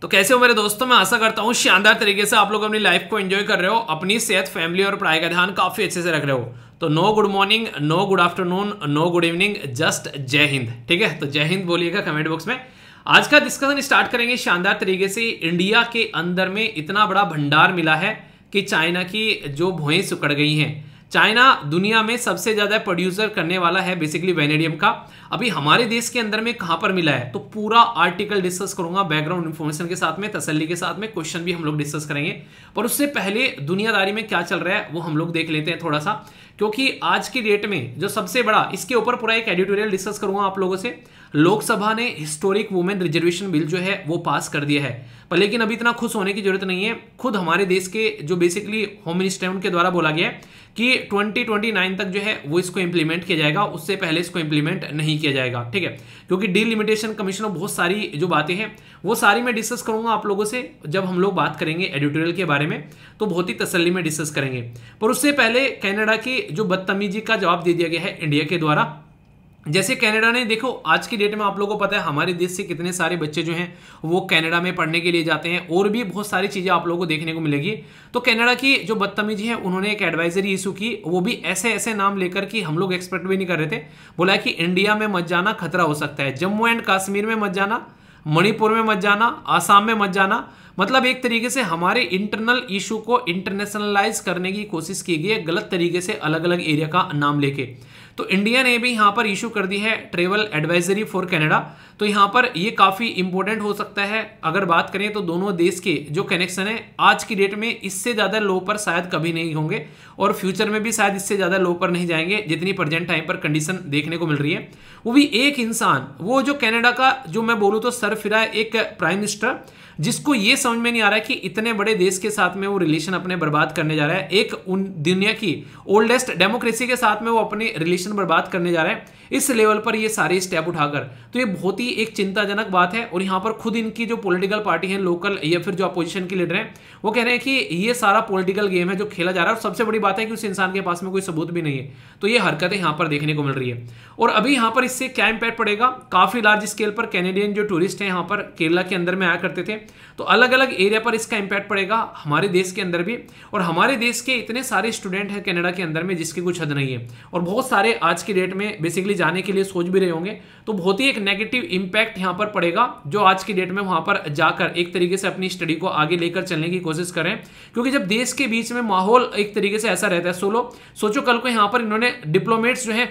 तो कैसे हो मेरे दोस्तों। मैं आशा करता हूँ शानदार तरीके से आप लोग अपनी लाइफ को एंजॉय कर रहे हो, अपनी सेहत, फैमिली और पढ़ाई का ध्यान काफी अच्छे से रख रहे हो। तो no good morning, no good afternoon, no good evening, just Jai Hind. ठीक है, तो जय हिंद बोलिएगा कमेंट बॉक्स में। आज का डिस्कशन स्टार्ट करेंगे शानदार तरीके से। इंडिया के अंदर में इतना बड़ा भंडार मिला है कि चाइना की जो भुएं सुकड़ गई हैं। चाइना दुनिया में सबसे ज्यादा प्रोड्यूसर करने वाला है बेसिकली वेनेडियम का। अभी हमारे देश के अंदर में कहां पर मिला है, तो पूरा आर्टिकल डिस्कस करूंगा बैकग्राउंड इन्फॉर्मेशन के साथ में, तसल्ली के साथ में। क्वेश्चन भी हम लोग डिस्कस करेंगे, पर उससे पहले दुनियादारी में क्या चल रहा है वो हम लोग देख लेते हैं थोड़ा सा, क्योंकि आज की डेट में जो सबसे बड़ा, इसके ऊपर पूरा एक एडिटोरियल डिस्कस करूंगा आप लोगों से। लोकसभा ने हिस्टोरिक वुमेन रिजर्वेशन बिल जो है वो पास कर दिया है, पर लेकिन अभी इतना खुश होने की जरूरत नहीं है। खुद हमारे देश के जो बेसिकली होम मिनिस्टर है उनके द्वारा बोला गया है कि 2029 तक जो है वो इसको इंप्लीमेंट किया जाएगा, उससे पहले इसको इंप्लीमेंट नहीं किया जाएगा। ठीक है, क्योंकि डीलिमिटेशन कमीशन में बहुत सारी जो बातें हैं वो सारी मैं डिस्कस करूंगा आप लोगों से जब हम लोग बात करेंगे एडिटोरियल के बारे में, तो बहुत ही तसल्ली में डिस्कस करेंगे। पर उससे पहले कनाडा की जो बदतमीजी का जवाब दे दिया गया है इंडिया के द्वारा। जैसे कनाडा ने, देखो आज की डेट में आप लोगों को पता है हमारे देश से कितने सारे बच्चे जो हैं वो कनाडा में पढ़ने के लिए जाते हैं, और भी बहुत सारी चीजें आप लोगों को देखने को मिलेगी। तो कनाडा की जो बदतमीजी है, उन्होंने एक एडवाइजरी इशू की, वो भी ऐसे ऐसे नाम लेकर कि हम लोग एक्सपेक्ट भी नहीं कर रहे थे। बोला कि इंडिया में मत जाना, खतरा हो सकता है। जम्मू एंड कश्मीर में मत जाना, मणिपुर में मत जाना, आसाम में मत जाना। मतलब एक तरीके से हमारे इंटरनल इशू को इंटरनेशनलाइज करने की कोशिश की गई है, गलत तरीके से अलग अलग एरिया का नाम लेके। तो इंडिया ने भी यहां पर इशू कर दी है ट्रेवल एडवाइजरी फॉर कनाडा। तो यहां पर ये काफी इंपॉर्टेंट हो सकता है। अगर बात करें तो दोनों देश के जो कनेक्शन है आज की डेट में इससे ज्यादा लो पर शायद कभी नहीं होंगे, और फ्यूचर में भी शायद इससे ज्यादा लो पर नहीं जाएंगे जितनी प्रेजेंट टाइम पर कंडीशन देखने को मिल रही है। वो भी एक इंसान, वो जो कनाडा का जो मैं बोलूं तो सरफिरा एक प्राइम मिनिस्टर, जिसको ये समझ में नहीं आ रहा है कि इतने बड़े देश के साथ में वो रिलेशन अपने बर्बाद करने जा रहा है। एक उन दुनिया की ओल्डेस्ट डेमोक्रेसी के साथ में वो अपने रिलेशन बर्बाद करने जा रहा है, इस लेवल पर ये सारे स्टेप उठाकर। तो ये बहुत ही एक चिंताजनक बात है। और यहाँ पर खुद इनकी जो पॉलिटिकल पार्टी है लोकल, या फिर जो अपोजिशन के लीडर हैं, वो कह रहे हैं कि ये सारा पॉलिटिकल गेम है जो खेला जा रहा है, और सबसे बड़ी बात है कि उस इंसान के पास में कोई सबूत भी नहीं है। तो ये हरकतें यहाँ पर देखने को मिल रही है। और अभी यहाँ पर इससे क्या इंपैक्ट पड़ेगा, काफी लार्ज स्केल पर कैनेडियन जो टूरिस्ट हैं यहाँ पर केरला के अंदर में आया करते थे, तो अलग अलग एरिया पर इसका इंपैक्ट पड़ेगा हमारे देश के अंदर भी। और हमारे देश के इतने सारे स्टूडेंट हैं कनाडा के अंदर में जिसकी कुछ हद नहीं है, और बहुत सारे आज की डेट में बेसिकली जाने के लिए सोच भी रहे होंगे। तो बहुत ही एक नेगेटिव इंपैक्ट यहाँ पर पड़ेगा, जो आज की डेट में वहां पर जाकर एक तरीके से अपनी स्टडी को आगे लेकर चलने की कोशिश करें। क्योंकि जब देश के बीच में माहौल एक तरीके से ऐसा रहता है, सोचो कल को यहाँ पर इन्होंने डिप्लोमेट्स जो है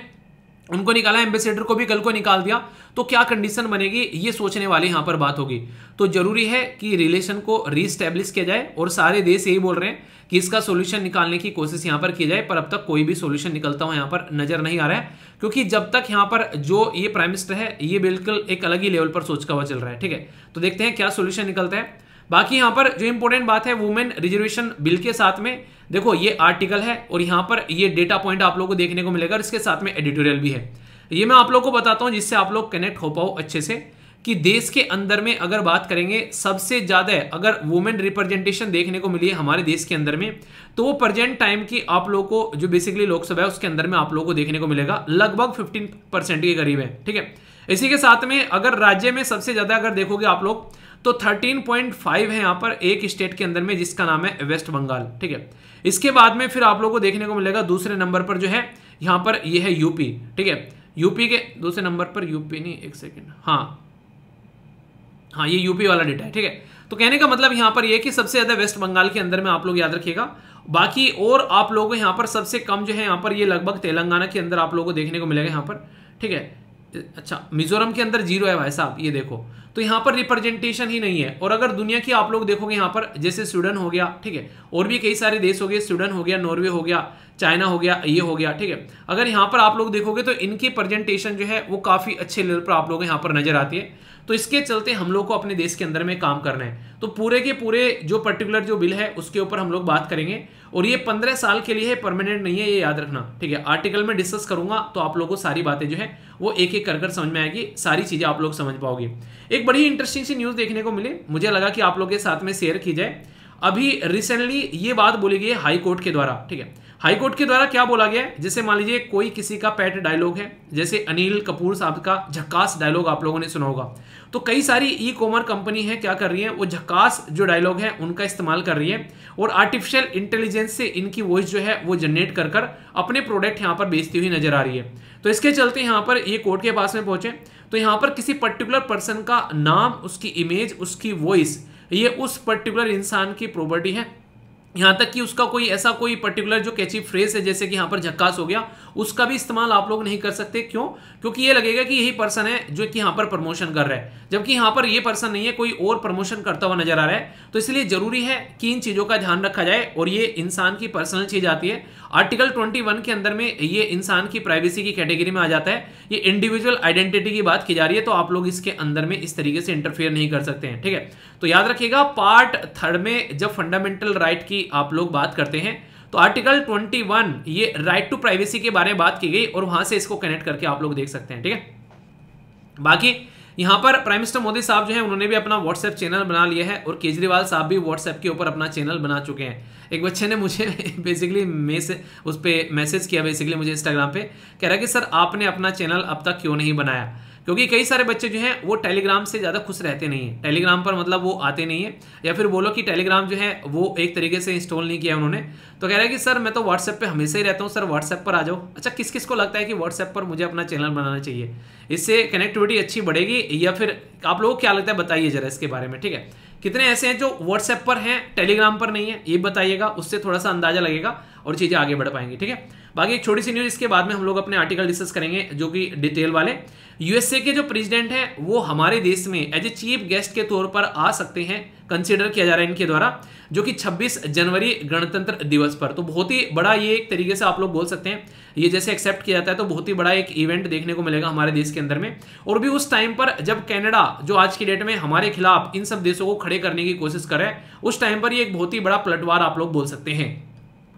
उनको निकाला, एम्बेसडर को भी कल को निकाल दिया, तो क्या कंडीशन बनेगी, ये सोचने वाली यहां पर बात होगी। तो जरूरी है कि रिलेशन को रीस्टैब्लिश किया जाए, और सारे देश यही बोल रहे हैं कि इसका सॉल्यूशन निकालने की कोशिश यहां पर की जाए। पर अब तक कोई भी सॉल्यूशन निकलता हुआ यहां पर नजर नहीं आ रहा है, क्योंकि जब तक यहां पर जो ये प्राइम मिनिस्टर है ये बिल्कुल एक अलग ही लेवल पर सोच का हुआ चल रहा है। ठीक है, तो देखते हैं क्या सॉल्यूशन निकलता है। बाकी यहां पर जो इंपॉर्टेंट बात है वुमेन रिजर्वेशन बिल के साथ में, देखो ये आर्टिकल है और यहां पर ये डेटा पॉइंट आप लोगों को देखने को मिलेगा, इसके साथ में एडिटोरियल भी है। ये मैं आप लोगों को बताता हूं जिससे आप लोग कनेक्ट हो पाओ अच्छे से, कि देश के अंदर में अगर बात करेंगे सबसे ज्यादा अगर वुमेन रिप्रेजेंटेशन देखने को मिली है हमारे देश के अंदर में, तो वो प्रेजेंट टाइम की आप लोगों को जो बेसिकली लोकसभा है उसके अंदर में आप लोगों को देखने को मिलेगा लगभग 15% के करीब है। ठीक है, इसी के साथ में अगर राज्य में सबसे ज्यादा अगर देखोगे आप लोग तो 13.5 है यहाँ पर एक स्टेट के अंदर में, जिसका नाम है वेस्ट बंगाल। ठीक है, इसके बाद में फिर आप लोगों को देखने को मिलेगा दूसरे नंबर पर जो है यहाँ पर ये है यूपी। ठीक है, यूपी के दूसरे नंबर पर, यूपी नहीं, एक सेकेंड, हाँ ये यूपी वाला डेटा है। ठीक है, तो कहने का मतलब यहाँ पर ये कि सबसे ज्यादा वेस्ट बंगाल के अंदर में आप लोग याद रखिएगा। बाकी और आप लोगों को यहाँ पर सबसे कम जो है यहाँ पर ये लगभग तेलंगाना के अंदर आप लोगों को देखने को मिलेगा यहाँ पर। ठीक है, अच्छा मिजोरम के अंदर 0 है भाई साहब, ये देखो। तो यहाँ पर रिप्रेजेंटेशन ही नहीं है। और अगर दुनिया की आप लोग देखोगे यहाँ पर, जैसे स्वीडन हो गया, ठीक है, और भी कई सारे देश हो गए, स्वीडन हो गया, नॉर्वे हो गया, चाइना हो गया, ये हो गया। ठीक है, अगर यहाँ पर आप लोग देखोगे तो इनकी प्रेजेंटेशन जो है वो काफी अच्छे लेवल पर आप लोग यहाँ पर नजर आती है। तो इसके चलते हम लोग को अपने देश के अंदर में काम करना है। तो पूरे के पूरे जो पर्टिकुलर जो बिल है उसके ऊपर हम लोग बात करेंगे, और ये 15 साल के लिए है, परमानेंट नहीं है, ये याद रखना। ठीक है, आर्टिकल में डिस्कस करूंगा तो आप लोगों को सारी बातें जो है वो एक एक कर समझ में आएगी, सारी चीजें आप लोग समझ पाओगे। एक बड़ी इंटरेस्टिंग सी न्यूज देखने को मिली, मुझे लगा कि आप लोग के साथ में शेयर की जाए। अभी रिसेंटली ये बात बोली गई है हाई कोर्ट के द्वारा। ठीक है, हाईकोर्ट के द्वारा क्या बोला गया है, जैसे मान लीजिए कोई किसी का पेट डायलॉग है, जैसे अनिल कपूर साहब का झक्कास डायलॉग आप लोगों ने सुना होगा, तो कई सारी ई कॉमर्स कंपनी है क्या कर रही है, वो झक्कास जो डायलॉग है उनका इस्तेमाल कर रही है और आर्टिफिशियल इंटेलिजेंस से इनकी वॉइस जो है वो जनरेट कर कर अपने प्रोडक्ट यहाँ पर बेचती हुई नजर आ रही है। तो इसके चलते यहाँ पर ये कोर्ट के पास में पहुंचे, तो यहाँ पर किसी पर्टिकुलर पर्सन का नाम, उसकी इमेज, उसकी वॉइस, ये उस पर्टिकुलर इंसान की प्रॉपर्टी है। यहाँ तक कि उसका कोई ऐसा कोई पर्टिकुलर जो कैची फ्रेज है, जैसे कि यहाँ पर झक्कास हो गया, उसका भी इस्तेमाल आप लोग नहीं कर सकते। क्यों? क्योंकि ये लगेगा कि यही पर्सन है जो कि यहाँ पर प्रमोशन कर रहा है, जबकि यहाँ पर ये पर्सन नहीं है, कोई और प्रमोशन करता हुआ नजर आ रहा है। तो इसलिए जरूरी है कि इन चीजों का ध्यान रखा जाए और ये इंसान की पर्सनल चीज आती है। आर्टिकल 21 के अंदर में ये इंसान की प्राइवेसी की कैटेगरी में आ जाता है, ये इंडिविजुअल आइडेंटिटी की बात की जा रही है, तो आप लोग इसके अंदर में इस तरीके से इंटरफेयर नहीं कर सकते हैं। ठीक है, तो याद रखिएगा पार्ट 3 में जब फंडामेंटल राइट की आप लोग बात करते हैं तो आर्टिकल 21 ये राइट टू प्राइवेसी के बारे में बात की गई और वहां से इसको कनेक्ट करके आप लोग देख सकते हैं। ठीक है, बाकी यहां पर प्राइम मिनिस्टर मोदी साहब जो है उन्होंने भी अपना व्हाट्सएप चैनल बना लिया है और केजरीवाल साहब भी व्हाट्सएप के ऊपर अपना चैनल बना चुके हैं। एक बच्चे ने मुझे बेसिकली उस पर मैसेज किया, बेसिकली मुझे इंस्टाग्राम पे, कह रहा है कि सर आपने अपना चैनल अब तक क्यों नहीं बनाया, क्योंकि कई सारे बच्चे जो हैं वो टेलीग्राम से ज़्यादा खुश रहते नहीं हैं, टेलीग्राम पर मतलब वो आते नहीं है, या फिर बोलो कि टेलीग्राम जो है वो एक तरीके से इंस्टॉल नहीं किया उन्होंने। तो कह रहा है कि सर मैं तो व्हाट्सएप पे हमेशा ही रहता हूँ, सर व्हाट्सएप पर आ जाओ। अच्छा, किस किस को लगता है कि व्हाट्सएप पर मुझे अपना चैनल बनाना चाहिए, इससे कनेक्टिविटी अच्छी बढ़ेगी, या फिर आप लोगों को क्या लगता है, बताइए जरा इसके बारे में। ठीक है, कितने ऐसे हैं जो व्हाट्सएप पर हैं टेलीग्राम पर नहीं है, ये बताइएगा, उससे थोड़ा सा अंदाजा लगेगा और चीज़ें आगे बढ़ पाएंगी। ठीक है, बाकी एक छोटी सी न्यूज़, इसके बाद में हम लोग अपने आर्टिकल डिस्कस करेंगे जो कि डिटेल वाले। यूएसए के जो प्रेसिडेंट हैं वो हमारे देश में एज ए चीफ गेस्ट के तौर पर आ सकते हैं, कंसीडर किया जा रहा है इनके द्वारा, जो कि 26 जनवरी गणतंत्र दिवस पर। तो बहुत ही बड़ा ये एक तरीके से आप लोग बोल सकते हैं, ये जैसे एक्सेप्ट किया जाता है तो बहुत ही बड़ा एक इवेंट देखने को मिलेगा हमारे देश के अंदर में, और भी उस टाइम पर जब कनाडा जो आज की डेट में हमारे खिलाफ इन सब देशों को खड़े करने की कोशिश करे, उस टाइम पर ये एक बहुत ही बड़ा पलटवार आप लोग बोल सकते हैं।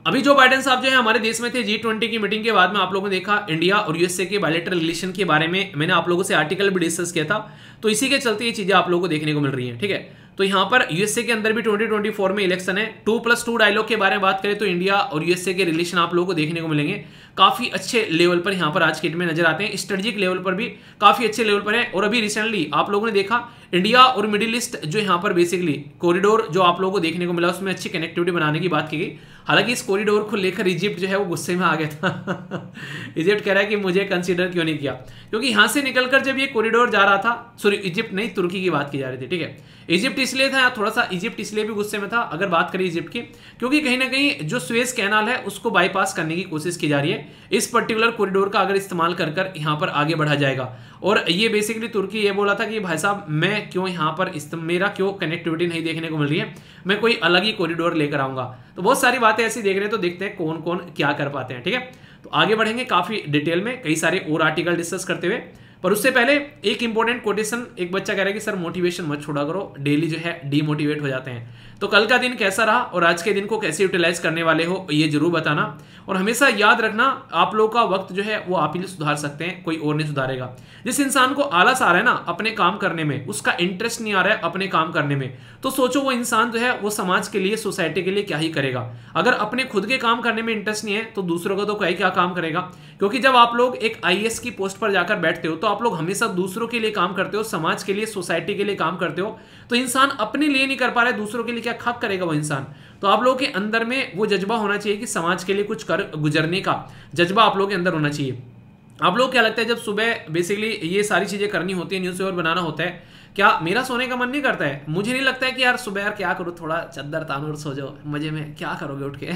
अभी जो बाइडेन साहब जो है हमारे देश में थे, G20 की मीटिंग के बाद में आप लोगों ने देखा इंडिया और यूएसए के बायलैटरल रिलेशन के बारे में मैंने आप लोगों से आर्टिकल भी डिस्कस किया था, तो इसी के चलते ये चीजें आप लोगों को देखने को मिल रही हैं। ठीक है, तो यहाँ पर यूएसए के अंदर भी 2024 में इलेक्शन है। 2+2 डायलॉग के बारे में बात करें तो इंडिया और यूएसए के रिलेशन आप लोगों को देखने को मिलेंगे काफी अच्छे लेवल पर यहाँ पर आज के डेट में नजर आते हैं, स्ट्रेटेजिक लेवल पर भी काफी अच्छे लेवल पर है। और अभी रिसेंटली आप लोगों ने देखा इंडिया और मिडिल ईस्ट जो यहाँ पर बेसिकली कॉरिडोर जो आप लोगों को देखने को मिला, उसमें अच्छी कनेक्टिविटी बनाने की बात की गई। हालांकि इस कॉरिडोर को लेकर इजिप्ट जो है वो गुस्से में आ गया था इजिप्ट कह रहा है कि मुझे कंसीडर क्यों नहीं किया, क्योंकि यहां से निकलकर जब ये कॉरिडोर जा रहा था, सॉरी इजिप्ट नहीं, तुर्की की बात की जा रही थी। ठीक है, इजिप्ट इसलिए था थोड़ा सा, इजिप्ट इसलिए भी गुस्से में था अगर बात करें इजिप्ट की, क्योंकि कहीं ना कहीं जो सुएज कैनाल है उसको बाईपास करने की कोशिश की जा रही है। इस पर्टिकुलर कॉरिडोर का अगर इस्तेमाल कर कर यहाँ पर आगे बढ़ा जाएगा, और ये बेसिकली तुर्की ये बोला था कि भाई साहब मैं क्यों यहाँ पर मेरा क्यों कनेक्टिविटी नहीं देखने को मिल रही है, मैं कोई अलग ही कॉरिडोर लेकर आऊंगा। तो बहुत सारी बातें ऐसी देख रहे हैं, तो देखते हैं कौन कौन क्या कर पाते हैं। ठीक है, तो आगे बढ़ेंगे काफी डिटेल में कई सारे और आर्टिकल डिस्कस करते हुए, पर उससे पहले एक इंपॉर्टेंट कोटेशन। एक बच्चा कह रहा है कि सर मोटिवेशन मत छोड़ा करो, डेली जो है डीमोटिवेट हो जाते हैं। तो कल का दिन कैसा रहा और आज के दिन को कैसे यूटिलाइज करने वाले हो ये जरूर बताना, और हमेशा याद रखना आप लोगों का वक्त जो है वो आप ही सुधार सकते हैं, कोई और नहीं सुधारेगा। जिस इंसान को आलस आ रहा है ना अपने काम करने में, उसका इंटरेस्ट नहीं आ रहा है अपने काम करने में, तो सोचो वो इंसान जो है वो समाज के लिए, सोसाइटी के लिए क्या ही करेगा। अगर अपने खुद के काम करने में इंटरेस्ट नहीं है तो दूसरों का तो क्या काम करेगा। क्योंकि जब आप लोग एक IAS की पोस्ट पर जाकर बैठते हो तो आप लोग हमेशा दूसरों के लिए काम करते हो, समाज के लिए, सोसाइटी के लिए काम करते हो। तो इंसान अपने लिए नहीं कर पा रहा है, दूसरों के लिए क्या खाक करेगा वो इंसान। तो आप लोगों के अंदर में वो जज्बा होना चाहिए कि समाज के लिए कुछ कर गुजरने का जज्बा आप लोगों के अंदर होना चाहिए। आप लोग क्या लगता है जब सुबह बेसिकली ये सारी चीजें करनी होती है, न्यूज़पेपर बनाना होता है, क्या मेरा सोने का मन नहीं करता है? मुझे नहीं लगता है कि यार सुबह यार क्या करूँ, थोड़ा चद्दर तान और सो जाओ मजे में, क्या करोगे उठ के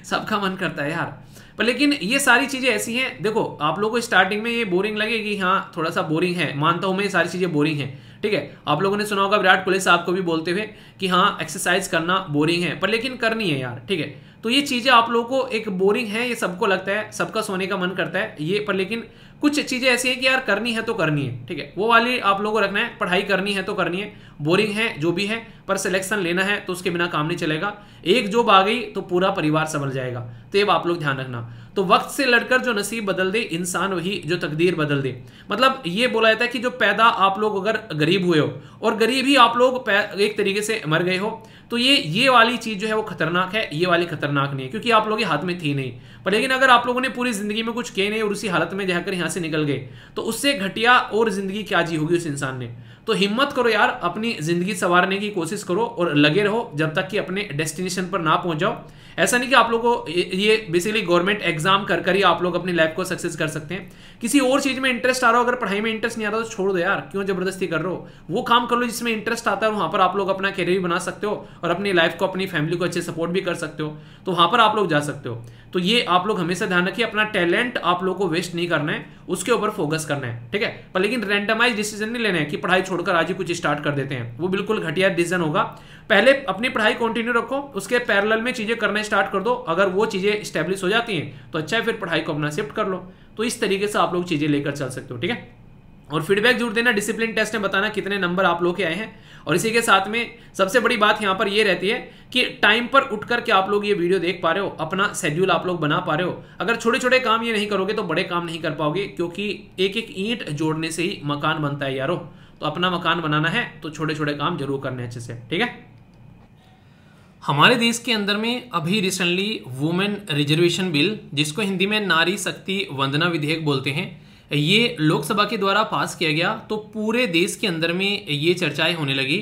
सबका मन करता है यार। पर लेकिन ये सारी चीजें ऐसी हैं, देखो आप लोगों को स्टार्टिंग में ये बोरिंग लगेगी, हाँ थोड़ा सा बोरिंग है, मानता हूं मैं ये सारी चीजें बोरिंग है। ठीक है, आप लोगों ने सुना होगा विराट कोहली साहब को भी बोलते हुए कि हाँ एक्सरसाइज करना बोरिंग है, पर लेकिन करनी है यार। ठीक है, तो ये चीजें आप लोगों को एक बोरिंग है, ये सबको लगता है, सबका सोने का मन करता है ये, पर लेकिन कुछ चीजें ऐसी हैं कि यार करनी है तो करनी है, ठीक है, वो वाली आप लोगों को रखना है। पढ़ाई करनी है तो करनी है, बोरिंग है जो भी है, पर सिलेक्शन लेना है तो उसके बिना काम नहीं चलेगा। एक जॉब आ गई तो पूरा परिवार संभल जाएगा, तो ये आप लोग ध्यान रखना। तो वक्त से लड़कर जो नसीब बदल दे इंसान, वही जो तकदीर बदल दे। मतलब ये बोला जाता है कि जो पैदा आप लोग अगर गरीब हुए हो और गरीब ही आप लोग एक तरीके से मर गए हो, तो ये वाली चीज जो है वो खतरनाक है, ये वाली खतरनाक नहीं है, क्योंकि आप लोगों के हाथ में थी नहीं। पर लेकिन अगर आप लोगों ने पूरी जिंदगी में कुछ किए नहीं और उसी हालत में जाकर यहां से निकल गए, तो उससे घटिया और जिंदगी क्या जी होगी उस इंसान ने। तो हिम्मत करो यार, अपनी जिंदगी संवारने की कोशिश करो और लगे रहो जब तक कि अपने डेस्टिनेशन पर ना पहुंच जाओ। ऐसा नहीं कि आप लोगों को ये बेसिकली गवर्नमेंट एग्जाम कर ही आप लोग अपनी लाइफ को सक्सेस कर सकते हैं। किसी और चीज में इंटरेस्ट आ रहा हो, अगर पढ़ाई में इंटरेस्ट नहीं आ रहा तो छोड़ दो यार, क्यों जबरदस्ती कर रहे हो। वो काम कर लो जिसमें इंटरेस्ट आता है, वहां पर आप लोग अपना करियर बना सकते हो और अपनी लाइफ को, अपनी फैमिली को अच्छे सपोर्ट भी कर सकते हो, तो वहां पर आप लोग जा सकते हो। तो ये आप लोग हमेशा ध्यान रखिए, अपना टैलेंट आप लोग को वेस्ट नहीं करना है, उसके ऊपर फोकस करना है, ठीक है। पर लेकिन रैंडमाइज डिसीजन नहीं लेना है कि पढ़ाई छोड़कर आज ही कुछ स्टार्ट कर देते हैं, वो बिल्कुल घटिया डिसीजन होगा। पहले अपनी पढ़ाई कंटिन्यू रखो, उसके पैरेलल में चीजें करना स्टार्ट कर दो। अगर वो चीजें स्टेब्लिश हो जाती हैं तो अच्छा है, फिर पढ़ाई को अपना शिफ्ट कर लो। तो इस तरीके से आप लोग चीजें लेकर चल सकते हो, ठीक है। और फीडबैक जरूर देना, डिसिप्लिन टेस्ट में बताना कितने नंबर आप लोग के आए हैं। और इसी के साथ में सबसे बड़ी बात यहां पर ये रहती है कि टाइम पर उठकर के आप लोग ये वीडियो देख पा रहे हो, अपना शेड्यूल आप लोग बना पा रहे हो। अगर छोटे छोटे काम ये नहीं करोगे तो बड़े काम नहीं कर पाओगे, क्योंकि एक एक ईंट जोड़ने से ही मकान बनता है यारो। तो अपना मकान बनाना है तो छोटे छोटे काम जरूर करने अच्छे से, ठीक है। हमारे देश के अंदर में अभी रिसेंटली वुमेन रिजर्वेशन बिल, जिसको हिंदी में नारी शक्ति वंदना विधेयक बोलते हैं, ये लोकसभा के द्वारा पास किया गया। तो पूरे देश के अंदर में ये चर्चाएं होने लगी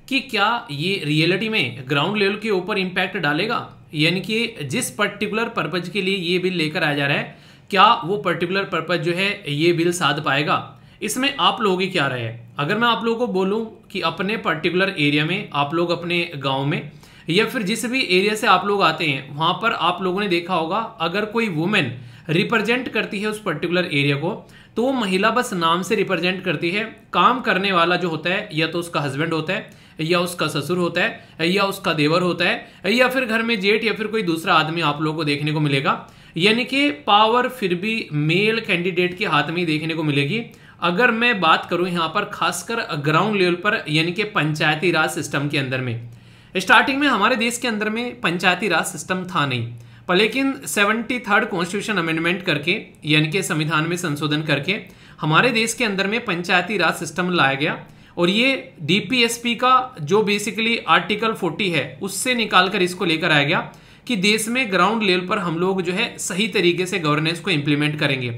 कि क्या ये रियलिटी में ग्राउंड लेवल के ऊपर इम्पैक्ट डालेगा, यानी कि जिस पर्टिकुलर पर्पज के लिए ये बिल लेकर आया जा रहा है, क्या वो पर्टिकुलर पर्पज जो है ये बिल साध पाएगा। इसमें आप लोगों की क्या राय है। अगर मैं आप लोगों को बोलूं कि अपने पर्टिकुलर एरिया में, आप लोग अपने गाँव में या फिर जिस भी एरिया से आप लोग आते हैं, वहां पर आप लोगों ने देखा होगा अगर कोई वुमेन रिप्रेजेंट करती है उस पर्टिकुलर एरिया को, तो वो महिला बस नाम से रिप्रेजेंट करती है। काम करने वाला जो होता है या तो उसका हस्बैंड होता है, या उसका ससुर होता है, या उसका देवर होता है, या फिर घर में जेठ या फिर कोई दूसरा आदमी आप लोगों को देखने को मिलेगा। यानी कि पावर फिर भी मेल कैंडिडेट के हाथ में ही देखने को मिलेगी। अगर मैं बात करूं यहाँ पर खासकर ग्राउंड लेवल पर, यानी कि पंचायती राज सिस्टम के अंदर में, स्टार्टिंग में हमारे देश के अंदर में पंचायती राज सिस्टम था नहीं, पर लेकिन 73rd कॉन्स्टिट्यूशन अमेंडमेंट करके, यानी कि संविधान में संशोधन करके हमारे देश के अंदर में पंचायती राज सिस्टम लाया गया। और ये डीपीएसपी का जो बेसिकली आर्टिकल 40 है उससे निकालकर इसको लेकर आया गया कि देश में ग्राउंड लेवल पर हम लोग जो है सही तरीके से गवर्नेंस को इंप्लीमेंट करेंगे।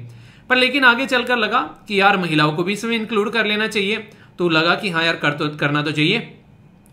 पर लेकिन आगे चलकर लगा कि यार महिलाओं को भी इसमें इंक्लूड कर लेना चाहिए, तो लगा कि हाँ यार करना तो चाहिए।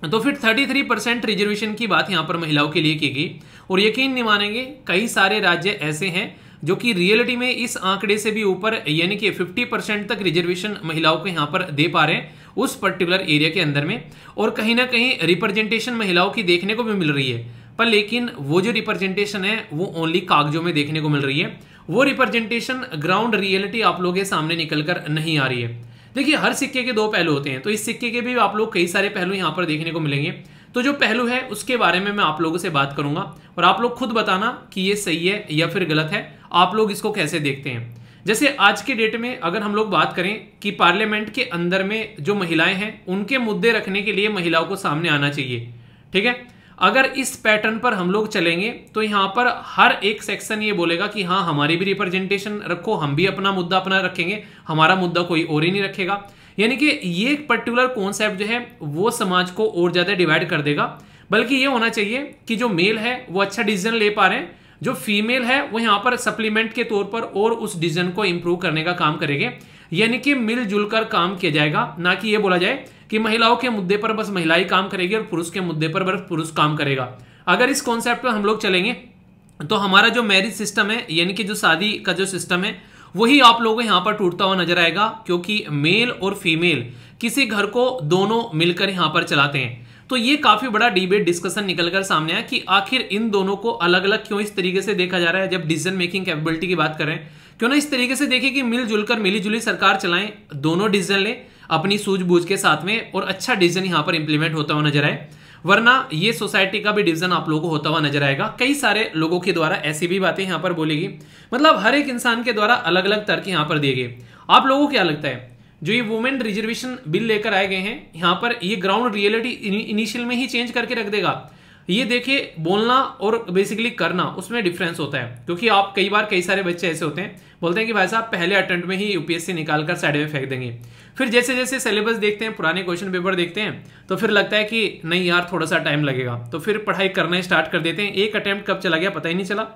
तो फिर 33% रिजर्वेशन की बात यहां पर महिलाओं के लिए की गई। और यकीन नहीं मानेंगे, कई सारे राज्य ऐसे हैं जो कि रियलिटी में इस आंकड़े से भी ऊपर, यानी कि 50% तक रिजर्वेशन महिलाओं को यहां पर दे पा रहे हैं उस पर्टिकुलर एरिया के अंदर में। और कहीं ना कहीं रिप्रेजेंटेशन महिलाओं की देखने को भी मिल रही है, पर लेकिन वो जो रिप्रेजेंटेशन है वो ओनली कागजों में देखने को मिल रही है। वो रिप्रेजेंटेशन ग्राउंड रियलिटी आप लोगों के सामने निकलकर नहीं आ रही है। देखिए, हर सिक्के के दो पहलू होते हैं, तो इस सिक्के के भी आप लोग कई सारे पहलू यहाँ पर देखने को मिलेंगे। तो जो पहलू है उसके बारे में मैं आप लोगों से बात करूंगा और आप लोग खुद बताना कि ये सही है या फिर गलत है, आप लोग इसको कैसे देखते हैं। जैसे आज के डेट में अगर हम लोग बात करें कि पार्लियामेंट के अंदर में जो महिलाएं हैं उनके मुद्दे रखने के लिए महिलाओं को सामने आना चाहिए, ठीक है। अगर इस पैटर्न पर हम लोग चलेंगे तो यहां पर हर एक सेक्शन ये बोलेगा कि हाँ हमारी भी रिप्रेजेंटेशन रखो, हम भी अपना मुद्दा अपना रखेंगे, हमारा मुद्दा कोई और ही नहीं रखेगा। यानी कि ये पर्टिकुलर कॉन्सेप्ट जो है वो समाज को और ज्यादा डिवाइड कर देगा। बल्कि ये होना चाहिए कि जो मेल है वो अच्छा डिसीजन ले पा रहे हैं, जो फीमेल है वो यहाँ पर सप्लीमेंट के तौर पर और उस डिसीजन को इंप्रूव करने का काम करेंगे। यानी कि मिलजुल कर काम किया जाएगा, ना कि ये बोला जाए कि महिलाओं के मुद्दे पर बस महिला ही काम करेगी और पुरुष के मुद्दे पर बस पुरुष काम करेगा। अगर इस कॉन्सेप्ट पर हम लोग चलेंगे तो हमारा जो मैरिज सिस्टम है, यानी कि जो शादी का जो सिस्टम है, वही आप लोगों को यहां पर टूटता हुआ नजर आएगा, क्योंकि मेल और फीमेल किसी घर को दोनों मिलकर यहां पर चलाते हैं। तो ये काफी बड़ा डिबेट डिस्कशन निकलकर सामने आया कि आखिर इन दोनों को अलग अलग क्यों इस तरीके से देखा जा रहा है। जब डिसीजन मेकिंग कैपेबिलिटी की बात करें, क्यों ना इस तरीके से देखें कि मिलजुल कर मिलीजुली सरकार चलाएं, दोनों डिसीजन लें अपनी सूझबूझ के साथ में और अच्छा डिसीजन यहां पर इंप्लीमेंट होता हुआ नजर आए। वरना ये सोसाइटी का भी डिवीजन आप लोगों को होता हुआ नजर आएगा। कई सारे लोगों के द्वारा ऐसी भी बातें यहाँ पर बोली गई, मतलब हर एक इंसान के द्वारा अलग अलग तर्क यहाँ पर दिए गए। आप लोगों को क्या लगता है जो ये वुमेन रिजर्वेशन बिल लेकर आए गए हैं यहाँ पर, ये ग्राउंड रियलिटी इनिशियल में ही चेंज करके रख देगा? ये देखिए, बोलना और बेसिकली करना उसमें डिफरेंस होता है, क्योंकि आप कई सारे बच्चे ऐसे होते हैं बोलते हैं कि भाई साहब पहले अटेम्प्ट में ही यूपीएससी निकाल कर साइड में फेंक देंगे, फिर जैसे जैसे सिलेबस देखते हैं, पुराने क्वेश्चन पेपर देखते हैं, तो फिर लगता है कि नहीं यार थोड़ा सा टाइम लगेगा, तो फिर पढ़ाई करना स्टार्ट कर देते हैं। एक अटेम्प्ट कब चला गया पता ही नहीं चला,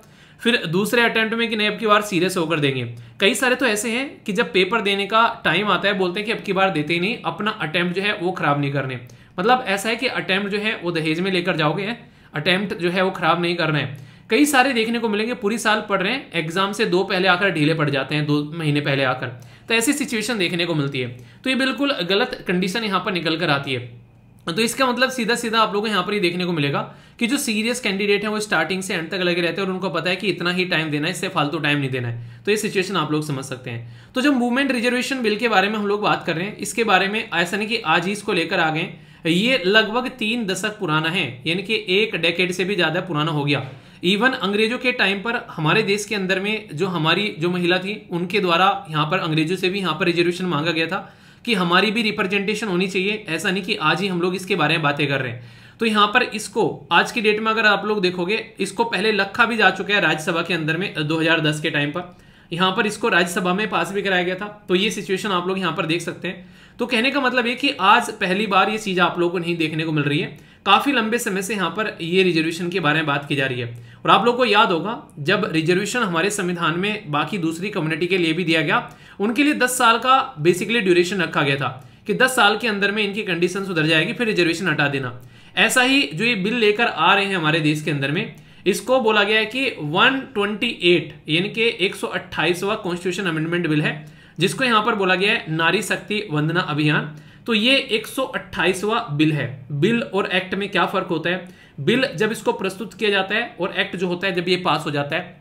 फिर दूसरे अटेम्प्ट में कि नहीं अब की बार सीरियस होकर देंगे। कई सारे तो ऐसे हैं कि जब पेपर देने का टाइम आता है बोलते हैं कि अब की बार देते ही नहीं, अपना अटेम्प्ट जो है वो खराब नहीं करने। मतलब ऐसा है कि अटेम्प्ट जो है वो दहेज में लेकर जाओगे, अटेम्प्ट जो है वो खराब नहीं करना है। कई सारे देखने को मिलेंगे पूरी साल पढ़ रहे हैं, एग्जाम से 2 पहले आकर ढीले पड़ जाते हैं, 2 महीने पहले आकर, तो ऐसी सिचुएशन देखने को मिलती है। तो ये बिल्कुल गलत कंडीशन यहाँ पर निकल कर आती है। तो इसका मतलब सीधा सीधा आप लोगों को यहाँ पर ये देखने को मिलेगा कि जो सीरियस कैंडिडेट हैं वो स्टार्टिंग से एंड तक लगे रहते हैं और उनको पता है कि इतना ही टाइम देना है, इससे फालतू टाइम नहीं देना है। तो ये सिचुएशन आप लोग समझ सकते हैं। तो जब वुमेन रिजर्वेशन बिल के बारे में हम लोग बात कर रहे हैं, इसके बारे में ऐसा नहीं कि आज ही इसको लेकर आ गए, ये लगभग 3 दशक पुराना है, यानी कि 1 डेकेड से भी ज्यादा पुराना हो गया। इवन अंग्रेजों के टाइम पर हमारे देश के अंदर में जो हमारी जो महिला थी उनके द्वारा यहाँ पर अंग्रेजों से भी यहाँ पर रिजर्वेशन मांगा गया था कि हमारी भी रिप्रेजेंटेशन होनी चाहिए। ऐसा नहीं कि आज ही हम लोग इसके बारे में बातें कर रहे हैं। तो यहाँ पर इसको आज की डेट में अगर आप लोग देखोगे, इसको पहले रखा भी जा चुका है राज्यसभा के अंदर में 2010 के टाइम पर, यहाँ पर इसको राज्यसभा में पास भी कराया गया था। तो ये सिचुएशन आप लोग यहाँ पर देख सकते हैं। तो कहने का मतलब है कि आज पहली बार ये चीज आप लोगों को नहीं देखने को मिल रही है, काफी लंबे समय से यहाँ पर ये रिजर्वेशन के बारे में बात की जा रही है। और आप लोगों को याद होगा जब रिजर्वेशन हमारे संविधान में बाकी दूसरी कम्युनिटी के लिए भी दिया गया, उनके लिए 10 साल का बेसिकली ड्यूरेशन रखा गया था कि 10 साल के अंदर में इनकी कंडीशन सुधर जाएगी, फिर रिजर्वेशन हटा देना। ऐसा ही जो ये बिल लेकर आ रहे हैं हमारे देश के अंदर में, इसको बोला गया है कि 128 यानी कि 128वां कॉन्स्टिट्यूशन अमेंडमेंट बिल है, जिसको यहां पर बोला गया है नारी शक्ति वंदना अभियान। तो ये 128वां बिल है। बिल और एक्ट में क्या फर्क होता है? बिल जब इसको प्रस्तुत किया जाता है और एक्ट जो होता है जब ये पास हो जाता है,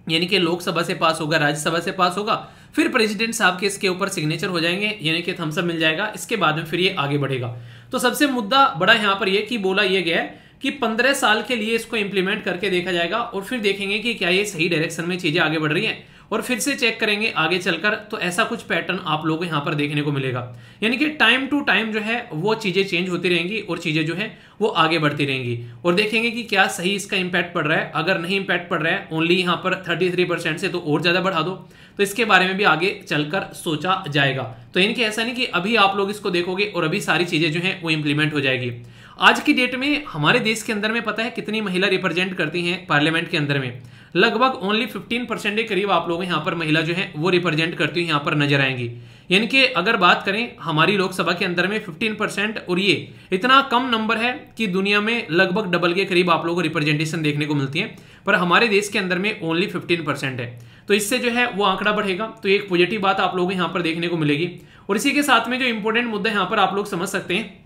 यानी कि लोकसभा से पास होगा, राज्यसभा से पास होगा, फिर प्रेसिडेंट साहब के इसके ऊपर सिग्नेचर हो जाएंगे, यानी कि थम्स अप मिल जाएगा, इसके बाद में फिर ये आगे बढ़ेगा। तो सबसे मुद्दा बड़ा यहां पर ये कि बोला यह गया है कि 15 साल के लिए इसको इंप्लीमेंट करके देखा जाएगा और फिर देखेंगे कि क्या ये सही डायरेक्शन में चीजें आगे बढ़ रही हैं, और फिर से चेक करेंगे आगे चलकर। तो ऐसा कुछ पैटर्न आप लोगों को यहां पर देखने को मिलेगा, यानी कि टाइम टू टाइम जो है वो चीजें चेंज होती रहेंगी और चीजें जो है वो आगे बढ़ती रहेंगी, और देखेंगे कि क्या सही इसका इंपैक्ट पड़ रहा है। अगर नहीं इंपैक्ट पड़ रहा है ओनली यहां पर 33% से, तो और ज्यादा बढ़ा दो। तो इसके बारे में भी आगे चलकर सोचा जाएगा। तो यानी कि ऐसा नहीं कि अभी आप लोग इसको देखोगे और अभी सारी चीजें जो है वो इंप्लीमेंट हो जाएगी। आज की डेट में हमारे देश के अंदर में पता है कितनी महिला रिप्रेजेंट करती हैं पार्लियामेंट के अंदर में? लगभग ओनली 15% के करीब आप लोग यहाँ पर महिला जो है वो रिप्रेजेंट करती हुई यहाँ पर नजर आएंगी। यानी कि अगर बात करें हमारी लोकसभा के अंदर में 15%, और ये इतना कम नंबर है कि दुनिया में लगभग डबल के करीब आप लोगों को रिप्रेजेंटेशन देखने को मिलती है, पर हमारे देश के अंदर में ओनली 15% है। तो इससे जो है वो आंकड़ा बढ़ेगा, तो एक पॉजिटिव बात आप लोगों को यहाँ पर देखने को मिलेगी। और इसी के साथ में जो इंपॉर्टेंट मुद्दा यहाँ पर आप लोग समझ सकते हैं,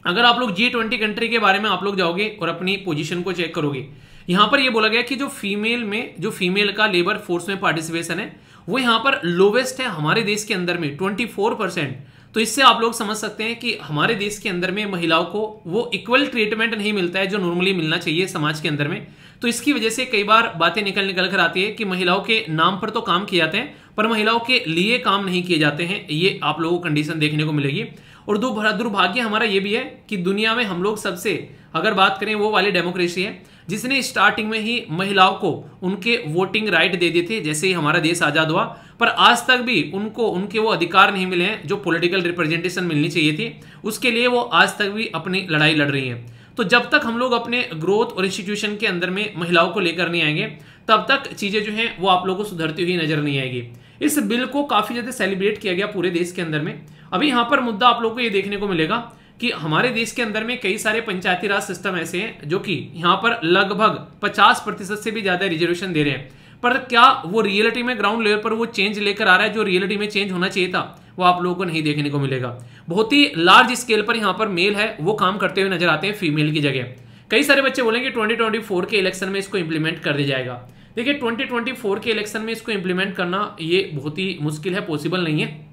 अगर आप लोग G20 कंट्री के बारे में आप लोग जाओगे और अपनी पोजीशन को चेक करोगे, यहां पर ये बोला गया कि जो फीमेल का लेबर फोर्स में पार्टिसिपेशन है वो यहां पर लोवेस्ट है हमारे देश के अंदर में 24%। तो इससे आप लोग समझ सकते हैं कि हमारे देश के अंदर में महिलाओं को वो इक्वल ट्रीटमेंट नहीं मिलता है जो नॉर्मली मिलना चाहिए समाज के अंदर में। तो इसकी वजह से कई बार बातें निकल कर आती है कि महिलाओं के नाम पर तो काम किए जाते हैं पर महिलाओं के लिए काम नहीं किए जाते हैं। ये आप लोगों को कंडीशन देखने को मिलेगी। और दुर्भाग्य हमारा ये भी है कि दुनिया में हम लोग सबसे अगर बात करें वो वाली डेमोक्रेसी है जिसने स्टार्टिंग में ही महिलाओं को उनके वोटिंग राइट दे दिए थे जैसे ही हमारा देश आजाद हुआ, पर आज तक भी उनको उनके वो अधिकार नहीं मिले हैं जो पॉलिटिकल रिप्रेजेंटेशन मिलनी चाहिए थी, उसके लिए वो आज तक भी अपनी लड़ाई लड़ रही हैं। तो जब तक हम लोग अपने ग्रोथ और इंस्टीट्यूशन के अंदर में महिलाओं को लेकर नहीं आएंगे तब तक चीजें जो हैं वो आप लोगों को सुधरती हुई नजर नहीं आएगी। इस बिल को काफी ज्यादा सेलिब्रेट किया गया पूरे देश के अंदर में। अभी यहाँ पर मुद्दा आप लोगों को ये देखने को मिलेगा कि हमारे देश के अंदर में कई सारे पंचायती राज सिस्टम ऐसे हैं जो कि यहाँ पर लगभग 50% से भी ज्यादा रिजर्वेशन दे रहे हैं, पर क्या वो रियलिटी में ग्राउंड लेवल पर वो चेंज लेकर आ रहा है जो रियलिटी में चेंज होना चाहिए था, वो आप लोगों को नहीं देखने को मिलेगा। बहुत ही लार्ज स्केल पर यहाँ पर मेल है वो काम करते हुए नजर आते हैं फीमेल की जगह। कई सारे बच्चे बोलेंगे 2024 के इलेक्शन में इसको इंप्लीमेंट कर दिया जाएगा। देखिए 2024 के इलेक्शन में इसको इंप्लीमेंट करना ये बहुत ही मुश्किल है, पॉसिबल नहीं है।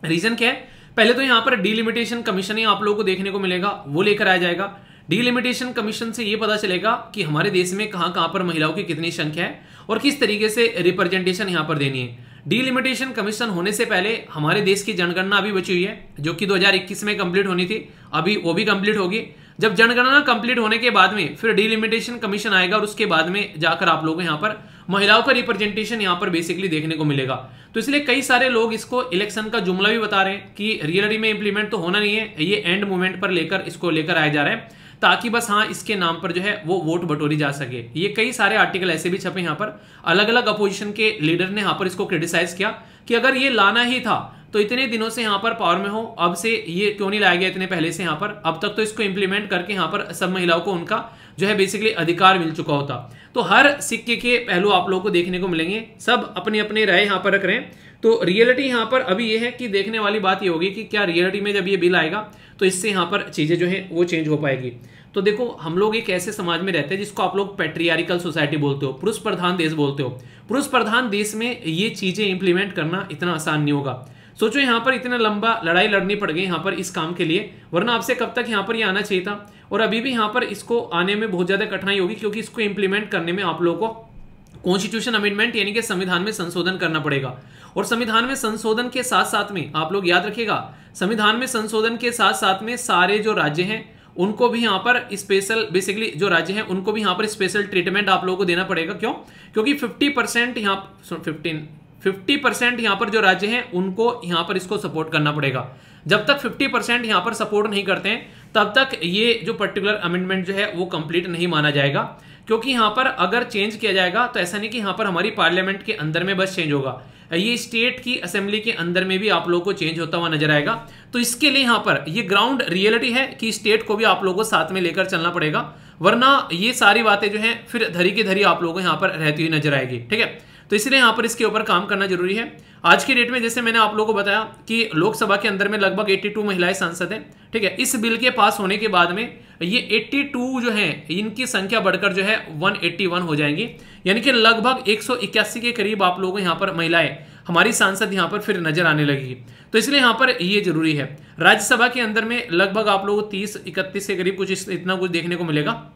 रीजन क्या है? पहले तो यहाँ पर डिलिमिटेशन कमीशन ही आप लोगों को देखने को मिलेगा, वो लेकर आया जाएगा। डीलिमिटेशन कमीशन से ये पता चलेगा कि हमारे देश में कहां कहां पर महिलाओं की कितनी संख्या है और किस तरीके से रिप्रेजेंटेशन यहां पर देनी है। डीलिमिटेशन कमीशन होने से पहले हमारे देश की जनगणना अभी बची हुई है, जो कि 2021 में कंप्लीट होनी थी, अभी वो भी कंप्लीट होगी। जब जनगणना कंप्लीट होने के बाद में फिर डीलिमिटेशन कमीशन आएगा और उसके बाद में जाकर आप लोगों को यहाँ पर महिलाओं का रिप्रेजेंटेशन यहाँ पर बेसिकली देखने को मिलेगा। तो इसलिए कई सारे लोग इसको इलेक्शन का जुमला भी बता रहे हैं कि रियलिटी में इंप्लीमेंट तो होना नहीं है, ये एंड मोमेंट पर लेकर इसको लेकर आए जा रहे हैं ताकि बस हाँ इसके नाम पर जो है वो वोट बटोरी जा सके। ये कई सारे आर्टिकल ऐसे भी छपे यहाँ पर, अलग अलग अपोजिशन के लीडर ने यहाँ पर इसको क्रिटिसाइज किया कि अगर ये लाना ही था तो इतने दिनों से यहाँ पर पावर में हो, अब से ये क्यों नहीं लाया गया इतने पहले से यहाँ पर, अब तक तो इसको इंप्लीमेंट करके यहाँ पर सब महिलाओं को उनका जो है बेसिकली अधिकार मिल चुका होता। तो हर सिक्के के पहलू आप लोगों को देखने को मिलेंगे, सब अपनी अपनी राय यहाँ पर रख रहे हैं। तो रियलिटी यहाँ पर अभी ये है कि देखने वाली बात ये होगी कि क्या रियलिटी में जब ये बिल आएगा तो इससे यहाँ पर चीजें जो है वो चेंज हो पाएगी। तो देखो हम लोग एक ऐसे समाज में रहते हैं जिसको आप लोग पैट्रियार्कल सोसाइटी बोलते हो, पुरुष प्रधान देश बोलते हो। पुरुष प्रधान देश में ये चीजें इंप्लीमेंट करना इतना आसान नहीं होगा। सोचो यहाँ पर इतना लंबा लड़ाई लड़नी पड़ गई यहाँ पर इस काम के लिए, वरना आपसे कब तक यहाँ पर ये आना चाहिए था, और अभी भी यहाँ पर इसको आने में बहुत ज्यादा कठिनाई होगी क्योंकि इसको इंप्लीमेंट करने में आप लोगों को कॉन्स्टिट्यूशन अमेंडमेंट यानी कि संविधान में संशोधन करना पड़ेगा। और संविधान में संशोधन के साथ साथ में आप लोग याद रखिएगा, संविधान में संशोधन के साथ साथ में सारे जो राज्य हैं उनको भी यहाँ पर स्पेशल बेसिकली जो राज्य हैं उनको भी यहाँ पर स्पेशल ट्रीटमेंट आप लोगों को देना पड़ेगा। क्यों? क्योंकि 50% यहाँ पर जो राज्य हैं उनको यहाँ पर इसको सपोर्ट करना पड़ेगा। जब तक 50% यहाँ पर सपोर्ट नहीं करते हैं तब तक ये जो पर्टिकुलर अमेंडमेंट जो है वो कंप्लीट नहीं माना जाएगा। क्योंकि यहाँ पर अगर चेंज किया जाएगा तो ऐसा नहीं कि यहाँ पर हमारी पार्लियामेंट के अंदर में बस चेंज होगा, ये स्टेट की असेंबली के अंदर में भी आप लोगों को चेंज होता हुआ नजर आएगा। तो इसके लिए यहाँ पर ये ग्राउंड रियलिटी है कि स्टेट को भी आप लोगों को साथ में लेकर चलना पड़ेगा, वरना ये सारी बातें जो है फिर धरी की धरी आप लोगों को यहाँ पर रहती हुई नजर आएगी। ठीक है, तो इसलिए यहाँ पर इसके ऊपर काम करना जरूरी है। आज की डेट में जैसे मैंने आप लोगों को बताया कि लोकसभा के अंदर में लगभग 82 महिलाएं सांसद हैं। ठीक है, इस बिल के पास होने के बाद में ये 82 जो है इनकी संख्या बढ़कर जो है 181 हो जाएंगी, यानी कि लगभग 181 के करीब आप लोगों को यहाँ पर महिलाएं हमारी सांसद यहाँ पर फिर नजर आने लगेगी। तो इसलिए यहाँ पर ये जरूरी है। राज्यसभा के अंदर में लगभग आप लोगों को 30-31 के करीब कुछ इतना कुछ देखने को मिलेगा।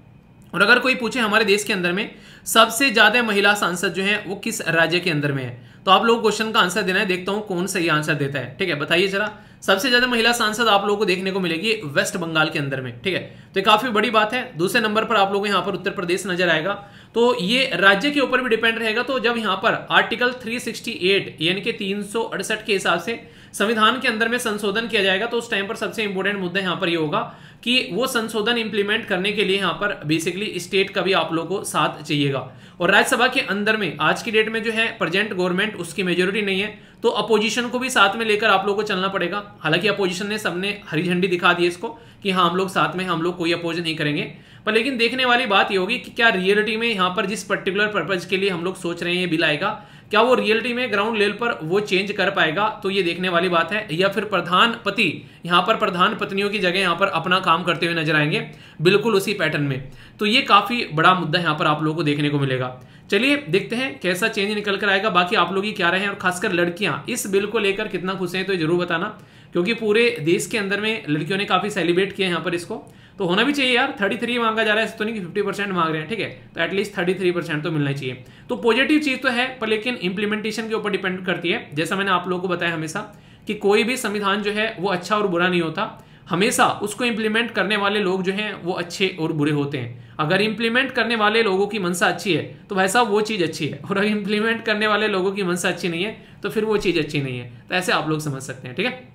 और अगर कोई पूछे हमारे देश के अंदर में सबसे ज्यादा महिला सांसद जो है वो किस राज्य के अंदर में है, तो आप लोग क्वेश्चन का आंसर देना है, देखता हूं कौन सही आंसर देता है। ठीक है, बताइए जरा। सबसे ज्यादा महिला सांसद आप लोगों को देखने को मिलेगी वेस्ट बंगाल के अंदर में। ठीक है, तो ये काफी बड़ी बात है। दूसरे नंबर पर आप लोगों को यहाँ पर उत्तर प्रदेश नजर आएगा। तो ये राज्य के ऊपर भी डिपेंड रहेगा। तो जब यहाँ पर आर्टिकल 368 यानी कि 368 के हिसाब से संविधान के अंदर में संशोधन किया जाएगा तो उस टाइम पर सबसे इंपॉर्टेंट मुद्दा यहाँ पर ये होगा कि वो संशोधन इंप्लीमेंट करने के लिए यहाँ पर बेसिकली स्टेट का भी आप लोगों को साथ चाहिएगा। और राज्यसभा के अंदर में आज की डेट में जो है प्रेजेंट गवर्नमेंट उसकी मेजोरिटी नहीं है, तो अपोजिशन को भी साथ में लेकर आप लोगों को चलना पड़ेगा। हालांकि अपोजिशन ने सबने हरी झंडी दिखा दी इसको कि हाँ हम लोग साथ में, हम लोग कोई अपोज नहीं करेंगे। पर लेकिन देखने वाली बात ये होगी कि क्या रियलिटी में यहाँ पर जिस पर्टिकुलर पर्पज के लिए हम लोग सोच रहे हैं ये बिल आएगा, क्या वो रियलिटी में ग्राउंड लेवल पर वो चेंज कर पाएगा, तो ये देखने वाली बात है। या फिर प्रधानपति यहाँ पर प्रधान पत्नियों की जगह यहाँ पर अपना काम करते हुए नजर आएंगे बिल्कुल उसी पैटर्न में। तो ये काफी बड़ा मुद्दा यहाँ पर आप लोगों को देखने को मिलेगा। चलिए देखते हैं कैसा चेंज निकल कर आएगा। बाकी आप लोग ही क्या रहे हैं और खासकर लड़कियां इस बिल को लेकर कितना खुश हैं तो जरूर बताना, क्योंकि पूरे देश के अंदर में लड़कियों ने काफी सेलिब्रेट किया यहाँ पर इसको। तो होना भी चाहिए यार, 33 मांगा जा रहा है, तो नहीं कि 50% मांग रहे हैं। ठीक है, तो एटलीस्ट 33% तो मिलना चाहिए। तो पॉजिटिव चीज तो है, पर लेकिन इंप्लीमेंटेशन के ऊपर डिपेंड करती है। जैसा मैंने आप लोगों को बताया हमेशा कि कोई भी संविधान जो है वो अच्छा और बुरा नहीं होता, हमेशा उसको इंप्लीमेंट करने वाले लोग जो हैं वो अच्छे और बुरे होते हैं। अगर इंप्लीमेंट करने वाले लोगों की मनसा अच्छी है तो वैसा वो चीज अच्छी है, और अगर इंप्लीमेंट करने वाले लोगों की मनसा अच्छी नहीं है तो फिर वो चीज अच्छी नहीं है। तो ऐसे आप लोग समझ सकते हैं। ठीक है,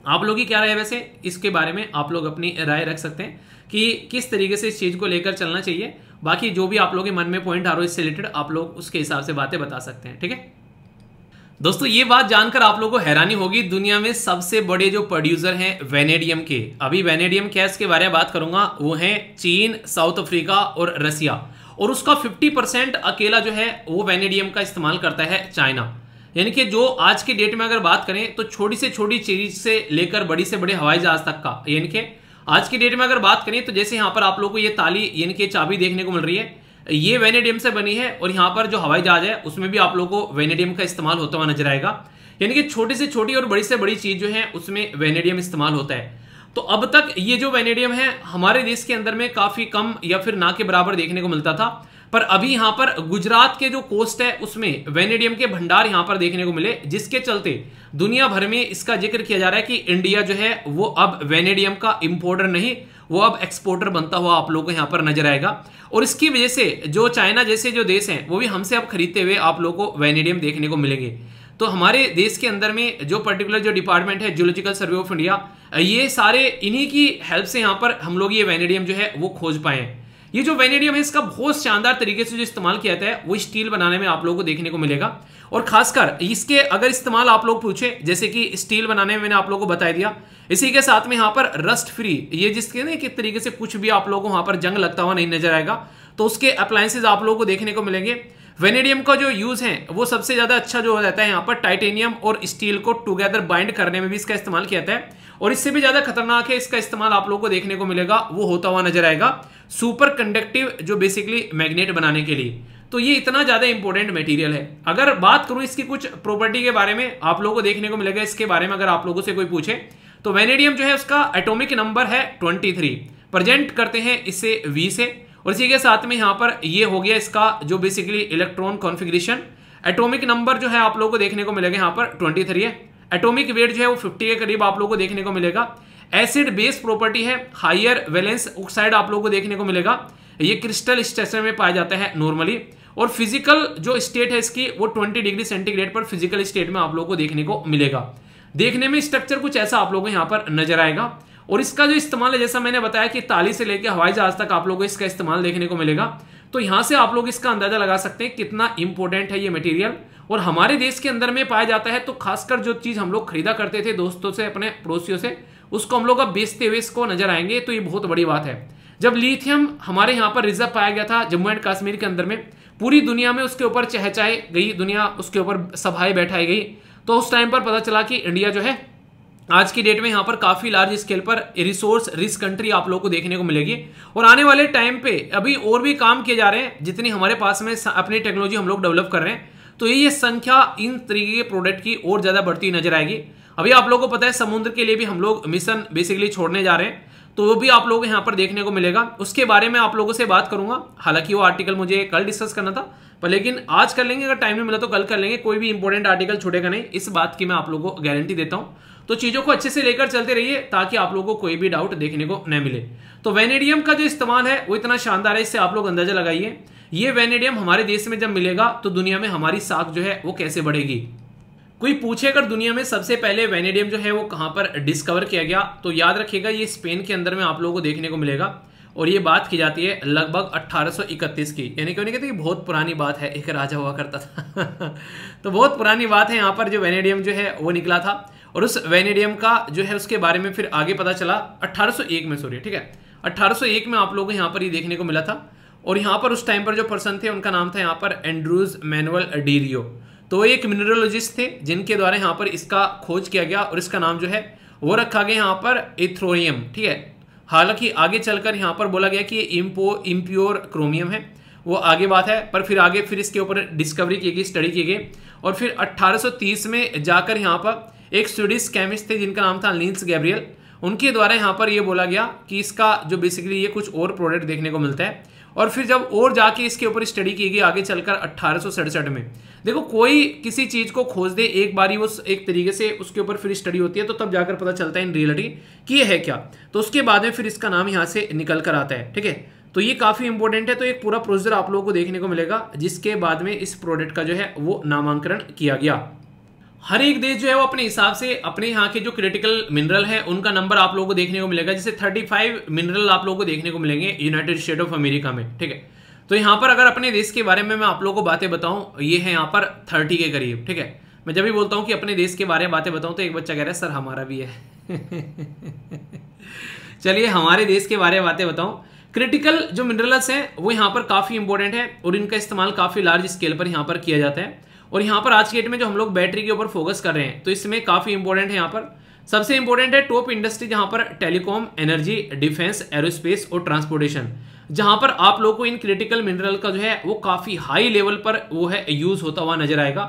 आप लोग की क्या राय है वैसे इसके बारे में, आप लोग अपनी राय रख सकते हैं कि किस तरीके से इस चीज को लेकर चलना चाहिए। बाकी जो भी आप लोगों के मन में पॉइंट आ रहा है इससे रिलेटेड आप लोग उसके हिसाब से बातें बता सकते हैं। ठीक है दोस्तों, ये बात जानकर आप लोगों को हैरानी होगी, दुनिया में सबसे बड़े जो प्रोड्यूसर हैं वेनेडियम के, अभी वेनेडियम गैस के बारे में बात करूंगा, वो हैं चीन, साउथ अफ्रीका और रसिया। और उसका 50% अकेला जो है वो वेनेडियम का इस्तेमाल करता है चाइना। यानी कि जो आज की डेट में अगर बात करें तो छोटी से छोटी चीज से लेकर बड़ी से बड़े हवाई जहाज तक का, यानी कि आज की डेट में अगर बात करें तो जैसे यहाँ पर आप लोगों को ये ताली यानी कि चाबी देखने को मिल रही है, ये वेनेडियम से बनी है। और यहाँ पर जो हवाई जहाज है उसमें भी आप लोगों को वेनेडियम का इस्तेमाल होता हुआ नजर आएगा। यानी कि छोटी से छोटी और बड़ी से बड़ी चीज जो है उसमें वेनेडियम इस्तेमाल होता है। तो अब तक ये जो वेनेडियम है हमारे देश के अंदर में काफी कम या फिर ना के बराबर देखने को मिलता था, पर अभी यहां पर गुजरात के जो कोस्ट है उसमें वेनेडियम के भंडार यहां पर देखने को मिले, जिसके चलते दुनिया भर में इसका जिक्र किया जा रहा है कि इंडिया जो है वो अब वेनेडियम का इंपोर्टर नहीं, वो अब एक्सपोर्टर बनता हुआ आप लोगों को यहां पर नजर आएगा। और इसकी वजह से जो चाइना जैसे जो देश हैं वो भी हमसे अब खरीदते हुए आप लोगों को वेनेडियम देखने को मिलेंगे। तो हमारे देश के अंदर में जो पर्टिकुलर जो डिपार्टमेंट है जियोलॉजिकल सर्वे ऑफ इंडिया, ये सारे इन्हीं की हेल्प से यहाँ पर हम लोग ये वेनेडियम जो है वो खोज पाए हैं। ये जो वेनेडियम है इसका बहुत शानदार तरीके से जो इस्तेमाल किया जाता है वो स्टील बनाने में आप लोगों को देखने को मिलेगा। और खासकर इसके अगर इस्तेमाल आप लोग पूछे, जैसे कि स्टील बनाने में मैंने आप लोगों को बता दिया, इसी के साथ में यहाँ पर रस्ट फ्री, ये जिसके ना किस तरीके से कुछ भी आप लोगों को वहां पर जंग लगता हुआ नहीं नजर आएगा, तो उसके अप्लायंसेज आप लोगों को देखने को मिलेंगे। वेनेडियम का जो यूज है वो सबसे ज्यादा अच्छा जो हो जाता है यहाँ पर टाइटेनियम और स्टील को टुगेदर बाइंड करने में भी इसका इस्तेमाल किया जाता है। और इससे भी ज्यादा खतरनाक है इसका इस्तेमाल आप लोगों को देखने को मिलेगा वो होता हुआ नजर आएगा सुपर कंडक्टिव जो बेसिकली मैग्नेट बनाने के लिए। तो ये इतना ज्यादा इंपॉर्टेंट मटेरियल है। अगर बात करूं इसकी कुछ प्रॉपर्टी के बारे में आप लोगों को देखने को मिलेगा, इसके बारे में अगर आप लोगों से कोई पूछे तो वेनेडियम जो है उसका एटॉमिक नंबर है 23, प्रेजेंट करते हैं इसे V से। और इसी के साथ में यहां पर ये हो गया इसका जो basically electron configuration. Atomic number जो है आप लोगों को देखने को मिलेगा यहाँ पर 23 है। एटॉमिक वेट जो है वो 50 के करीब आप लोगों को देखने को मिलेगा। एसिड बेस प्रॉपर्टी है, हायर वैलेंस ऑक्साइड आप लोगों को देखने को मिलेगा। ये क्रिस्टल स्ट्रक्चर में पाया जाता है नॉर्मली। और फिजिकल जो स्टेट है इसकी वो 20 डिग्री सेंटीग्रेड पर फिजिकल स्टेट में आप लोगों को देखने को मिलेगा। देखने में स्ट्रक्चर कुछ ऐसा आप लोगों को यहाँ पर नजर आएगा। और इसका जो इस्तेमाल है जैसा मैंने बताया कि ताली से लेकर हवाई जहाज तक आप लोगों को इसका इस्तेमाल देखने को मिलेगा। तो यहां से आप लोग इसका अंदाजा लगा सकते हैं कितना इंपॉर्टेंट है ये मटेरियल और हमारे देश के अंदर में पाया जाता है। तो खासकर जो चीज हम लोग खरीदा करते थे दोस्तों से, अपने पड़ोसियों से, उसको हम लोग अब बेचते हुए इसको नजर आएंगे। तो ये बहुत बड़ी बात है। जब लिथियम हमारे यहाँ पर रिजर्व पाया गया था जम्मू एंड कश्मीर के अंदर में, पूरी दुनिया में उसके ऊपर चहचाई गई, दुनिया उसके ऊपर सभाएं बैठाई गई। तो उस टाइम पर पता चला कि इंडिया जो है आज की डेट में यहाँ पर काफी लार्ज स्केल पर रिसोर्स रिच कंट्री आप लोगों को देखने को मिलेगी। और आने वाले टाइम पे अभी और भी काम किए जा रहे हैं, जितनी हमारे पास में अपनी टेक्नोलॉजी हम लोग डेवलप कर रहे हैं, तो ये संख्या इन तरीके के प्रोडक्ट की और ज्यादा बढ़ती नजर आएगी। अभी आप लोगों को पता है समुद्र के लिए भी हम लोग मिशन बेसिकली छोड़ने जा रहे हैं, तो वो भी आप लोगों को यहाँ पर देखने को मिलेगा। उसके बारे में आप लोगों से बात करूंगा। हालांकि वो आर्टिकल मुझे कल डिस्कस करना था, पर लेकिन आज कर लेंगे, अगर टाइम नहीं मिला तो कल कर लेंगे। कोई भी इंपॉर्टेंट आर्टिकल छूटेगा नहीं, इस बात की मैं आप लोगों को गारंटी देता हूं। तो चीजों को अच्छे से लेकर चलते रहिए ताकि आप लोगों को कोई भी डाउट देखने को न मिले। तो वेनेडियम का जो इस्तेमाल है वो इतना शानदार है, इससे आप लोग अंदाजा लगाइए ये वेनेडियम हमारे देश में जब मिलेगा तो दुनिया में हमारी साख जो है वो कैसे बढ़ेगी। कोई पूछे अगर दुनिया में सबसे पहले वेनेडियम जो है वो कहां पर डिस्कवर किया गया, तो याद रखिएगा ये स्पेन के अंदर में आप लोगों को देखने को मिलेगा। और ये बात की जाती है लगभग 1831 की, यानी क्यों नहीं कहते कि बहुत पुरानी बात है, एक राजा हुआ करता था तो बहुत पुरानी बात है। यहाँ पर जो वेनेडियम जो है वो निकला था और उस वेनेडियम का जो है उसके बारे में फिर आगे पता चला 1801 में, सॉरी ठीक है 1801 में आप लोगों को यहाँ पर ये देखने को मिला था। और यहाँ पर उस टाइम पर जो पर्सन थे उनका नाम था यहाँ पर एंड्रूज मैनुअल डीरियो। तो एक मिनरोलॉजिस्ट थे जिनके द्वारा यहाँ पर इसका खोज किया गया और इसका नाम जो है वो रखा गया यहाँ पर इथ्रोनियम, ठीक है। हालांकि आगे चलकर यहाँ पर बोला गया कि ये इम्प्योर क्रोमियम है, वो आगे बात है। पर फिर आगे फिर इसके ऊपर डिस्कवरी की गई, स्टडी की गई। और फिर 1830 में जाकर यहाँ पर एक स्वीडिश केमिस्ट थे जिनका नाम था निल्स गैब्रियल, उनके द्वारा यहाँ पर ये बोला गया कि इसका जो बेसिकली ये कुछ और प्रोडक्ट देखने को मिलता है। और फिर जब और जाके इसके ऊपर स्टडी की गई आगे चलकर 1867 में, देखो कोई किसी चीज को खोज दे एक बारी वो एक तरीके से उसके ऊपर फिर स्टडी होती है, तो तब जाकर पता चलता है इन रियलिटी कि ये है क्या। तो उसके बाद में फिर इसका नाम यहाँ से निकल कर आता है, ठीक है। तो ये काफी इंपॉर्टेंट है। तो एक पूरा प्रोसीजर आप लोगों को देखने को मिलेगा जिसके बाद में इस प्रोडक्ट का जो है वो नामांकन किया गया। हर एक देश जो है वो अपने हिसाब से अपने यहाँ के जो क्रिटिकल मिनरल है उनका नंबर आप लोगों को देखने को मिलेगा। जैसे 35 मिनरल आप लोगों को देखने को मिलेंगे यूनाइटेड स्टेट ऑफ अमेरिका में, ठीक है। तो यहाँ पर अगर अपने देश के बारे में मैं आप लोगों को बातें बताऊं, ये है यहाँ पर 30 के करीब, ठीक है। मैं जब भी बोलता हूँ कि अपने देश के बारे में बातें बताऊं तो एक बच्चा कह रहा है सर हमारा भी है चलिए हमारे देश के बारे में बातें बताऊं। क्रिटिकल जो मिनरल्स हैं वो यहाँ पर काफी इंपॉर्टेंट है और इनका इस्तेमाल काफी लार्ज स्केल पर यहाँ पर किया जाता है। और यहाँ पर आज के डेट में जो हम लोग बैटरी के ऊपर फोकस कर रहे हैं तो इसमें काफी इंपॉर्टेंट है। यहाँ पर सबसे इंपॉर्टेंट है टॉप इंडस्ट्री, जहां पर टेलीकॉम, एनर्जी, डिफेंस, एरोस्पेस और ट्रांसपोर्टेशन, जहां पर आप लोग को इन क्रिटिकल मिनरल का जो है वो काफी हाई लेवल पर वो है यूज होता हुआ नजर आएगा।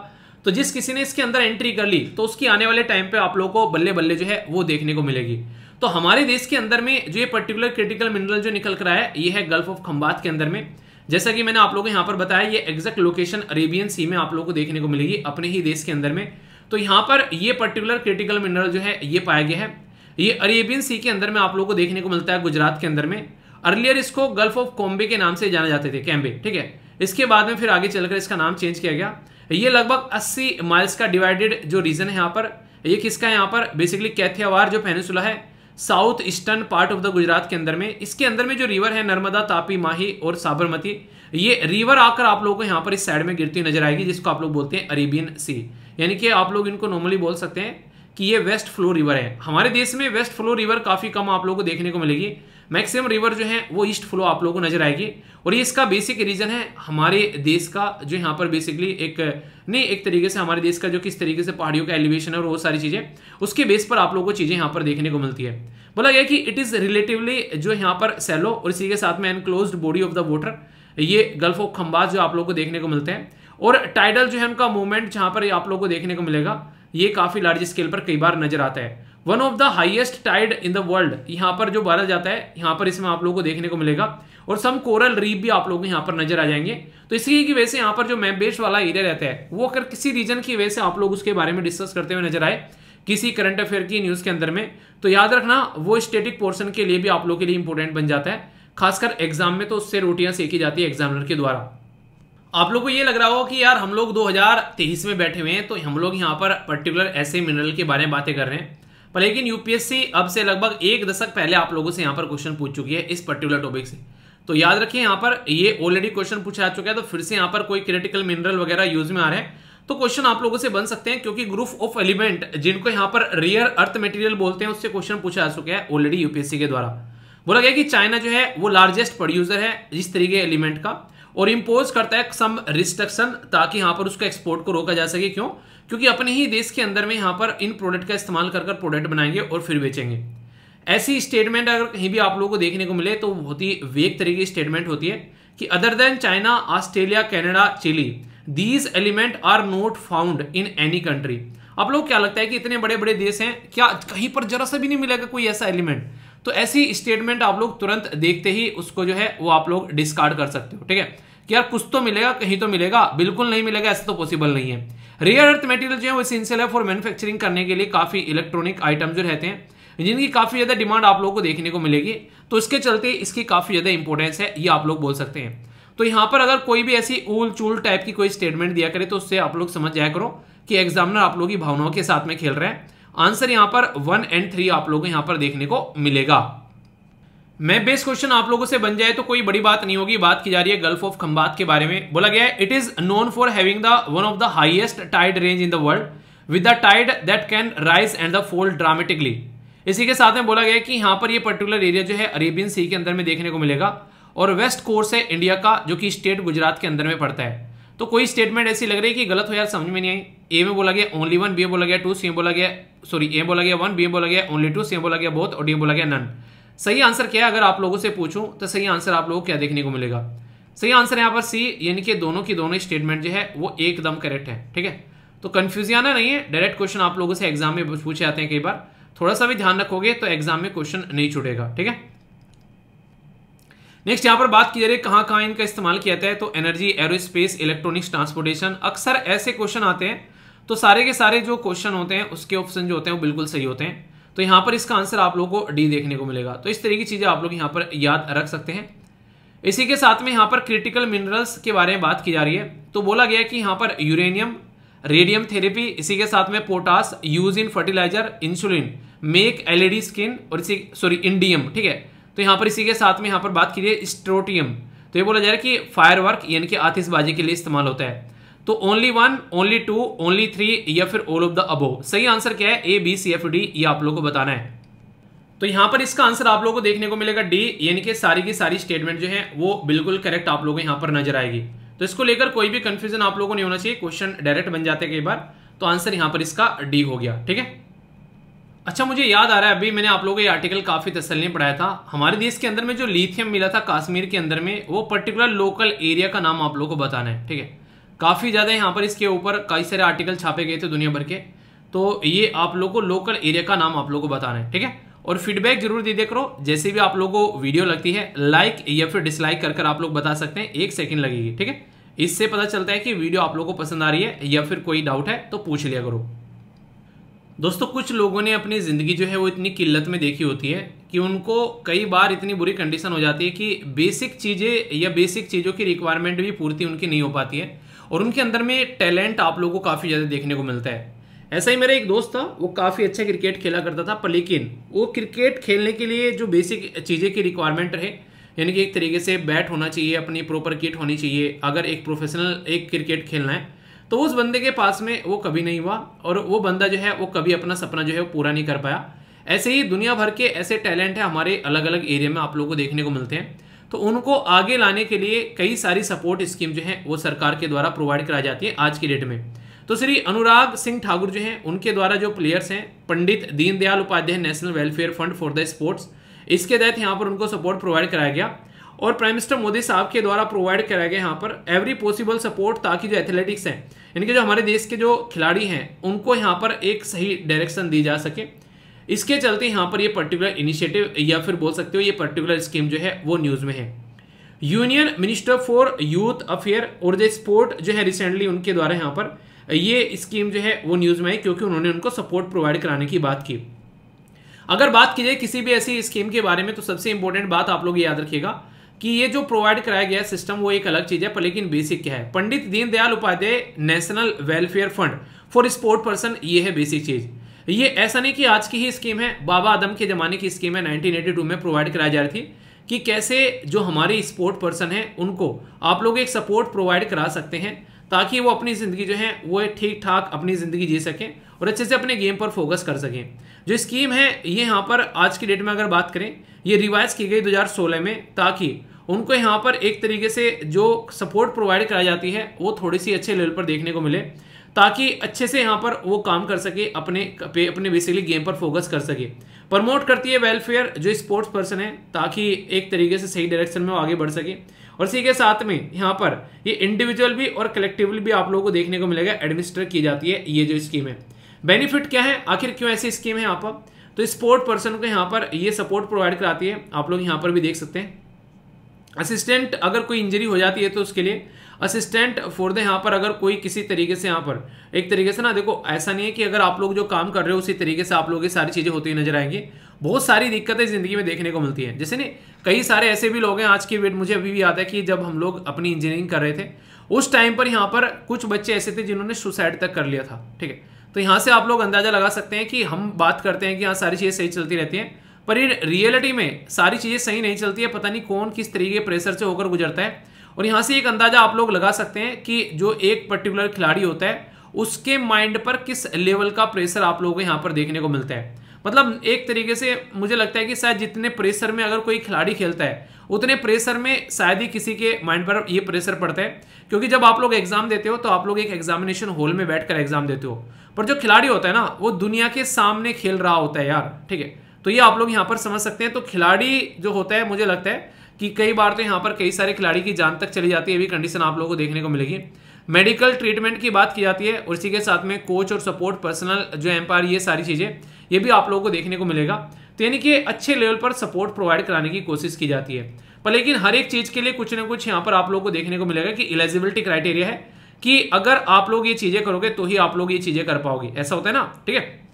तो जिस किसी ने इसके अंदर एंट्री कर ली तो उसकी आने वाले टाइम पे आप लोग को बल्ले बल्ले जो है वो देखने को मिलेगी। तो हमारे देश के अंदर में जो ये पर्टिकुलर क्रिटिकल मिनरल जो निकल कर आया है, ये है गल्फ ऑफ खंबात के अंदर में। जैसा कि मैंने आप लोगों को यहाँ पर बताया, ये एग्जैक्ट लोकेशन अरेबियन सी में आप लोगों को देखने को मिलेगी, अपने ही देश के अंदर में। तो यहाँ पर ये पर्टिकुलर क्रिटिकल मिनरल जो है ये पाया गया है, ये अरेबियन सी के अंदर में आप लोगों को देखने को मिलता है, गुजरात के अंदर में। अर्लियर इसको गल्फ ऑफ कॉम्बे के नाम से जाने जाते थे, कैम्बे, ठीक है। इसके बाद में फिर आगे चलकर इसका नाम चेंज किया गया। ये लगभग 80 माइल्स का डिवाइडेड जो रीजन है यहाँ पर, ये किसका है यहाँ पर, बेसिकली कैथियावाड़ जो पेनिनसुला है, south eastern part of the Gujarat के अंदर में। इसके अंदर में जो रिवर है नर्मदा, तापी, माही और साबरमती, ये रिवर आकर आप लोगों को यहाँ पर इस साइड में गिरती नजर आएगी, जिसको आप लोग बोलते हैं अरेबियन सी। यानी कि आप लोग इनको नॉर्मली बोल सकते हैं कि ये वेस्ट फ्लो रिवर है। हमारे देश में वेस्ट फ्लो रिवर काफी कम आप लोगों को देखने को मिलेगी, मैक्सिमम रिवर जो है वो ईस्ट फ्लो आप लोगों को नजर आएगी। और ये इसका बेसिक रीजन है हमारे देश का जो यहाँ पर बेसिकली एक तरीके से हमारे देश का जो किस तरीके से पहाड़ियों का एलिवेशन है और वो सारी चीजें, उसके बेस पर आप लोगों को चीजें यहाँ पर देखने को मिलती है। बोला गया कि इट इज रिलेटिवली जो यहाँ पर सैलो और इसी के साथ में enclosed body of the water, ये गल्फ ऑफ खंबात जो आप लोगों को देखने को मिलते हैं। और टाइडल जो है उनका मूवमेंट जहां पर आप लोगों को देखने को मिलेगा, ये काफी लार्ज स्केल पर कई बार नजर आता है। One of the highest tied in the world यहाँ पर जो बारह जाता है, यहाँ पर इसमें आप लोगों को देखने को मिलेगा। और सम कोरल रीफ भी आप लोगों को यहाँ पर नजर आ जाएंगे। तो इसी की वजह से यहाँ पर जो मैप बेस्ड वाला एरिया रहता है, वो अगर किसी रीजन की वजह से आप लोग उसके बारे में डिस्कस करते हुए नजर आए किसी करंट अफेयर की न्यूज के अंदर में, तो याद रखना वो स्टेटिक पोर्शन के लिए भी आप लोग के लिए इंपॉर्टेंट बन जाता है, खासकर एग्जाम में। तो उससे रोटियां सेकी जाती है एग्जामिनर के द्वारा। आप लोग को ये लग रहा हो कि यार हम लोग 2023 में बैठे हुए हैं, तो हम लोग यहाँ पर पर्टिकुलर ऐसे मिनरल के बारे में बातें कर रहे हैं, पर लेकिन यूपीएससी अब से लगभग 1 दशक पहले आप लोगों से यहाँ पर क्वेश्चन पूछ चुकी है इस पर्टिकुलर टॉपिक से। तो याद रखिए यहाँ पर ये ऑलरेडी क्वेश्चन पूछा जा चुका है, तो फिर से यहाँ पर कोई क्रिटिकल मिनरल वगैरह यूज में आ रहे हैं तो क्वेश्चन आप लोगों से बन सकते हैं, क्योंकि ग्रुप ऑफ एलिमेंट जिनको यहाँ पर रेयर अर्थ मटेरियल बोलते हैं, उससे क्वेश्चन पूछा जा चुका है ऑलरेडी यूपीएससी के द्वारा। बोला गया कि चाइना जो है वो लार्जेस्ट प्रोड्यूसर है इस तरीके एलिमेंट का, और इंपोज करता है सम रिस्ट्रिक्शन ताकि यहाँ पर उसका एक्सपोर्ट को रोका जा सके। क्यों? क्योंकि अपने ही देश के अंदर में यहाँ पर इन प्रोडक्ट का इस्तेमाल कर प्रोडक्ट बनाएंगे और फिर बेचेंगे। ऐसी स्टेटमेंट अगर कहीं भी आप लोगों को देखने को मिले तो बहुत ही वेग तरीके की स्टेटमेंट होती है कि other than China, Australia, Canada, Chile, these element are not found in any country. आप लोग क्या लगता है कि इतने बड़े बड़े देश हैं, क्या कहीं पर जरा सा भी नहीं मिलेगा कोई ऐसा एलिमेंट? तो ऐसी स्टेटमेंट आप लोग तुरंत देखते ही उसको जो है वो आप लोग डिस्कार्ड कर सकते हो, ठीक है, कि यार कुछ तो मिलेगा, कहीं तो मिलेगा, बिल्कुल नहीं मिलेगा, ऐसा तो पॉसिबल नहीं है। रेयर अर्थ मटेरियल जो है वो एसेंशियल है फॉर मैन्युफैक्चरिंग करने के लिए काफी इलेक्ट्रॉनिक आइटम जो रहते हैं, जिनकी काफी ज्यादा डिमांड आप लोगों को देखने को मिलेगी, तो इसके चलते इसकी काफी ज्यादा इंपॉर्टेंस है, ये आप लोग बोल सकते हैं। तो यहाँ पर अगर कोई भी ऐसी ऊल चूल टाइप की कोई स्टेटमेंट दिया करे तो उससे आप लोग समझ जाया करो कि एग्जामिनर आप लोगों की भावनाओं के साथ में खेल रहे हैं। आंसर यहाँ पर 1 और 3 आप लोगों को यहाँ पर देखने को मिलेगा। मैं बेस क्वेश्चन आप लोगों से बन जाए तो कोई बड़ी बात नहीं होगी। बात की जा रही है गल्फ ऑफ खंबात के बारे में। बोला गया है it is known for having the one of the highest tide range in the world with the tide that can rise and the fall dramatically. इसी के साथ में बोला गया कि यहाँ पर ये पर्टिकुलर एरिया जो है अरेबियन सी के अंदर में देखने को मिलेगा, और वेस्ट कोर्स है इंडिया का, जो कि स्टेट गुजरात के अंदर में पड़ता है। तो कोई स्टेटमेंट ऐसी लग रही है कि गलत हो यार, समझ में नहीं आई। ए में बोला गया ओनली 1, बी में बोला गया 2, सी में बोला गया ए बोला गया 1, बी में बोला गया ओनली 2, सी में बोला गया बोथ, और डी में बोला गया नन। सही आंसर क्या है अगर आप लोगों से पूछूं तो सही आंसर आप लोगों को क्या देखने को मिलेगा? सही आंसर यहाँ पर सी, यानी कि दोनों की दोनों स्टेटमेंट जो है वो एकदम करेक्ट है, ठीक है। तो कंफ्यूज आना नहीं है, डायरेक्ट क्वेश्चन आप लोगों से एग्जाम में पूछे जाते हैं कई बार, थोड़ा सा भी ध्यान रखोगे तो एग्जाम में क्वेश्चन नहीं छूटेगा, ठीक है। नेक्स्ट यहाँ पर बात की जा रही है कहां कहां इनका इस्तेमाल किया जाता है, तो एनर्जी, एरोस्पेस, इलेक्ट्रॉनिक्स, ट्रांसपोर्टेशन, अक्सर ऐसे क्वेश्चन आते हैं तो सारे के सारे जो क्वेश्चन होते हैं उसके ऑप्शन जो होते हैं वो बिल्कुल सही होते हैं। तो यहाँ पर इसका आंसर आप लोगों को डी देखने को मिलेगा। तो इस तरह की चीजें आप लोग यहाँ पर याद रख सकते हैं। इसी के साथ में यहाँ पर क्रिटिकल मिनरल्स के बारे में बात की जा रही है। तो बोला गया कि यहाँ पर यूरेनियम, रेडियम थेरेपी, इसी के साथ में potash, use in fertiliser, insulin, make LED screen, और इंडियम, ठीक है। तो यहाँ पर इसी के साथ में यहाँ पर बात की जाए स्ट्रोटियम, तो ये बोला जा रहा है कि फायर वर्क यानी कि आतिशबाजी के लिए इस्तेमाल होता है। तो ओनली 1, ओनली 2, ओनली 3 या फिर ऑल ऑफ द अबोव। सही आंसर क्या है? ए, बी, सी, एफ, डी, ये आप लोगों को बताना है। तो यहाँ पर इसका आंसर आप लोगों को देखने को मिलेगा डी, यानी कि सारी की सारी स्टेटमेंट जो है वो बिल्कुल करेक्ट आप लोगों को यहाँ पर नजर आएगी। तो इसको लेकर कोई भी कंफ्यूजन आप लोगों को नहीं होना चाहिए, क्वेश्चन डायरेक्ट बन जाते हैं कई बार। तो आंसर यहाँ पर इसका डी हो गया, ठीक है। अच्छा, मुझे याद आ रहा है अभी मैंने आप लोगों को ये आर्टिकल काफी तसल्ली पढ़ाया था। हमारे देश के अंदर में जो लिथियम मिला था कश्मीर के अंदर में, वो पर्टिकुलर लोकल एरिया का नाम आप लोगों को बताना है, ठीक है। काफी ज्यादा यहाँ पर इसके ऊपर कई सारे आर्टिकल छापे गए थे दुनिया भर के, तो ये आप लोगों को लोकल एरिया का नाम आप लोगों को बताना है, ठीक है। और फीडबैक जरूर दे दिया करो। जैसे भी आप लोगों को वीडियो लगती है लाइक या फिर डिसलाइक कर आप लोग बता सकते हैं, 1 सेकंड लगेगी, ठीक है। इससे पता चलता है कि वीडियो आप लोगों को पसंद आ रही है, या फिर कोई डाउट है तो पूछ लिया करो। दोस्तों कुछ लोगों ने अपनी ज़िंदगी जो है वो इतनी किल्लत में देखी होती है कि उनको कई बार इतनी बुरी कंडीशन हो जाती है कि बेसिक चीज़ें या बेसिक चीज़ों की रिक्वायरमेंट भी पूर्ति उनकी नहीं हो पाती है, और उनके अंदर में टैलेंट आप लोगों को काफ़ी ज़्यादा देखने को मिलता है। ऐसा ही मेरा एक दोस्त था, वो काफ़ी अच्छा क्रिकेट खेला करता था, पर लेकिन वो क्रिकेट खेलने के लिए जो बेसिक चीज़ें की रिक्वायरमेंट रहे, यानी कि एक तरीके से बैट होना चाहिए, अपनी प्रॉपर किट होनी चाहिए, अगर एक प्रोफेशनल एक क्रिकेट खेलना है तो उस बंदे के पास में वो कभी नहीं हुआ, और वो बंदा जो है वो कभी अपना सपना जो है वो पूरा नहीं कर पाया। ऐसे ही दुनिया भर के ऐसे टैलेंट है हमारे अलग अलग एरिया में आप लोगों को देखने को मिलते हैं, तो उनको आगे लाने के लिए कई सारी सपोर्ट स्कीम जो है वो सरकार के द्वारा प्रोवाइड कराई जाती है आज की डेट में। तो श्री अनुराग सिंह ठाकुर जो हैं उनके द्वारा जो प्लेयर्स हैं, Pandit Deendayal Upadhyay national welfare fund for the sports, इसके तहत यहाँ पर उनको सपोर्ट प्रोवाइड कराया गया, और प्राइम मिनिस्टर मोदी साहब के द्वारा प्रोवाइड कराया गया यहाँ पर एवरी पॉसिबल सपोर्ट, ताकि जो एथलेटिक्स हैं, यानी कि जो हमारे देश के जो खिलाड़ी हैं उनको यहाँ पर एक सही डायरेक्शन दी जा सके। इसके चलते यहाँ पर ये पर्टिकुलर इनिशिएटिव या फिर बोल सकते हो ये पर्टिकुलर स्कीम जो है वो न्यूज़ में है। Union minister for youth affair और द स्पोर्ट जो है रिसेंटली उनके द्वारा यहाँ पर ये स्कीम जो है वो न्यूज़ में है, क्योंकि उन्होंने उनको सपोर्ट प्रोवाइड कराने की बात की। अगर बात की जाए किसी भी ऐसी स्कीम के बारे में तो सबसे इंपॉर्टेंट बात आप लोग याद रखिएगा कि ये जो प्रोवाइड कराया गया सिस्टम वो एक अलग चीज है, पर लेकिन बेसिक क्या है, Pandit Deendayal Upadhyay national welfare fund for sport person, ये है बेसिक चीज। ये ऐसा नहीं कि आज की ही स्कीम है, बाबा आदम के जमाने की स्कीम है, 1982 में प्रोवाइड कराई जा रही थी कि कैसे जो हमारे स्पोर्ट पर्सन है उनको आप लोग एक सपोर्ट प्रोवाइड करा सकते हैं, ताकि वो अपनी ज़िंदगी जो है वो ठीक ठाक अपनी ज़िंदगी जी सकें और अच्छे से अपने गेम पर फोकस कर सकें। जो स्कीम है ये यहाँ पर आज की डेट में अगर बात करें, ये रिवाइज की गई 2016 में, ताकि उनको यहाँ पर एक तरीके से जो सपोर्ट प्रोवाइड कराई जाती है वो थोड़ी सी अच्छे लेवल पर देखने को मिले, ताकि अच्छे से यहाँ पर वो काम कर सके, अपने बेसिकली गेम पर फोकस कर सके। प्रमोट करती है वेलफेयर जो स्पोर्ट्स पर्सन है, ताकि एक तरीके से सही डायरेक्शन में वो आगे बढ़ सके, और इसी के साथ में यहाँ पर ये इंडिविजुअल भी और कलेक्टिवली भी आप लोगों को देखने को मिलेगा एडमिनिस्टर की जाती है ये जो स्कीम है। बेनिफिट क्या है, आखिर क्यों ऐसी स्कीम है यहाँ पर, तो स्पोर्ट पर्सन को यहाँ पर ये सपोर्ट प्रोवाइड कराती है, आप लोग यहाँ पर भी देख सकते हैं। असिस्टेंट, अगर कोई इंजरी हो जाती है तो उसके लिए असिस्टेंट फॉर द, यहाँ पर अगर कोई किसी तरीके से यहाँ पर एक तरीके से ना, देखो ऐसा नहीं है कि अगर आप लोग जो काम कर रहे हो उसी तरीके से आप लोग ये सारी चीज़ें होती हुई नजर आएंगी। बहुत सारी दिक्कतें जिंदगी में देखने को मिलती है, जैसे नहीं कई सारे ऐसे भी लोग हैं आज की डेट, मुझे अभी भी याद है कि जब हम लोग अपनी इंजीनियरिंग कर रहे थे उस टाइम पर यहाँ पर कुछ बच्चे ऐसे थे जिन्होंने सुसाइड तक कर लिया था, ठीक है। तो यहाँ से आप लोग अंदाजा लगा सकते हैं कि हम बात करते हैं कि यहाँ सारी चीज़ें सही चलती रहती हैं, पर ये रियलिटी में सारी चीज़ें सही नहीं चलती है, पता नहीं कौन किस तरीके प्रेशर से होकर गुजरता है। और यहाँ से एक अंदाजा आप लोग लगा सकते हैं कि जो एक पर्टिकुलर खिलाड़ी होता है उसके माइंड पर किस लेवल का प्रेशर आप लोगों को यहाँ पर देखने को मिलता है। मतलब एक तरीके से मुझे लगता है कि शायद जितने प्रेशर में अगर कोई खिलाड़ी खेलता है उतने प्रेशर में शायद ही किसी के माइंड पर ये प्रेशर पड़ता है, क्योंकि जब आप लोग एग्जाम देते हो तो आप लोग एक एग्जामिनेशन हॉल में बैठकर एग्जाम देते हो, पर जो खिलाड़ी होता है ना वो दुनिया के सामने खेल रहा होता है यार, ठीक है। तो ये आप लोग यहाँ पर समझ सकते हैं। तो खिलाड़ी जो होता है मुझे लगता है कि कई बार तो यहाँ पर कई सारे खिलाड़ी की जान तक चली जाती है, ये भी कंडीशन आप लोगों को देखने को मिलेगी। मेडिकल ट्रीटमेंट की बात की जाती है, और इसी के साथ में कोच और सपोर्ट पर्सनल जो एम्पायर, ये सारी चीज़ें ये भी आप लोगों को देखने को मिलेगा। तो यानी कि अच्छे लेवल पर सपोर्ट प्रोवाइड कराने की कोशिश की जाती है, पर लेकिन हर एक चीज़ के लिए कुछ ना कुछ यहाँ पर आप लोगों को देखने को मिलेगा कि एलिजिबिलिटी क्राइटेरिया है कि अगर आप लोग ये चीज़ें करोगे तो ही आप लोग ये चीज़ें कर पाओगे, ऐसा होता है ना, ठीक है।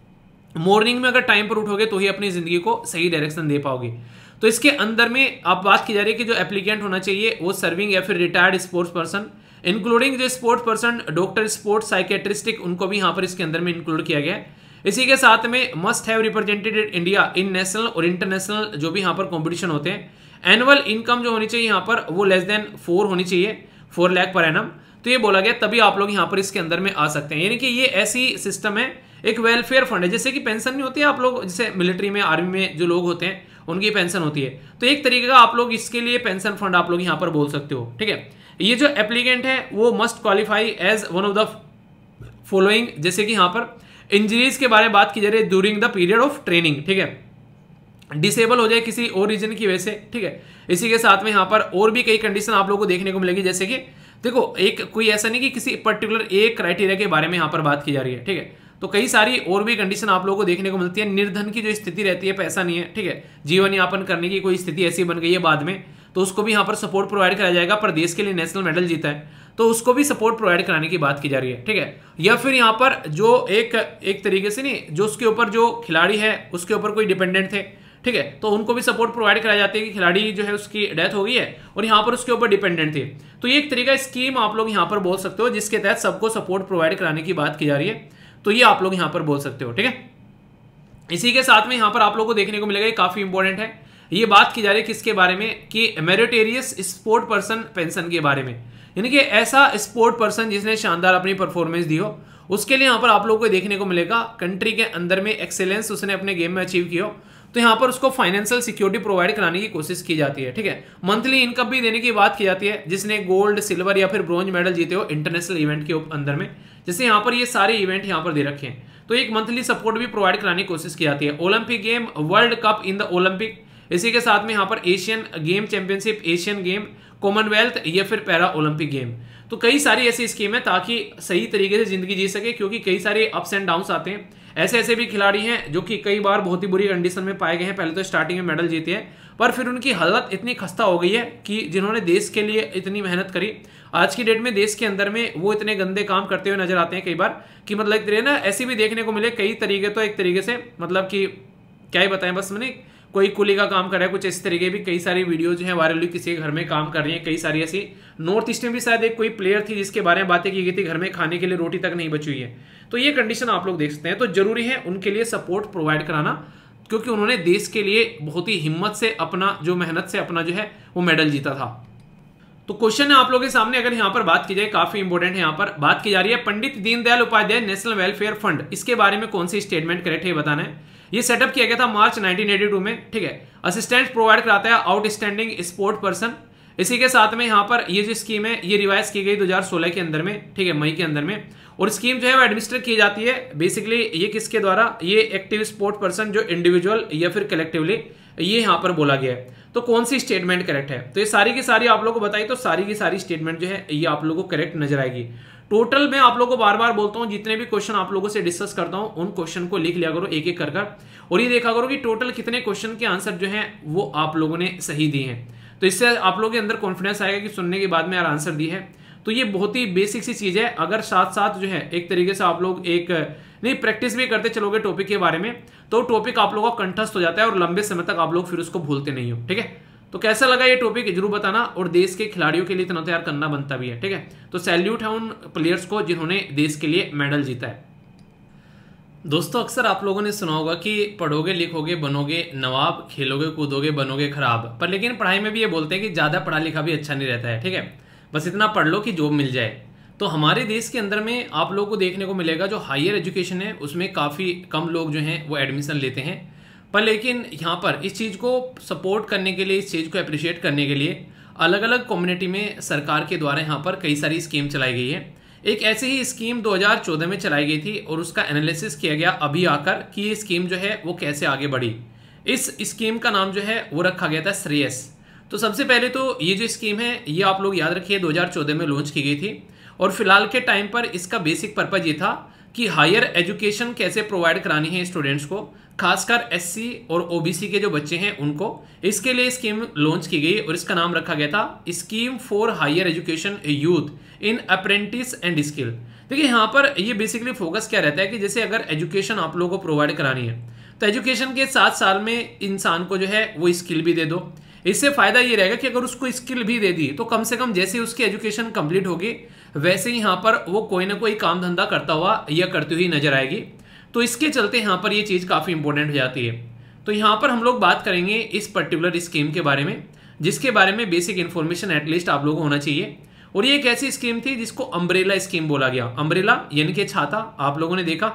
मॉर्निंग में अगर टाइम पर उठोगे तो ही अपनी जिंदगी को सही डायरेक्शन दे पाओगे। तो इसके अंदर में आप बात की जा रही है कि जो एप्लीकेंट होना चाहिए वो सर्विंग या फिर रिटायर्ड स्पोर्ट्स पर्सन, इंक्लूडिंग जो स्पोर्ट्स पर्सन, डॉक्टर, स्पोर्ट्स साइकेट्रिस्टिक, उनको भी यहाँ पर इसके अंदर में इंक्लूड किया गया है। इसी के साथ में must have represented India in national और इंटरनेशनल जो भी यहाँ पर कॉम्पिटिशन होते हैं। एनुअल इनकम जो होनी चाहिए यहाँ पर वो लेस देन 4 होनी चाहिए, 4 लाख पर एनम। तो ये बोला गया तभी आप लोग यहाँ पर इसके अंदर में आ सकते हैं, यानी कि ये ऐसी सिस्टम है, एक वेलफेयर फंड है, जैसे कि पेंशन नहीं होती है आप लोग, जैसे मिलिट्री में, आर्मी में जो लोग होते हैं उनकी पेंशन होती है, तो एक तरीके का आप लोग इसके लिए पेंशन फंड आप लोग यहाँ पर बोल सकते हो, ठीक है। ये जो एप्लीकेंट है वो must qualify as one of the following, जैसे कि यहाँ पर इंजरीज के बारे में बात की जा रही है during the period of training, ठीक है, डिसेबल हो जाए किसी और रीजन की वजह से, ठीक है। इसी के साथ में यहाँ पर और भी कई कंडीशन आप लोगों को देखने को मिलेगी, जैसे कि देखो एक कोई ऐसा नहीं कि किसी पर्टिकुलर एक क्राइटेरिया के बारे में यहाँ पर बात की जा रही है, ठीक है। तो कई सारी और भी कंडीशन आप लोगों को देखने को मिलती है। निर्धन की जो स्थिति रहती है, पैसा नहीं है, ठीक है, जीवन यापन करने की कोई स्थिति ऐसी बन गई है बाद में, तो उसको भी यहाँ पर सपोर्ट प्रोवाइड कराया जाएगा। पर देश के लिए नेशनल मेडल जीता है तो उसको भी सपोर्ट प्रोवाइड कराने की बात की जा रही है, ठीक है। या फिर यहाँ पर जो एक तरीके से नहीं, जो उसके ऊपर जो खिलाड़ी है उसके ऊपर कोई डिपेंडेंट थे, ठीक है, तो उनको भी सपोर्ट प्रोवाइड कराया जाती है कि खिलाड़ी जो है उसकी डेथ हो गई है और यहाँ पर उसके ऊपर डिपेंडेंट थे। तो ये एक तरीका स्कीम आप लोग यहाँ पर बोल सकते हो जिसके तहत सबको सपोर्ट प्रोवाइड कराने की बात की जा रही है। तो ये आप लोग यहाँ पर बोल सकते हो, ठीक है। इसी के साथ में यहाँ पर आप लोग को देखने को मिलेगा, ये काफी इंपॉर्टेंट है, ये बात की जा रही है किसके बारे में, कि मेरिटोरियस स्पोर्ट पर्सन पेंशन के बारे में, यानी कि ऐसा स्पोर्ट पर्सन जिसने शानदार अपनी परफॉर्मेंस दी हो, उसके लिए यहाँ पर आप लोग को देखने को मिलेगा कंट्री के अंदर में एक्सेलेंस उसने अपने गेम में अचीव किया हो, तो यहाँ पर उसको फाइनेंशियल सिक्योरिटी प्रोवाइड कराने की कोशिश की जाती है, ठीक है। मंथली इनकम भी देने की बात की जाती है जिसने गोल्ड, सिल्वर या फिर ब्रॉन्ज मेडल जीते हो इंटरनेशनल इवेंट के अंदर में, जैसे यहाँ पर ये सारे इवेंट यहाँ पर दे रखे हैं, तो एक मंथली सपोर्ट भी प्रोवाइड कराने की कोशिश की जाती है। Olympic game, world cup in the Olympic, इसी के साथ में यहाँ पर Asian game championship, Asian game, Commonwealth या फिर पैरा ओलंपिक गेम, तो कई सारी ऐसी स्कीम है ताकि सही तरीके से जिंदगी जी सके, क्योंकि कई सारे अप्स एंड डाउन्स आते हैं। ऐसे भी खिलाड़ी हैं जो कि कई बार बहुत ही बुरी कंडीशन में पाए गए हैं, पहले तो स्टार्टिंग में मेडल जीते हैं पर फिर उनकी हालत इतनी खस्ता हो गई है कि जिन्होंने देश के लिए इतनी मेहनत करी, आज की डेट में देश के अंदर में वो इतने गंदे काम करते हुए नजर आते हैं कई बार कि मतलब एक तरीके ना ऐसी भी देखने को मिले कई तरीके, तो एक तरीके से मतलब कि क्या ही बताएं, बस मैंने कोई कुली का काम कर रहा है, कुछ इस तरीके भी कई सारी वीडियो जो है वायरल हुई, किसी के घर में काम कर रही है, कई सारी ऐसी। नॉर्थ ईस्ट में भी शायद एक कोई प्लेयर थी जिसके बारे में बातें की गई थी, घर में खाने के लिए रोटी तक नहीं बची हुई है, तो ये कंडीशन आप लोग देख सकते हैं। तो जरूरी है उनके लिए सपोर्ट प्रोवाइड कराना, क्योंकि उन्होंने देश के लिए बहुत ही हिम्मत से अपना जो मेहनत से अपना जो है वो मेडल जीता था। तो क्वेश्चन है आप लोगों के सामने, अगर यहाँ पर बात की जाए, काफी इंपॉर्टेंट है, यहाँ पर बात की जा रही है Pandit Deendayal Upadhyay national welfare fund, इसके बारे में कौन सी स्टेटमेंट करेक्ट है बताना है। ये सेटअप किया गया था मार्च 1982 में, ठीक है। असिस्टेंट प्रोवाइड कराता है आउटस्टैंडिंग स्पोर्ट पर्सन। इसी के साथ में यहाँ पर ये जो स्कीम है ये रिवाइज की गई 2016 के अंदर में, ठीक है, मई के अंदर में, और स्कीम जो है वो एडमिनिस्टर की जाती है बेसिकली ये किसके द्वारा, ये एक्टिव स्पोर्ट पर्सन जो इंडिविजुअल या फिर कलेक्टिवली, ये यहाँ पर बोला गया है। तो कौन सी स्टेटमेंट करेक्ट है, तो ये सारी की सारी आप लोगों को बताई, तो सारी की सारी स्टेटमेंट जो है ये आप लोगों को करेक्ट नजर आएगी। टोटल मैं आप लोगों को बार बार बोलता हूं, जितने भी क्वेश्चन आप लोगों से डिस्कस करता हूं उन क्वेश्चन को लिख लिया करो एक एक कर, और ये देखा करो कि टोटल कितने क्वेश्चन के आंसर जो हैं वो आप लोगों ने सही दिए हैं, तो इससे आप लोगों के अंदर कॉन्फिडेंस आएगा कि सुनने के बाद में यार आंसर दी है। तो ये बहुत ही बेसिक सी चीज है, अगर साथ साथ जो है एक तरीके से आप लोग एक नहीं प्रैक्टिस भी करते चलोगे टॉपिक के बारे में, तो टॉपिक आप लोगों का कंठस्थ हो जाता है और लंबे समय तक आप लोग फिर उसको भूलते नहीं हो, ठीक है। तो कैसा लगा ये टॉपिक जरूर बताना, और देश के खिलाड़ियों के लिए इतना तैयार करना बनता भी है, ठीक है। तो सैल्यूट है उन प्लेयर्स को जिन्होंने देश के लिए मेडल जीता है। दोस्तों अक्सर आप लोगों ने सुना होगा कि पढ़ोगे लिखोगे बनोगे नवाब, खेलोगे कूदोगे बनोगे खराब, पर लेकिन पढ़ाई में भी ये बोलते हैं कि ज्यादा पढ़ा लिखा भी अच्छा नहीं रहता है, ठीक है, बस इतना पढ़ लो कि जॉब मिल जाए। तो हमारे देश के अंदर में आप लोगों को देखने को मिलेगा जो हायर एजुकेशन है उसमें काफी कम लोग जो हैं वो एडमिशन लेते हैं, पर लेकिन यहाँ पर इस चीज़ को सपोर्ट करने के लिए, इस चीज़ को अप्रिशिएट करने के लिए अलग अलग कम्युनिटी में सरकार के द्वारा यहाँ पर कई सारी स्कीम चलाई गई है। एक ऐसी ही स्कीम 2014 में चलाई गई थी और उसका एनालिसिस किया गया अभी आकर कि ये स्कीम जो है वो कैसे आगे बढ़ी। इस स्कीम का नाम जो है वो रखा गया था श्रेयस। तो सबसे पहले तो ये जो स्कीम है ये आप लोग याद रखिए 2014 में लॉन्च की गई थी, और फिलहाल के टाइम पर इसका बेसिक पर्पज ये था कि हायर एजुकेशन कैसे प्रोवाइड करानी है स्टूडेंट्स को, खासकर एससी और ओबीसी के जो बच्चे हैं उनको, इसके लिए स्कीम लॉन्च की गई और इसका नाम रखा गया था scheme for higher education youth in apprentice and skill. देखिए यहाँ पर ये बेसिकली फोकस क्या रहता है कि जैसे अगर एजुकेशन आप लोगों को प्रोवाइड करानी है तो एजुकेशन के 7 साल में इंसान को जो है वो स्किल भी दे दो। इससे फायदा ये रहेगा कि अगर उसको स्किल भी दे दी तो कम से कम जैसे उसकी एजुकेशन कंप्लीट होगी वैसे ही यहाँ पर वो कोई ना कोई काम धंधा करता हुआ या करती हुई नजर आएगी। तो इसके चलते यहाँ पर ये चीज़ काफ़ी इंपॉर्टेंट हो जाती है। तो यहाँ पर हम लोग बात करेंगे इस पर्टिकुलर स्कीम के बारे में जिसके बारे में बेसिक इन्फॉर्मेशन एटलीस्ट आप लोगों को होना चाहिए। और ये एक ऐसी स्कीम थी जिसको अम्ब्रेला स्कीम बोला गया। अम्ब्रेला यानी कि छाता, आप लोगों ने देखा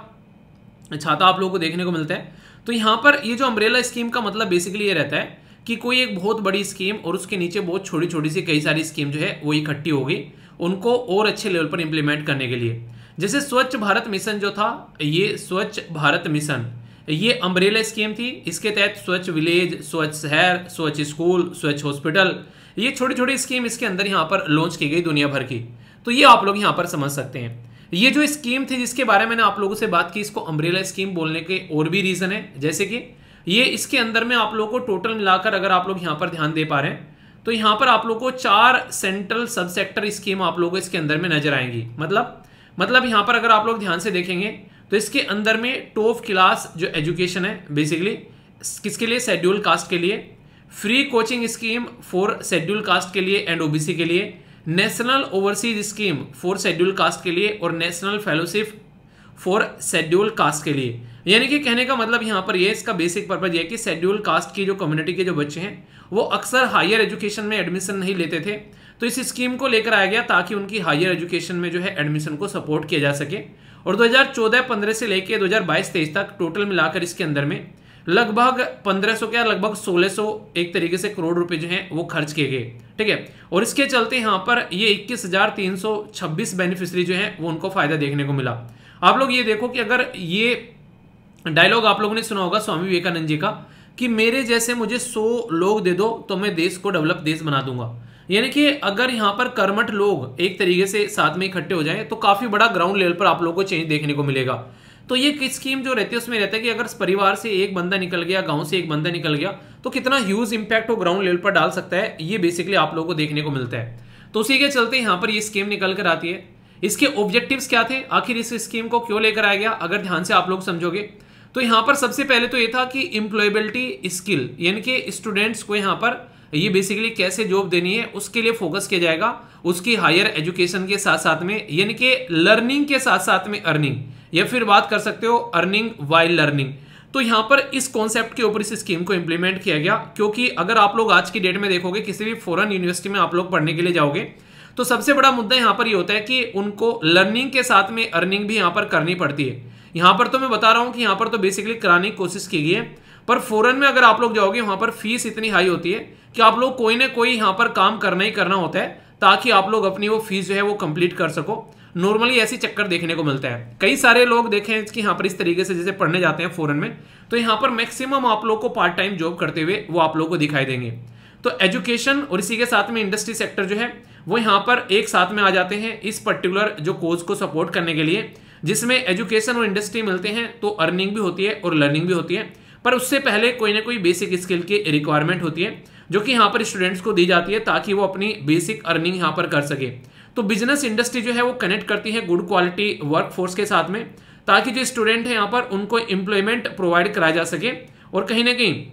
छाता आप लोगों को देखने को मिलता है। तो यहाँ पर ये जो अम्ब्रेला स्कीम का मतलब बेसिकली ये रहता है कि कोई एक बहुत बड़ी स्कीम और उसके नीचे बहुत छोटी छोटी सी कई सारी स्कीम जो है वो इकट्ठी होगी उनको और अच्छे लेवल पर इंप्लीमेंट करने के लिए। जैसे स्वच्छ भारत मिशन जो था, ये स्वच्छ भारत मिशन ये अम्ब्रेला स्कीम थी। इसके तहत स्वच्छ विलेज, स्वच्छ शहर, स्वच्छ स्कूल, स्वच्छ हॉस्पिटल, ये छोटी छोटी स्कीम इसके अंदर यहाँ पर लॉन्च की गई दुनिया भर की। तो ये आप लोग यहाँ पर समझ सकते हैं। ये जो स्कीम थी जिसके बारे में मैंने आप लोगों से बात की, इसको अम्ब्रेला स्कीम बोलने के और भी रीजन है, जैसे कि ये इसके अंदर में आप लोगों को टोटल मिलाकर अगर आप लोग यहाँ पर ध्यान दे पा रहे हैं तो यहाँ पर आप लोग को 4 सेंट्रल सब सेक्टर स्कीम आप लोगों को इसके अंदर में नजर आएंगी। मतलब यहाँ पर अगर आप लोग ध्यान से देखेंगे तो इसके अंदर में टॉप क्लास जो एजुकेशन है बेसिकली किसके लिए, शेड्यूल कास्ट के लिए, free coaching scheme for schedule caste के लिए एंड ओबीसी के लिए, national overseas scheme for schedule caste के लिए और national fellowship for schedule caste के लिए। यानी कि कहने का मतलब यहाँ पर ये इसका बेसिक पर्पज ये है कि शेड्यूल कास्ट की जो कम्युनिटी के जो बच्चे हैं वो अक्सर हायर एजुकेशन में एडमिशन नहीं लेते थे, तो इस स्कीम को लेकर आया गया ताकि उनकी हायर एजुकेशन में जो है एडमिशन को सपोर्ट किया जा सके। और 2014-15 से लेके 2022-23 तक टोटल मिलाकर इसके अंदर में लगभग 1500 क्या लगभग 1600 एक तरीके से करोड़ रुपए जो हैं वो खर्च किए गए, ठीक है। और इसके चलते यहाँ पर ये 21,326 बेनिफिशरी जो है वो उनको फायदा देखने को मिला। आप लोग ये देखो कि अगर ये डायलॉग आप लोगों ने सुना होगा स्वामी विवेकानंद जी का कि मेरे जैसे मुझे 100 लोग दे दो तो मैं देश को डेवलप देश बना दूंगा। यानी कि अगर यहाँ पर कर्मठ लोग एक तरीके से साथ में इकट्ठे हो जाएं तो काफी बड़ा ग्राउंड लेवल पर आप लोगों को चेंज देखने को मिलेगा। तो ये स्कीम जो रहती है उसमें रहता है कि अगर परिवार से एक बंदा निकल गया, गांव से एक बंदा निकल गया तो कितना ह्यूज इंपैक्ट वो ग्राउंड लेवल पर डाल सकता है, ये बेसिकली आप लोगों को देखने को मिलता है। तो उसी के चलते यहाँ पर ये स्कीम निकल कर आती है। इसके ऑब्जेक्टिव्स क्या थे, आखिर इस स्कीम को क्यों लेकर आया गया, अगर ध्यान से आप लोग समझोगे तो यहाँ पर सबसे पहले तो ये था कि एम्प्लॉयबिलिटी स्किल, यानी कि स्टूडेंट्स को यहाँ पर ये बेसिकली कैसे जॉब देनी है उसके लिए फोकस किया जाएगा, उसकी हायर एजुकेशन के साथ साथ में, यानी कि लर्निंग के साथ साथ में अर्निंग, या फिर बात कर सकते हो अर्निंग वाइल लर्निंग। तो यहाँ पर इस कॉन्सेप्ट के ऊपर इस स्कीम को इंप्लीमेंट किया गया, क्योंकि अगर आप लोग आज की डेट में देखोगे किसी भी फॉरेन यूनिवर्सिटी में आप लोग पढ़ने के लिए जाओगे तो सबसे बड़ा मुद्दा यहाँ पर ये होता है कि उनको लर्निंग के साथ में अर्निंग भी यहाँ पर करनी पड़ती है। यहाँ पर तो मैं बता रहा हूँ कि यहाँ पर तो बेसिकली कराने की कोशिश की गई है, पर फॉरेन में अगर आप लोग जाओगे वहां पर फीस इतनी हाई होती है कि आप लोग कोई ना कोई यहाँ पर काम करना ही करना होता है ताकि आप लोग अपनी वो फीस जो है वो कंप्लीट कर सको। नॉर्मली ऐसी चक्कर देखने को मिलता है। कई सारे लोग देखें कि यहाँ पर इस तरीके से जैसे पढ़ने जाते हैं फॉरेन में, तो यहाँ पर मैक्सिमम आप लोग को पार्ट टाइम जॉब करते हुए वो आप लोग को दिखाई देंगे। तो एजुकेशन और इसी के साथ में इंडस्ट्री सेक्टर जो है वो यहाँ पर एक साथ में आ जाते हैं इस पर्टिकुलर जो कोर्स को सपोर्ट करने के लिए, जिसमें एजुकेशन और इंडस्ट्री मिलते हैं तो अर्निंग भी होती है और लर्निंग भी होती है। पर उससे पहले कोई ना कोई बेसिक स्किल की रिक्वायरमेंट होती है जो कि यहाँ पर स्टूडेंट्स को दी जाती है ताकि वो अपनी बेसिक अर्निंग यहाँ पर कर सके। तो बिजनेस इंडस्ट्री जो है वो कनेक्ट करती है गुड क्वालिटी वर्कफोर्स के साथ में ताकि जो स्टूडेंट है यहाँ पर उनको एम्प्लॉयमेंट प्रोवाइड कराया जा सके। और कहीं ना कहीं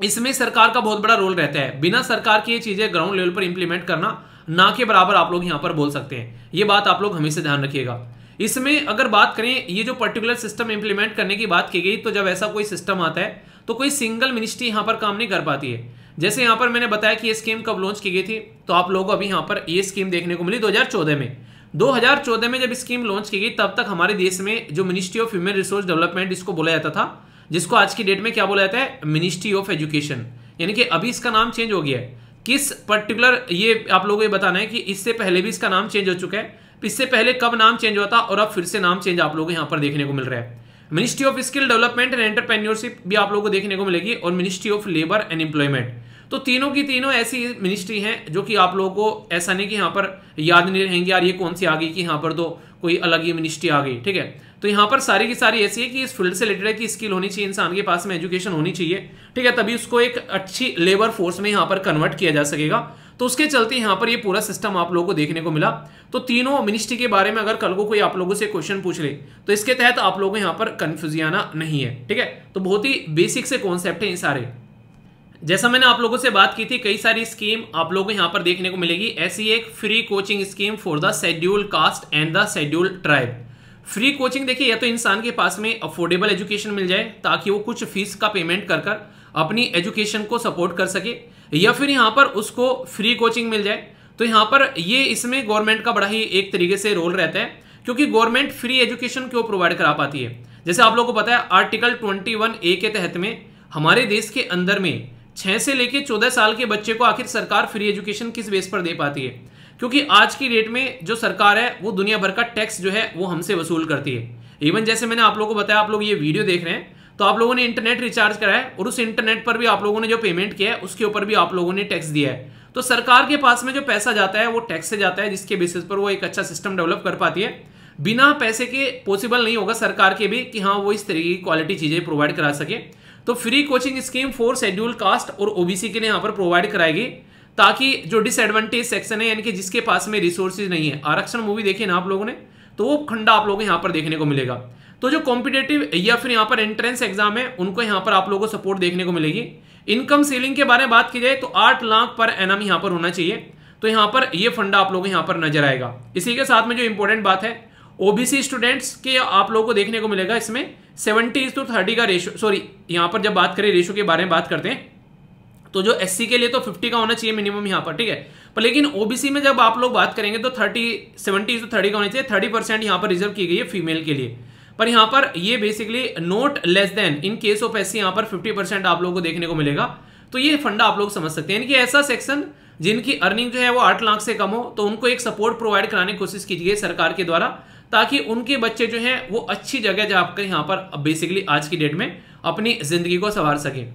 इसमें सरकार का बहुत बड़ा रोल रहता है। बिना सरकार की ये चीजें ग्राउंड लेवल पर इंप्लीमेंट करना ना के बराबर आप लोग यहाँ पर बोल सकते हैं। ये बात आप लोग हमेशा ध्यान रखिएगा। इसमें अगर बात करें ये जो पर्टिकुलर सिस्टम इंप्लीमेंट करने की बात की गई, तो जब ऐसा कोई सिस्टम आता है तो कोई सिंगल मिनिस्ट्री यहाँ पर काम नहीं कर पाती है। जैसे यहाँ पर मैंने बताया कि ये स्कीम कब लॉन्च की गई थी, तो आप लोगों को अभी यहाँ पर ये स्कीम देखने को मिली 2014 में। 2014 में जब स्कीम लॉन्च की गई तब तक हमारे देश में जो ministry of human resource development इसको बोला जाता था, जिसको आज की डेट में क्या बोला जाता है, मिनिस्ट्री ऑफ एजुकेशन। यानी कि अभी इसका नाम चेंज हो गया है। किस पर्टिकुलर ये आप लोगों को ये बताना है कि इससे पहले भी इसका नाम चेंज हो चुका है, इससे पहले कब नाम चेंज हुआ था और अब फिर से नाम चेंज आप लोगों को यहाँ पर देखने को मिल रहा है। Ministry of skill development and entrepreneurship भी आप लोगों को देखने को मिलेगी और ministry of labour and employment. तो तीनों की तीनों ऐसी मिनिस्ट्री हैं जो कि आप लोगों को ऐसा नहीं कि यहाँ पर याद नहीं रहेंगे यार ये कौन सी आ गई कि यहाँ पर तो कोई अलग ही मिनिस्ट्री आ गई, ठीक है। तो यहाँ पर सारी की सारी ऐसी है कि इस फील्ड से रिलेटेड है कि स्किल होनी चाहिए, इंसान के पास में एजुकेशन होनी चाहिए, ठीक है, तभी उसको एक अच्छी लेबर फोर्स में यहाँ पर कन्वर्ट किया जा सकेगा। तो उसके चलते यहाँ पर ये पूरा सिस्टम आप लोगों को देखने को मिला। तो तीनों मिनिस्ट्री के बारे में अगर कल को कोई आप लोगों से क्वेश्चन पूछ ले तो इसके तहत आप लोगों को यहाँ पर कंफ्यूजन आना नहीं है, ठीक है। तो बहुत ही बेसिक से कॉन्सेप्ट है ये सारे। जैसा मैंने आप लोगों से बात की थी, कई सारी स्कीम आप लोगों को यहाँ पर देखने को मिलेगी। ऐसी एक free coaching scheme for the schedule caste and the schedule tribe. Free coaching देखिए, या तो इंसान के पास में अफोर्डेबल एजुकेशन मिल जाए ताकि वो कुछ फीस का पेमेंट कर कर अपनी एजुकेशन को सपोर्ट कर सके, या फिर यहाँ पर उसको फ्री कोचिंग मिल जाए। तो यहाँ पर ये इसमें गवर्नमेंट का बड़ा ही एक तरीके से रोल रहता है, क्योंकि गवर्नमेंट फ्री एजुकेशन क्यों प्रोवाइड करा पाती है। जैसे आप लोगों को पता है आर्टिकल 21A के तहत में हमारे देश के अंदर में 6 से लेकर 14 साल के बच्चे को आखिर सरकार फ्री एजुकेशन किस बेस पर दे पाती है, क्योंकि आज की डेट में जो सरकार है वो दुनिया भर का टैक्स जो है वो हमसे वसूल करती है। इवन जैसे मैंने आप लोगों को बताया, आप लोग ये वीडियो देख रहे हैं तो आप लोगों ने इंटरनेट रिचार्ज कराया है और उस इंटरनेट पर भी आप लोगों ने जो पेमेंट किया है उसके ऊपर भी आप लोगों ने टैक्स दिया है। तो सरकार के पास में जो पैसा जाता है वो टैक्स से जाता है, जिसके बेसिस पर वो एक अच्छा सिस्टम डेवलप कर पाती है बिना पैसे के पॉसिबल नहीं होगा सरकार के भी कि हाँ वो इस तरीके की क्वालिटी चीजें प्रोवाइड करा सके। तो free coaching scheme for schedule caste और ओबीसी के लिए यहाँ पर प्रोवाइड कराएगी, ताकि जो डिसएडवांटेज सेक्शन है यानी कि जिसके पास में रिसोर्सेज नहीं है, आरक्षण मूवी देखी ना आप लोगों ने, तो वो खंडा आप लोगों को यहाँ पर देखने को मिलेगा। तो जो कॉम्पिटेटिव या फिर यहाँ पर एंट्रेंस एग्जाम है उनको यहाँ पर आप लोगों को सपोर्ट देखने को मिलेगी। इनकम सीलिंग के बारे में बात की जाए तो 8 लाख पर एनम यहाँ पर होना चाहिए, तो यहाँ पर ये फंडा आप लोगों को यहाँ पर नजर आएगा। इसी के साथ में जो इंपॉर्टेंट बात है, ओबीसी स्टूडेंट्स के आप लोगों को देखने को मिलेगा इसमें 70:30 का रेशो, सॉरी यहाँ पर जब बात करें रेशो के बारे में बात करते हैं तो जो एससी के लिए तो 50 का होना चाहिए मिनिमम यहाँ पर, ठीक है, पर लेकिन ओबीसी में जब आप लोग बात करेंगे तो 70:30 का होना चाहिए। 30% यहाँ पर रिजर्व की गई है फीमेल के लिए, पर यहाँ पर ये basically note less then in case of SC यहाँ पर 50% आप लोगों को देखने को मिलेगा। तो ये फंडा आप लोग समझ सकते हैं कि ऐसा सेक्शन जिनकी अर्निंग जो है वो 8 लाख से कम हो, तो उनको एक सपोर्ट प्रोवाइड कराने की कोशिश की गई सरकार के द्वारा, ताकि उनके बच्चे जो हैं वो अच्छी जगह जाकर यहाँ पर बेसिकली आज की डेट में अपनी जिंदगी को संवार सकें।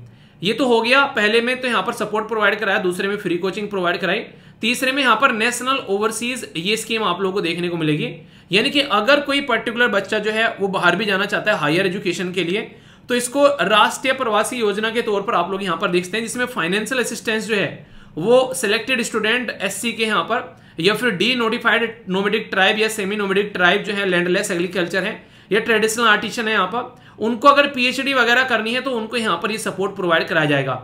ये तो हो गया, पहले में तो यहाँ पर सपोर्ट प्रोवाइड कराया, दूसरे में फ्री कोचिंग प्रोवाइड कराई, तीसरे में यहाँ पर नेशनल ओवरसीज ये स्कीम आप लोगों को देखने को मिलेगी। यानी कि अगर कोई पर्टिकुलर बच्चा जो है वो बाहर भी जाना चाहता है हायर एजुकेशन के लिए, तो इसको राष्ट्रीय प्रवासी योजना के तौर पर आप लोग यहाँ पर देखते हैं, जिसमें फाइनेंशियल असिस्टेंस जो है वो सिलेक्टेड स्टूडेंट एससी के यहाँ पर या फिर डी नोटिफाइड नोमेडिक ट्राइब या सेमी नोमेडिक ट्राइब जो है लैंडलेस एग्रीकल्चर है या ट्रेडिशनल आर्टिशन है यहाँ पर, उनको अगर पीएचडी वगैरह करनी है तो उनको यहाँ पर ये सपोर्ट प्रोवाइड कराया जाएगा।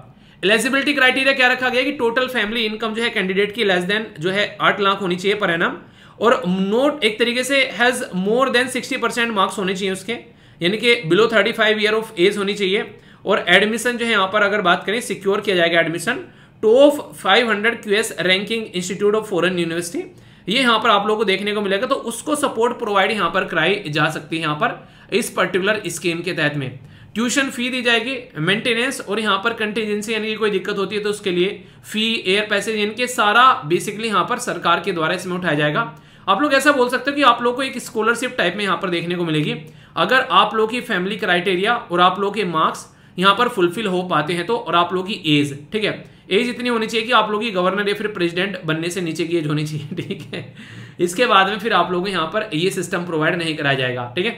एलिजिबिलिटी क्राइटेरिया क्या रखा गया कि टोटल फैमिली इनकम जो है कैंडिडेट की लेस देन जो है 8 लाख होनी चाहिए पर एनम, और नोट एक तरीके से हैज मोर देन 60% मार्क्स होने चाहिए उसके, यानी कि बिलो 35 ईयर ऑफ एज होनी चाहिए। और एडमिशन जो है यहाँ पर अगर बात करें सिक्योर किया जाएगा admission top 500 QS ranking institute of foreign university, ये यहाँ पर आप लोगों को देखने को मिलेगा। तो उसको सपोर्ट प्रोवाइड यहाँ पर कराई जा सकती है यहाँ पर इस पर्टिकुलर स्कीम के तहत में। ट्यूशन फी दी जाएगी, मेंटेनेंस और यहाँ पर कंटीजेंसी यानी कि कोई दिक्कत होती है तो उसके लिए फी, एयर पैसेज, इनके सारा बेसिकली यहाँ पर सरकार के द्वारा इसमें उठाया जाएगा। आप लोग ऐसा बोल सकते हो कि आप लोग को एक स्कॉलरशिप टाइप में यहाँ पर देखने को मिलेगी, अगर आप लोग की फैमिली क्राइटेरिया और आप लोग के मार्क्स यहाँ पर फुलफिल हो पाते हैं तो, और आप लोग की एज, ठीक है, एज इतनी होनी चाहिए कि आप लोग की गवर्नर या फिर प्रेसिडेंट बनने से नीचे की एज होनी चाहिए, ठीक है। इसके बाद में फिर आप लोगों को यहाँ पर ये सिस्टम प्रोवाइड नहीं कराया जाएगा, ठीक है।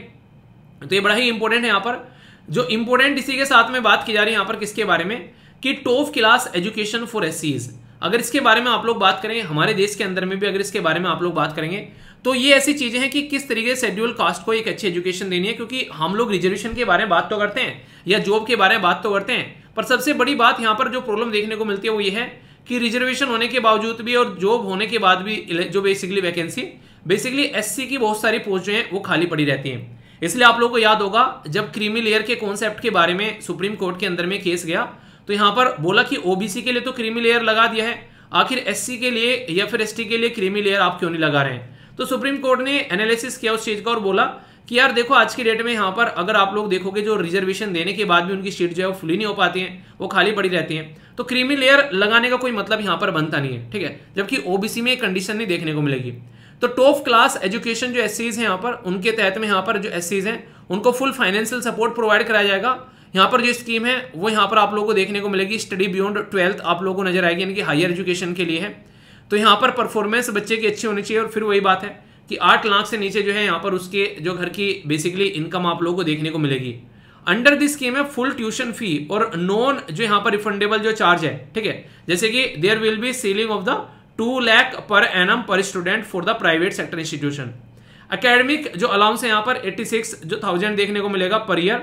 तो ये बड़ा ही इंपॉर्टेंट है। यहाँ पर जो इंपॉर्टेंट इसी के साथ में बात की जा रही है यहाँ पर किसके बारे में कि टॉप क्लास एजुकेशन फॉर एससीज, अगर इसके बारे में आप लोग बात करें हमारे देश के अंदर में भी अगर इसके बारे में आप लोग बात करेंगे तो ये ऐसी चीजें हैं कि किस तरीके से शेड्यूल कास्ट को एक अच्छी एजुकेशन देनी है, क्योंकि हम लोग रिजर्वेशन के बारे में बात तो करते हैं या जॉब के बारे में बात तो करते हैं, पर सबसे बड़ी बात यहाँ पर जो प्रॉब्लम देखने को मिलती है वो ये है कि रिजर्वेशन होने के बावजूद भी और जॉब होने के बाद भी जो बेसिकली वैकेंसी बेसिकली एससी की बहुत सारी पोस्ट जो है वो खाली पड़ी रहती हैं। इसलिए आप लोगों को याद होगा जब क्रीमी लेयर के कॉन्सेप्ट के बारे में सुप्रीम कोर्ट के अंदर में केस गया तो यहाँ पर बोला कि ओबीसी के लिए तो क्रीमी लेयर लगा दिया है, आखिर एससी के लिए या फिर एसटी के लिए क्रीमी लेयर आप क्यों नहीं लगा रहे हैं। तो सुप्रीम कोर्ट ने एनालिसिस किया उस चीज का और बोला कि यार देखो आज की डेट में यहाँ पर अगर आप लोग देखोगे जो रिजर्वेशन देने के बाद भी उनकी सीट जो है वो फुली नहीं हो पाती है, वो खाली पड़ी रहती है, तो क्रीमी लेयर लगाने का कोई मतलब यहाँ पर बनता नहीं है, ठीक है, जबकि ओबीसी में कंडीशन नहीं देखने को मिलेगी। तो टॉप क्लास एजुकेशन जो एससीज हैं यहाँ पर उनके तहत में यहाँ पर जो एससीज हैं उनको फुल फाइनेंशियल सपोर्ट प्रोवाइड कराया जाएगा। यहाँ पर जो स्कीम है वो यहाँ पर आप लोगों को देखने को मिलेगी स्टडी बियॉन्ड 12th आप लोगों को नजर आएगी, यानी कि हायर एजुकेशन के लिए है। तो यहाँ पर परफॉर्मेंस बच्चे की अच्छी होनी चाहिए और फिर वही बात है कि 8 लाख से नीचे जो है यहाँ पर उसके जो घर की बेसिकली इनकम आप लोगों को देखने को मिलेगी। अंडर दिस स्कीम है फुल ट्यूशन फी और नॉन जो यहाँ पर रिफंडेबल जो चार्ज है, ठीक है, जैसे कि there will be ceiling of the 2 lakh per annum per student for the private sector institution. Academic जो अलाउंस है यहाँ पर 86,000 देखने को मिलेगा पर ईयर,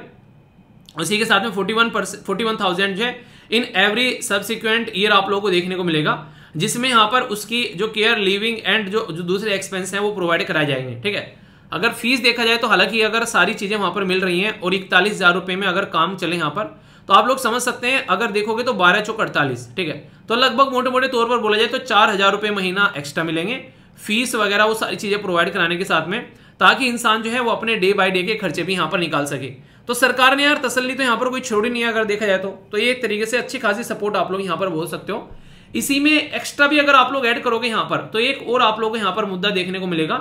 उसी के साथ में 41,000 जो है इन एवरी सब्सिक्वेंट ईयर आप लोगों को देखने को मिलेगा, जिसमें यहाँ पर उसकी जो केयर लिविंग एंड जो दूसरे एक्सपेंस हैं वो प्रोवाइड कराए जाएंगे, ठीक है। अगर फीस देखा जाए तो हालांकि अगर सारी चीजें वहां पर मिल रही हैं और 41,000 रुपए में अगर काम चले यहाँ पर तो आप लोग समझ सकते हैं, अगर देखोगे तो 12 चौक 48, ठीक है, तो लगभग मोटे मोटे तौर पर बोला जाए तो 4,000 रुपए महीना एक्स्ट्रा मिलेंगे, फीस वगैरह वो सारी चीजें प्रोवाइड कराने के साथ में, ताकि इंसान जो है वो अपने डे बाय डे के खर्चे भी यहाँ पर निकाल सके। तो सरकार ने यार तसल्ली तो यहाँ पर कोई छोड़ी नहीं है अगर देखा जाए तो ये एक तरीके से अच्छी खासी सपोर्ट आप लोग यहाँ पर बोल सकते हो। इसी में एक्स्ट्रा भी अगर आप लोग ऐड करोगे यहाँ पर तो एक और आप लोग यहाँ पर मुद्दा देखने को मिलेगा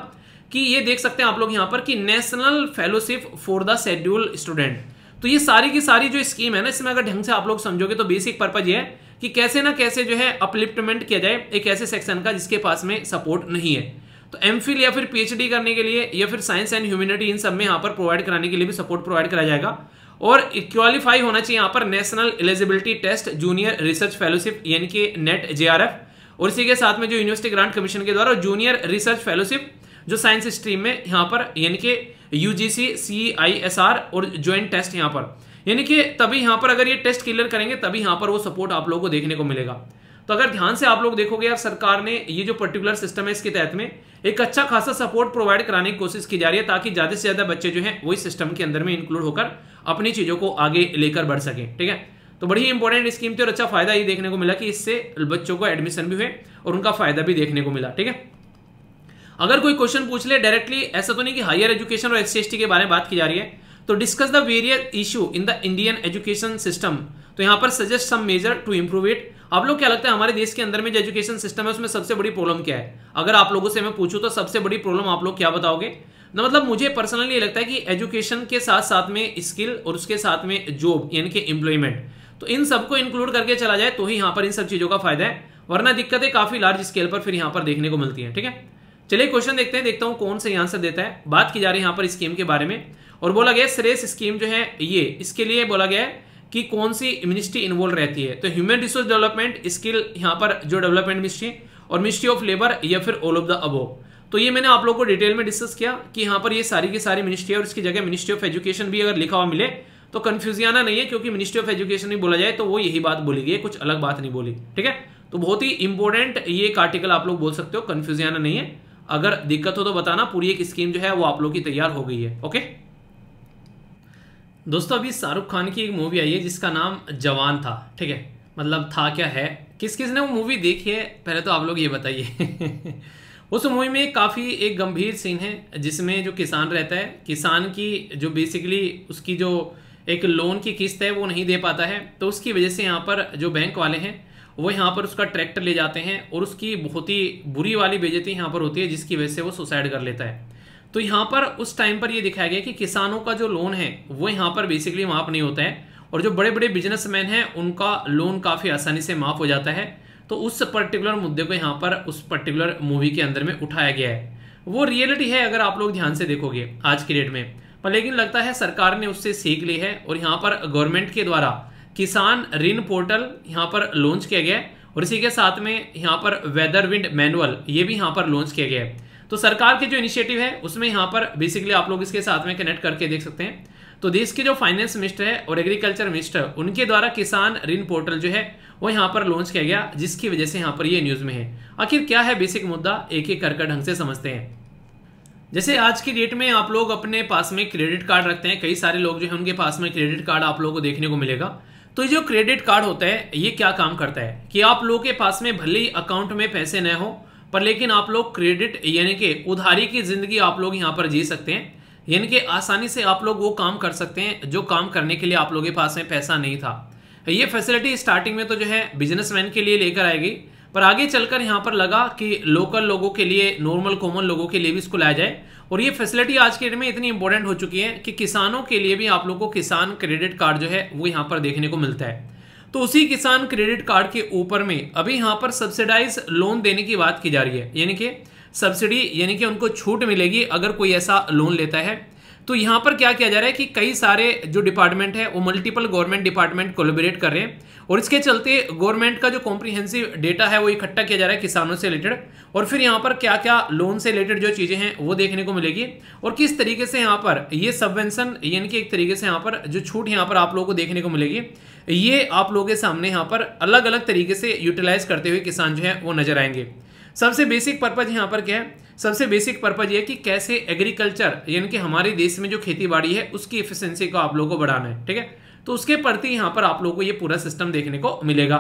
कि ये देख सकते हैं आप लोग यहाँ पर कि national fellowship for the schedule student. तो ये सारी की सारी जो स्कीम है ना, इसमें अगर ढंग से आप लोग समझोगे तो बेसिक पर्पज ये है कि कैसे ना कैसे जो है अपलिफ्टमेंट किया जाए एक ऐसे सेक्शन का जिसके पास में सपोर्ट नहीं है। तो एमफिल या फिर पीएचडी करने के लिए या फिर साइंस एंड ह्यूमैनिटी इन सब में यहाँ पर प्रोवाइड कराने के लिए भी सपोर्ट प्रोवाइड कराया जाएगा। और क्वालिफाई होना चाहिए यहाँ पर national eligibility test junior research fellowship यानी कि नेट जेआरएफ, और इसी के साथ में जो यूनिवर्सिटी ग्रांट कमीशन के द्वारा जूनियर रिसर्च फेलोशिप जो साइंस स्ट्रीम में यहाँ पर यानी कि यूजीसी CISR और ज्वाइंट टेस्ट यहाँ पर, यानी कि तभी यहाँ पर अगर ये टेस्ट क्लियर करेंगे तभी यहाँ पर वो सपोर्ट आप लोगों को देखने को मिलेगा। तो अगर ध्यान से आप लोग देखोगे यार, सरकार ने ये जो पर्टिकुलर सिस्टम है इसके तहत में एक अच्छा खासा सपोर्ट प्रोवाइड कराने की कोशिश की जा रही है ताकि ज्यादा से ज्यादा बच्चे जो हैं वही सिस्टम के अंदर में इंक्लूड होकर अपनी चीजों को आगे लेकर बढ़ सके। ठीक है, तो बड़ी ही इंपॉर्टेंट स्कीम थी और अच्छा फायदा ये देखने को मिला कि इससे बच्चों को एडमिशन भी हुए और उनका फायदा भी देखने को मिला। ठीक है, अगर कोई क्वेश्चन पूछ ले डायरेक्टली, ऐसा तो नहीं कि हायर एजुकेशन और SC/ST के बारे में बात की जा रही है, तो discuss the various issue in the Indian education system, तो यहाँ पर suggest some major to improve it. आप लोग क्या लगता है हमारे देश के अंदर में जो एजुकेशन सिस्टम है उसमें सबसे बड़ी प्रॉब्लम क्या है? अगर आप लोगों से मैं पूछूं तो सबसे बड़ी प्रॉब्लम आप लोग क्या बताओगे? ना मतलब मुझे पर्सनली ये लगता है कि एजुकेशन के साथ साथ में स्किल और उसके साथ में जॉब यानी कि एम्प्लॉयमेंट, तो इन सबको इंक्लूड करके चला जाए तो ही यहाँ पर इन सब चीजों का फायदा है, वरना दिक्कतें काफी लार्ज स्केल पर फिर यहाँ पर देखने को मिलती है। ठीक है, चलिए क्वेश्चन देखते हैं, देखता हूं कौन सा आंसर देता है। बात की जा रही है यहाँ पर स्कीम के बारे में और बोला गया श्रेष्ठ स्कीम जो है ये, इसके लिए बोला गया है कि कौन सी मिनिस्ट्री इन्वॉल्व रहती है। तो ह्यूमन रिसोर्स डेवलपमेंट, स्किल यहाँ पर जो डेवलपमेंट मिनिस्ट्री और मिनिस्ट्री ऑफ लेबर या फिर ऑल ऑफ द अबोव। तो ये मैंने आप लोगों को डिटेल में डिस्कस किया कि यहाँ पर ये सारी की सारी मिनिस्ट्री है और इसकी जगह मिनिस्ट्री ऑफ एजुकेशन भी अगर लिखा हुआ मिले तो कंफ्यूजन नहीं है, क्योंकि मिनिस्ट्री ऑफ एजुकेशन भी बोला जाए तो वो यही बात बोली गई है, कुछ अलग बात नहीं बोली। ठीक है, तो बहुत ही इंपॉर्टेंट ये एक आर्टिकल आप लोग बोल सकते हो, कंफ्यूजन नहीं है। अगर दिक्कत हो तो बताना, पूरी एक स्कीम जो है वो आप लोग की तैयार हो गई है। ओके दोस्तों, अभी शाहरुख खान की एक मूवी आई है जिसका नाम जवान था। ठीक है, मतलब था क्या है, किस किस ने वो मूवी देखी है पहले तो आप लोग ये बताइए। उस मूवी में काफ़ी एक गंभीर सीन है जिसमें जो किसान रहता है, किसान की जो बेसिकली उसकी जो एक लोन की किस्त है वो नहीं दे पाता है, तो उसकी वजह से यहाँ पर जो बैंक वाले हैं वो यहाँ पर उसका ट्रैक्टर ले जाते हैं और उसकी बहुत ही बुरी वाली बेइज्जती यहाँ पर होती है जिसकी वजह से वो सुसाइड कर लेता है। तो यहाँ पर उस टाइम पर ये दिखाया गया कि किसानों का जो लोन है वो यहाँ पर बेसिकली माफ नहीं होता है और जो बड़े बड़े बिजनेसमैन हैं उनका लोन काफ़ी आसानी से माफ हो जाता है। तो उस पर्टिकुलर मुद्दे को यहाँ पर उस पर्टिकुलर मूवी के अंदर में उठाया गया है। वो रियलिटी है अगर आप लोग ध्यान से देखोगे आज की डेट में, पर लेकिन लगता है सरकार ने उससे सीख ली है और यहाँ पर गवर्नमेंट के द्वारा किसान ऋण पोर्टल यहाँ पर लॉन्च किया गया है और इसी के साथ में यहाँ पर वेदर विंड मैनुअल ये भी यहाँ पर लॉन्च किया गया है। तो सरकार के जो इनिशिएटिव है उसमें यहाँ पर बेसिकली आप लोग इसके साथ में कनेक्ट करके देख सकते हैं। तो देश के जो फाइनेंस मिनिस्टर है और एग्रीकल्चर मिनिस्टर उनके द्वारा किसान ऋण पोर्टल जो है वो यहाँ पर लॉन्च किया गया, जिसकी वजह से यहाँ पर ये न्यूज में है। आखिर क्या है बेसिक मुद्दा, एक एक कर ढंग से समझते हैं। जैसे आज की डेट में आप लोग अपने पास में क्रेडिट कार्ड रखते हैं, कई सारे लोग जो है उनके पास में क्रेडिट कार्ड आप लोगों को देखने को मिलेगा। तो ये जो क्रेडिट कार्ड होता है ये क्या काम करता है कि आप लोगों के पास में भले ही अकाउंट में पैसे न हो पर लेकिन आप लोग क्रेडिट यानी कि उधारी की जिंदगी आप लोग यहाँ पर जी सकते हैं, यानी कि आसानी से आप लोग वो काम कर सकते हैं जो काम करने के लिए आप लोगों के पास में पैसा नहीं था। ये फैसिलिटी स्टार्टिंग में तो जो है बिजनेसमैन के लिए लेकर आएगी, पर आगे चलकर यहाँ पर लगा कि लोकल लोगों के लिए, नॉर्मल कॉमन लोगों के लिए भी इसको लाया जाए। और ये फैसिलिटी आज के डेट में इतनी इंपॉर्टेंट हो चुकी है कि किसानों के लिए भी आप लोगों को किसान क्रेडिट कार्ड जो है वो यहाँ पर देखने को मिलता है। तो उसी किसान क्रेडिट कार्ड के ऊपर में अभी यहाँ पर सब्सिडाइज लोन देने की बात की जा रही है, यानी कि सब्सिडी यानी कि उनको छूट मिलेगी अगर कोई ऐसा लोन लेता है। तो यहाँ पर क्या किया जा रहा है कि कई सारे जो डिपार्टमेंट है वो मल्टीपल गवर्नमेंट डिपार्टमेंट कोलैबोरेट कर रहे हैं और इसके चलते गवर्नमेंट का जो कॉम्प्रिहेंसिव डेटा है वो इकट्ठा किया जा रहा है किसानों से रिलेटेड, और फिर यहाँ पर क्या क्या लोन से रिलेटेड जो चीज़ें हैं वो देखने को मिलेगी और किस तरीके से यहाँ पर ये सबवेंशन यानी कि एक तरीके से यहाँ पर जो छूट यहाँ पर आप लोगों को देखने को मिलेगी, ये आप लोगों के सामने यहाँ पर अलग अलग तरीके से यूटिलाइज करते हुए किसान जो है वो नजर आएंगे। सबसे बेसिक पर्पज यहाँ पर क्या है, सबसे बेसिक पर्पज ये कि कैसे एग्रीकल्चर यानी कि हमारे देश में जो खेती बाड़ी है उसकी एफिशिएंसी को आप लोगों को बढ़ाना है। ठीक है, तो उसके प्रति यहाँ पर आप लोगों को ये पूरा सिस्टम देखने को मिलेगा।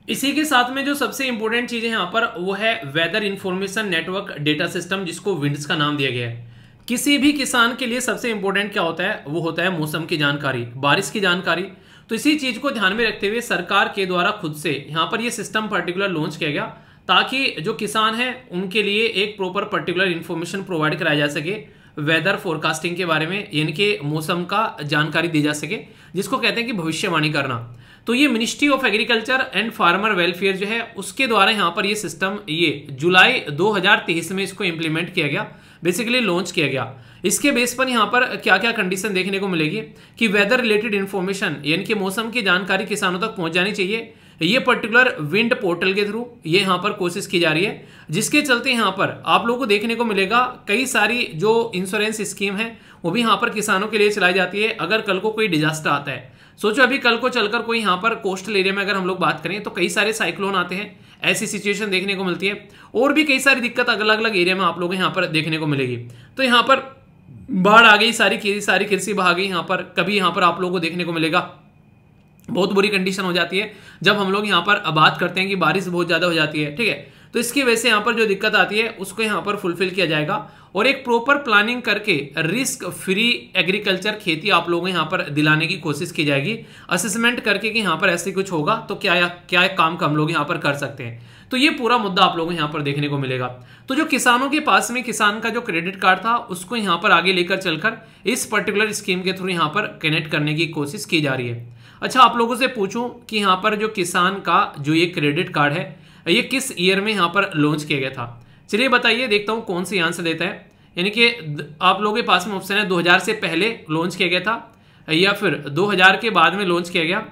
इसी के साथ में जो सबसे इंपॉर्टेंट चीज है यहाँ पर वो है weather information network data system, जिसको विंड्स का नाम दिया गया है। किसी भी किसान के लिए सबसे इंपॉर्टेंट क्या होता है, वो होता है मौसम की जानकारी, बारिश की जानकारी। तो इसी चीज को ध्यान में रखते हुए सरकार के द्वारा खुद से यहाँ पर ये सिस्टम पर्टिकुलर लॉन्च किया गया ताकि जो किसान है उनके लिए एक प्रॉपर पर्टिकुलर इंफॉर्मेशन प्रोवाइड कराया जा सके वेदर फोरकास्टिंग के बारे में, यानी कि मौसम का जानकारी दी जा सके, जिसको कहते हैं कि भविष्यवाणी करना। तो ये ministry of agriculture and farmer welfare जो है उसके द्वारा यहाँ पर ये सिस्टम ये जुलाई 2023 में इसको इंप्लीमेंट किया गया, बेसिकली लॉन्च किया गया। इसके बेस पर यहाँ पर क्या क्या कंडीशन देखने को मिलेगी कि वेदर रिलेटेड इन्फॉर्मेशन यानी कि मौसम की जानकारी किसानों तक पहुंच जानी चाहिए। ये पर्टिकुलर विंड पोर्टल के थ्रू ये यहाँ पर कोशिश की जा रही है, जिसके चलते यहाँ पर आप लोगों को देखने को मिलेगा कई सारी जो इंश्योरेंस स्कीम है वो भी यहाँ पर किसानों के लिए चलाई जाती है। अगर कल को कोई डिजास्टर आता है, सोचो अभी कल को चलकर कोई यहाँ पर कोस्टल एरिया में अगर हम लोग बात करें तो कई सारे साइक्लोन आते हैं, ऐसी सिचुएशन देखने को मिलती है, और भी कई सारी दिक्कत अलग अलग एरिया में आप लोगों को यहाँ पर देखने को मिलेगी। तो यहाँ पर बाढ़ आ गई, सारी कृषि बहा गई, यहाँ पर कभी यहाँ पर आप लोगों को देखने को मिलेगा बहुत बुरी कंडीशन हो जाती है जब हम लोग यहाँ पर बात करते हैं कि बारिश बहुत ज्यादा हो जाती है, ठीक है। तो इसकी वजह से यहाँ पर जो दिक्कत आती है उसको यहाँ पर फुलफिल किया जाएगा और एक प्रॉपर प्लानिंग करके रिस्क फ्री एग्रीकल्चर खेती आप लोगों को यहाँ पर दिलाने की कोशिश की जाएगी, असेसमेंट करके कि यहाँ पर ऐसे कुछ होगा तो क्या काम का हम लोग यहाँ पर कर सकते हैं। तो ये पूरा मुद्दा आप लोगों को यहाँ पर देखने को मिलेगा। तो जो किसानों के पास में किसान का जो क्रेडिट कार्ड था उसको यहाँ पर आगे लेकर चलकर इस पर्टिकुलर स्कीम के थ्रू यहाँ पर कनेक्ट करने की कोशिश की जा रही है। अच्छा, आप लोगों से पूछूं कि यहाँ पर जो किसान का जो ये क्रेडिट कार्ड है ये किस ईयर में यहाँ पर लॉन्च किया गया था, चलिए बताइए, देखता हूँ कौन सी आंसर देता है। यानी कि आप लोगों के पास में ऑप्शन है 2000 से पहले लॉन्च किया गया था या फिर 2000 के बाद में लॉन्च किया गया,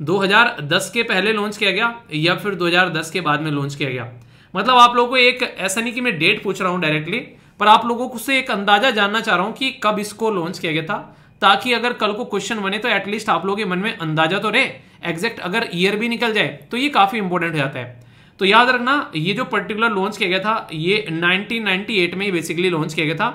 2010 के पहले लॉन्च किया गया या फिर 2010 के बाद में लॉन्च किया गया। मतलब आप लोगों को एक ऐसा नहीं कि मैं डेट पूछ रहा हूँ डायरेक्टली, पर आप लोगों को से एक अंदाजा जानना चाह रहा हूँ कि कब इसको लॉन्च किया गया था, ताकि अगर कल को क्वेश्चन बने तो एटलीस्ट आप लोगों के मन में अंदाजा तो रहे। एग्जैक्ट अगर ईयर भी निकल जाए तो ये काफी इंपॉर्टेंट हो जाता है। तो याद रखना ये जो पर्टिकुलर लॉन्च किया गया था ये 1998 में बेसिकली लॉन्च किया गया था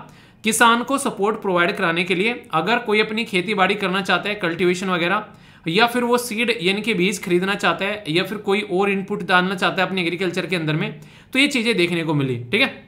किसान को सपोर्ट प्रोवाइड कराने के लिए। अगर कोई अपनी खेती बाड़ी करना चाहता है, कल्टीवेशन वगैरह, या फिर वो सीड यानी कि बीज खरीदना चाहता है या फिर कोई और इनपुट डालना चाहता है अपने एग्रीकल्चर के अंदर में, तो ये चीजें देखने को मिली, ठीक है।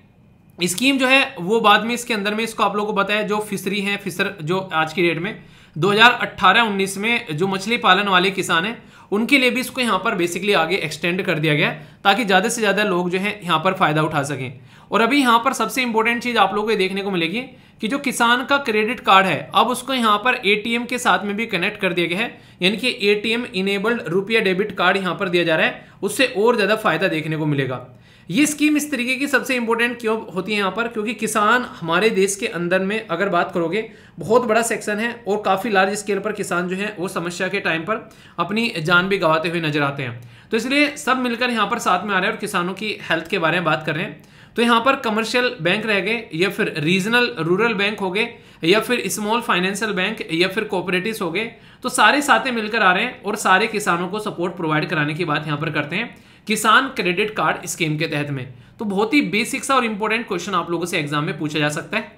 स्कीम जो है वो बाद में इसके अंदर में इसको आप लोगों को बताया जो फिशरी है, फिशर जो आज की डेट में 2018-19 में जो मछली पालन वाले किसान हैं उनके लिए भी इसको यहाँ पर बेसिकली आगे एक्सटेंड कर दिया गया ताकि ज्यादा से ज्यादा लोग जो है यहाँ पर फायदा उठा सकें। और अभी यहाँ पर सबसे इंपॉर्टेंट चीज आप लोगों को देखने को मिलेगी कि जो किसान का क्रेडिट कार्ड है अब उसको यहाँ पर एटीएम के साथ में भी कनेक्ट कर दिया गया है, यानी कि एटीएम इनेबल्ड रुपया डेबिट कार्ड यहाँ पर दिया जा रहा है, उससे और ज्यादा फायदा देखने को मिलेगा। ये स्कीम इस तरीके की सबसे इंपॉर्टेंट क्यों होती है यहाँ पर, क्योंकि किसान हमारे देश के अंदर में अगर बात करोगे बहुत बड़ा सेक्शन है और काफी लार्ज स्केल पर किसान जो है वो समस्या के टाइम पर अपनी जान भी गंवाते हुए नजर आते हैं। तो इसलिए सब मिलकर यहाँ पर साथ में आ रहे हैं और किसानों की हेल्थ के बारे में बात कर रहे हैं। तो यहाँ पर कमर्शियल बैंक रह गए या फिर रीजनल रूरल बैंक हो गए या फिर स्मॉल फाइनेंशियल बैंक या फिर कोऑपरेटिव्स हो गए, तो सारे साथ मिलकर आ रहे हैं और सारे किसानों को सपोर्ट प्रोवाइड कराने की बात यहाँ पर करते हैं किसान क्रेडिट कार्ड स्कीम के तहत में। तो बहुत ही बेसिक सा और इंपॉर्टेंट क्वेश्चन आप लोगों से एग्जाम में पूछा जा सकता है।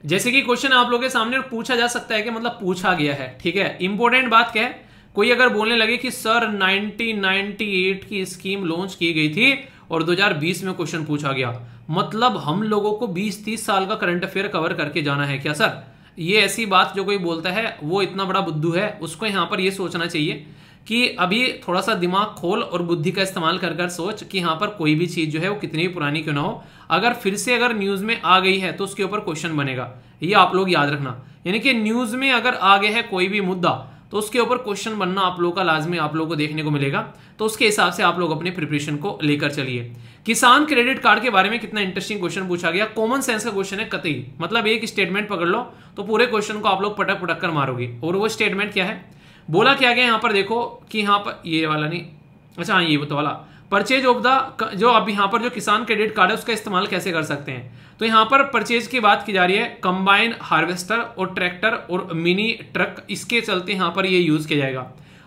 जैसे कि क्वेश्चन आप लोगों के सामने पूछा जा सकता है कि मतलब पूछा गया है, ठीक है। इंपॉर्टेंट बात क्या है, कोई अगर बोलने लगे कि सर 1998 की स्कीम लॉन्च की गई थी और 2020 में क्वेश्चन पूछा गया, मतलब हम लोगों को 20-30 साल का करंट अफेयर कवर करके जाना है क्या सर? ये ऐसी बात जो कोई बोलता है वो इतना बड़ा बुद्धू है, उसको यहाँ पर ये सोचना चाहिए कि अभी थोड़ा सा दिमाग खोल और बुद्धि का इस्तेमाल कर कर सोच कि यहाँ पर कोई भी चीज जो है वो कितनी भी पुरानी क्यों ना हो, अगर फिर से अगर न्यूज में आ गई है तो उसके ऊपर क्वेश्चन बनेगा। ये आप लोग याद रखना, यानी कि न्यूज में अगर आ गया है कोई भी मुद्दा तो उसके ऊपर क्वेश्चन बनना आप लोगों का लाजमी आप लोगों को देखने को मिलेगा। तो उसके हिसाब से आप लोग अपने प्रिपरेशन को लेकर चलिए। किसान क्रेडिट कार्ड के बारे में कितना इंटरेस्टिंग क्वेश्चन पूछा गया, कॉमन सेंस का क्वेश्चन है कतई, मतलब एक स्टेटमेंट पकड़ लो तो पूरे क्वेश्चन को आप लोग पटक पटक कर मारोगे। और वो स्टेटमेंट क्या है, बोला क्या गया यहाँ पर, देखो कि यहाँ पर ये वाला नहीं, अच्छा हाँ ये तो वाला परचेज ऑफ द, जो अब यहाँ पर जो किसान क्रेडिट कार्ड है उसका इस्तेमाल कैसे कर सकते हैं। तो यहाँ पर परचेज की बात की जा रही है, कंबाइन हार्वेस्टर और ट्रैक्टर और मिनी ट्रक, इसके चलते यहाँ पर ये यूज किया जाएगा।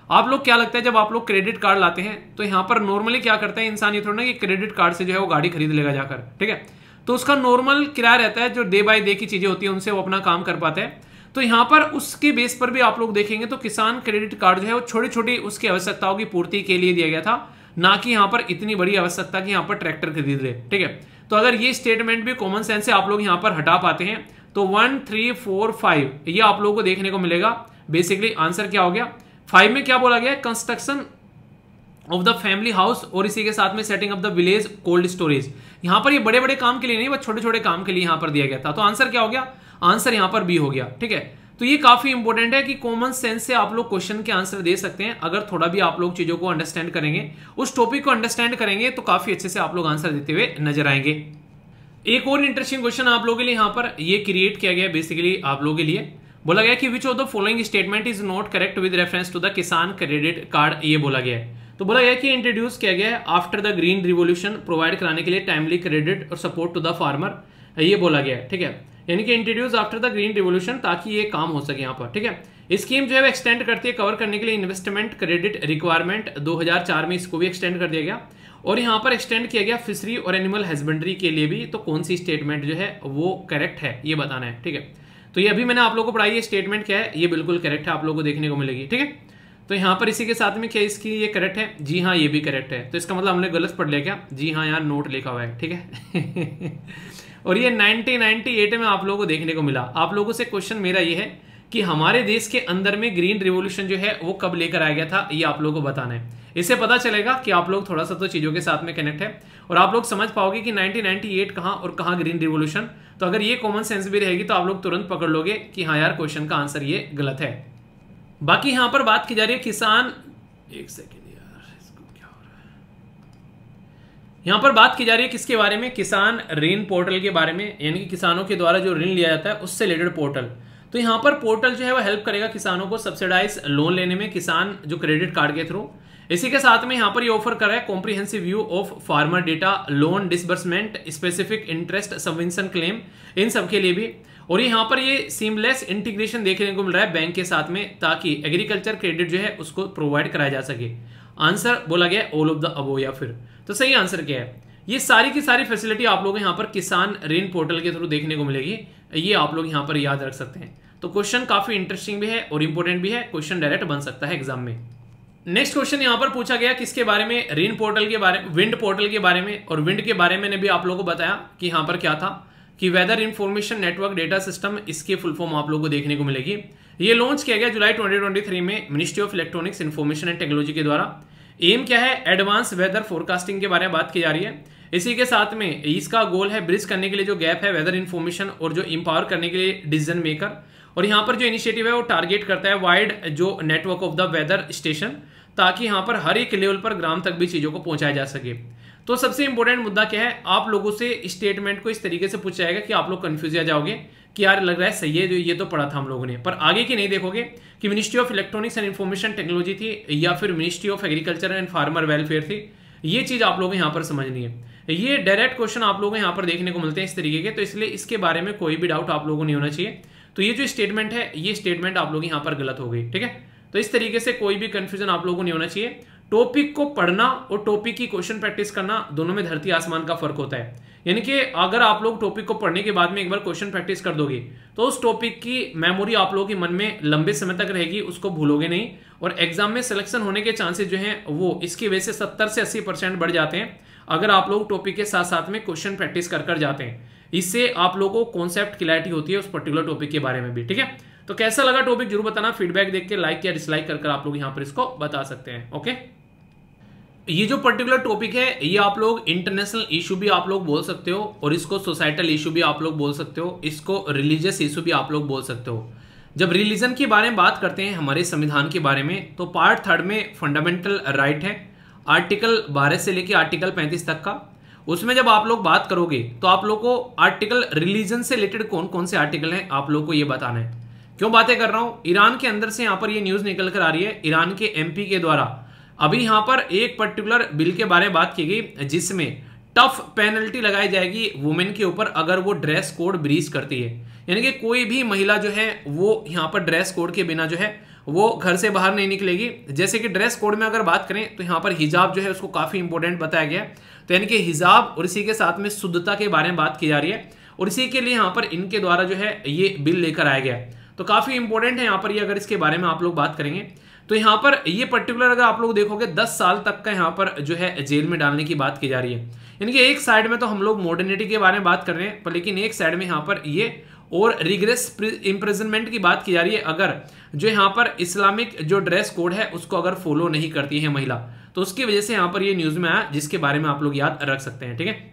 आप लोग क्या लगता है जब आप लोग क्रेडिट कार्ड लाते हैं तो यहाँ पर नॉर्मली क्या करता है इंसान, ये थोड़ा ना कि क्रेडिट कार्ड से जो है वो गाड़ी खरीद लेगा जाकर, ठीक है। तो उसका नॉर्मल किराया रहता है, जो डे बाय डे की चीजें होती है उनसे वो अपना काम कर पाते हैं। तो यहाँ पर उसके बेस पर भी आप लोग देखेंगे तो किसान क्रेडिट कार्ड जो है वो छोटी छोटी उसकी आवश्यकताओं की पूर्ति के लिए दिया गया था, ना कि यहाँ पर इतनी बड़ी आवश्यकता कि यहाँ पर ट्रैक्टर खरीद ले, ठीक है। तो अगर ये स्टेटमेंट भी कॉमन सेंस से आप लोग यहाँ पर हटा पाते हैं तो 1, 3, 4, 5 ये आप लोगों को देखने को मिलेगा। बेसिकली आंसर क्या हो गया, 5 में क्या बोला गया, construction of the family house और इसी के साथ में setting of the village cold storage. यहाँ पर ये बड़े बड़े काम के लिए नहीं, बस छोटे छोटे काम के लिए यहाँ पर दिया गया था। तो आंसर क्या हो गया, आंसर यहाँ पर बी हो गया, ठीक है। तो ये काफी इंपॉर्टेंट है कि कॉमन सेंस से आप लोग क्वेश्चन के आंसर दे सकते हैं। अगर थोड़ा भी आप लोग चीजों को अंडरस्टैंड करेंगे, उस टॉपिक को अंडरस्टैंड करेंगे, तो काफी अच्छे से आप लोग आंसर देते हुए नजर आएंगे। एक और इंटरेस्टिंग क्वेश्चन आप लोगों के लिए यहाँ पर ये क्रिएट किया गया बेसिकली आप लोगों के लिए। बोला गया कि which of the following statement is not correct with reference to the Kisan credit card, ये बोला गया है। तो बोला गया कि इंट्रोड्यूस किया गया है after the green revolution, provide कराने के लिए टाइमली क्रेडिट और सपोर्ट टू द फार्मर, ये बोला गया है। ठीक है, यानी कि introduce after the green revolution, ताकि ये काम हो सके यहाँ पर। ठीक है, स्कीम जो है वो एक्सटेंड करती है कवर करने के लिए इन्वेस्टमेंट क्रेडिट रिक्वायरमेंट। 2004 में इसको भी एक्सटेंड कर दिया गया और यहाँ पर एक्सटेंड किया गया फिशरी और एनिमल हस्बेंड्री के लिए भी। तो कौन सी स्टेटमेंट जो है वो करेक्ट है, ये बताना है। ठीक है, तो ये अभी मैंने आप लोगों को पढ़ाई, ये स्टेटमेंट क्या है, ये बिल्कुल करेक्ट है, आप लोगों को देखने को मिलेगी। ठीक है, तो यहाँ पर इसी के साथ में क्या इसकी ये करेक्ट है, जी हाँ ये भी करेक्ट है। तो इसका मतलब हमने गलत पढ़ लिया क्या, जी हाँ यार नोट लिखा हुआ है। ठीक है और ये 1998 में आप लोगों को देखने को मिला। आप लोगों से क्वेश्चन मेरा ये है कि हमारे देश के अंदर में ग्रीन रिवोल्यूशन जो है वो कब लेकर आया गया था, ये आप लोगों को बताना है। इससे पता चलेगा कि आप लोग थोड़ा सा तो चीजों के साथ में कनेक्ट है और आप लोग समझ पाओगे कि 1998 कहाँ और कहाँ ग्रीन रिवोल्यूशन। तो अगर ये कॉमन सेंस भी रहेगी तो आप लोग तुरंत पकड़ लोगे कि हाँ यार क्वेश्चन का आंसर ये गलत है। बाकी यहां पर बात की जा रही है किसान, एक सेकेंड यार इसको क्या हो रहा है, यहां पर बात की जा रही है किसके बारे में, किसान ऋण पोर्टल के बारे में, यानी कि किसानों के द्वारा जो ऋण लिया जाता है उससे रिलेटेड पोर्टल। तो यहां पर पोर्टल जो है वो हेल्प करेगा किसानों को सब्सिडाइज लोन लेने में, किसान जो क्रेडिट कार्ड के थ्रू। इसी के साथ में यहां पर ये ऑफर कर रहा है comprehensive view of farmer data, loan disbursement, specific interest subvention claim, इन सब के लिए भी। और यहाँ पर ये सीमलेस इंटीग्रेशन देखने को मिल रहा है बैंक के साथ में, ताकि एग्रीकल्चर क्रेडिट जो है उसको प्रोवाइड कराया जा सके। आंसर बोला गया ऑल ऑफ द अबो, या फिर तो सही आंसर क्या है, ये सारी की सारी फैसिलिटी आप लोग यहाँ पर किसान ऋण पोर्टल के थ्रू देखने को मिलेगी। ये आप लोग यहाँ पर याद रख सकते हैं। तो क्वेश्चन काफी इंटरेस्टिंग भी है और इंपॉर्टेंट भी है, क्वेश्चन डायरेक्ट बन सकता है एग्जाम में। नेक्स्ट क्वेश्चन यहाँ पर पूछा गया किसके बारे में, ऋण पोर्टल के बारे में, विंड पोर्टल के बारे में। और विंड के बारे में मैंने भी आप लोगों को बताया कि यहाँ पर क्या था कि weather information network data system, इसके फुल फॉर्म आप लोगों को देखने को मिलेगी। ये लॉन्च किया गया जुलाई 2023 में ministry of electronics information and technology के द्वारा। एम क्या है, एडवांस वेदर फोरकास्टिंग के बारे में बात की जा रही है। इसी के साथ में इसका गोल है ब्रिज करने के लिए जो गैप है वेदर इंफॉर्मेशन और जो इंपावर करने के लिए डिसीजन मेकर। और यहाँ पर जो इनिशिएटिव है वो टारगेट करता है वाइड जो network of the weather station, ताकि यहाँ पर हर एक लेवल पर ग्राम तक भी चीजों को पहुंचाया जा सके। तो सबसे इंपॉर्टेंट मुद्दा क्या है, आप लोगों से स्टेटमेंट को इस तरीके से पूछा जाएगा कि आप लोग कंफ्यूज आ जाओगे कि यार लग रहा है सही है जो ये तो पढ़ा था हम लोगों ने, पर आगे की नहीं देखोगे कि ministry of electronics and information technology थी या फिर ministry of agriculture and farmer welfare थी। ये चीज आप लोगों को यहाँ पर समझनी है। ये डायरेक्ट क्वेश्चन आप लोगों को यहाँ पर देखने को मिलते हैं इस तरीके के, तो इसलिए इसके बारे में कोई भी डाउट आप लोगों को नहीं होना चाहिए। तो ये जो स्टेटमेंट है ये स्टेटमेंट आप लोग यहाँ पर गलत हो गई। ठीक है, तो इस तरीके से कोई भी कंफ्यूजन आप लोगों को नहीं होना चाहिए। टॉपिक को पढ़ना और टॉपिक की क्वेश्चन प्रैक्टिस करना दोनों में धरती आसमान का फर्क होता है। यानी कि अगर आप लोग टॉपिक को पढ़ने के बाद में एक बार क्वेश्चन प्रैक्टिस कर दोगे तो उस टॉपिक की मेमोरी आप लोगों के मन में लंबे समय तक रहेगी, उसको भूलोगे नहीं। और एग्जाम में सिलेक्शन होने के चांसेस जो हैं वो इसकी वजह से 70 से 80% बढ़ जाते हैं अगर आप लोग टॉपिक के साथ साथ में क्वेश्चन प्रैक्टिस कर जाते हैं। इससे आप लोगों को कॉन्सेप्ट क्लैरिटी होती है उस पर्टिकुलर टॉपिक के बारे में भी। ठीक है, तो कैसा लगा टॉपिक जरूर बताना, फीडबैक देख के लाइक या डिसलाइक कर आप लोग यहाँ पर इसको बता सकते हैं। ओके, ये जो पर्टिकुलर टॉपिक है ये आप लोग इंटरनेशनल इशू भी आप लोग बोल सकते हो और इसको सोसाइटल इशू भी आप लोग बोल सकते हो, इसको रिलीजियस इशू भी आप लोग बोल सकते हो। जब रिलीजन के बारे में बात करते हैं हमारे संविधान के बारे में, तो पार्ट 3 में फंडामेंटल राइट है, आर्टिकल 12 से लेकर आर्टिकल 35 तक का। उसमें जब आप लोग बात करोगे तो आप लोग को आर्टिकल रिलीजन से रिलेटेड कौन कौन से आर्टिकल हैं आप लोग को ये बताना है। क्यों बातें कर रहा हूं, ईरान के अंदर से यहाँ पर ये न्यूज निकल कर आ रही है, ईरान के MP के द्वारा अभी यहां पर एक पर्टिकुलर बिल के बारे में बात की गई जिसमें टफ पेनल्टी लगाई जाएगी वुमेन के ऊपर अगर वो ड्रेस कोड ब्रीच करती है। यानी कि कोई भी महिला जो है वो यहां पर ड्रेस कोड के बिना जो है वो घर से बाहर नहीं निकलेगी। जैसे कि ड्रेस कोड में अगर बात करें तो यहां पर हिजाब जो है उसको काफी इंपॉर्टेंट बताया गया है। तो यानी कि हिजाब और इसी के साथ में शुद्धता के बारे में बात की जा रही है और इसी के लिए यहाँ पर इनके द्वारा जो है ये बिल लेकर आया गया। तो काफी इंपॉर्टेंट है यहाँ पर ये, अगर इसके बारे में आप लोग बात करेंगे तो यहाँ पर ये पर्टिकुलर अगर आप लोग देखोगे 10 साल तक का यहाँ पर जो है जेल में डालने की बात की जा रही है। यानी कि एक साइड में तो हम लोग मॉडर्निटी के बारे में बात कर रहे हैं, पर लेकिन एक साइड में यहाँ पर ये और रिग्रेस इम्प्रिजनमेंट की बात की जा रही है अगर जो यहाँ पर इस्लामिक जो ड्रेस कोड है उसको अगर फॉलो नहीं करती है महिला, तो उसकी वजह से यहाँ पर ये न्यूज में आया जिसके बारे में आप लोग याद रख सकते हैं। ठीक है,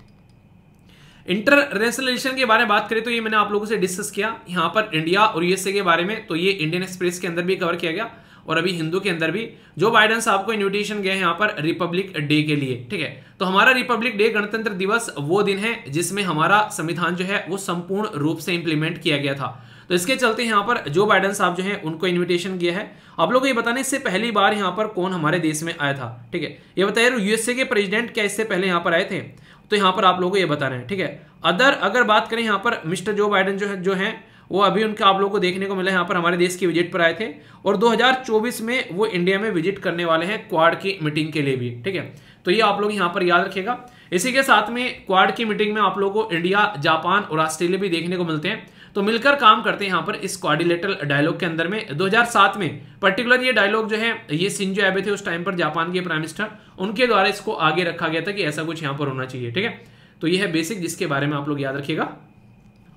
इंटरनेशनल रिलेशन के बारे में बात करें तो ये मैंने आप लोगों से डिस्कस किया यहाँ पर इंडिया और यूएसए के बारे में, तो ये इंडियन एक्सप्रेस के अंदर भी कवर किया गया और अभी हिंदू के अंदर भी। जो बाइडेन साहब को इन्विटेशन गया है यहाँ पर रिपब्लिक डे के लिए, ठीक है। तो हमारा रिपब्लिक डे गणतंत्र दिवस वो दिन है जिसमें हमारा संविधान जो है वो संपूर्ण रूप से इंप्लीमेंट किया गया था। तो इसके चलते यहाँ पर जो बाइडेन साहब जो है उनको इन्विटेशन किया है। आप लोगों को ये बताना इससे पहली बार यहाँ पर कौन हमारे देश में आया था, ठीक है। ये बताइए यूएसए के प्रेसिडेंट क्या इससे पहले यहाँ पर आए थे, तो यहाँ पर आप लोगों को ये बताना है, ठीक है। अगर बात करें यहाँ पर मिस्टर जो बाइडेन जो है वो अभी उनका आप लोगों को देखने को मिला यहाँ पर हमारे देश की विजिट पर आए थे और 2024 में वो इंडिया में विजिट करने वाले हैं क्वाड की मीटिंग के लिए भी, ठीक है। तो ये आप लोग यहाँ पर याद रखिएगा। इसी के साथ में क्वाड की मीटिंग में आप लोगों को इंडिया, जापान और ऑस्ट्रेलिया भी देखने को मिलते हैं। तो मिलकर काम करते हैं यहाँ पर इस क्वाड्रिलेटरल डायलॉग के अंदर में। 2007 में पर्टिकुलर ये डायलॉग जो है ये शिंजो एबे थे उस टाइम पर जापान के प्राइम मिनिस्टर, उनके द्वारा इसको आगे रखा गया था कि ऐसा कुछ यहाँ पर होना चाहिए, ठीक है। तो ये है बेसिक जिसके बारे में आप लोग याद रखिएगा।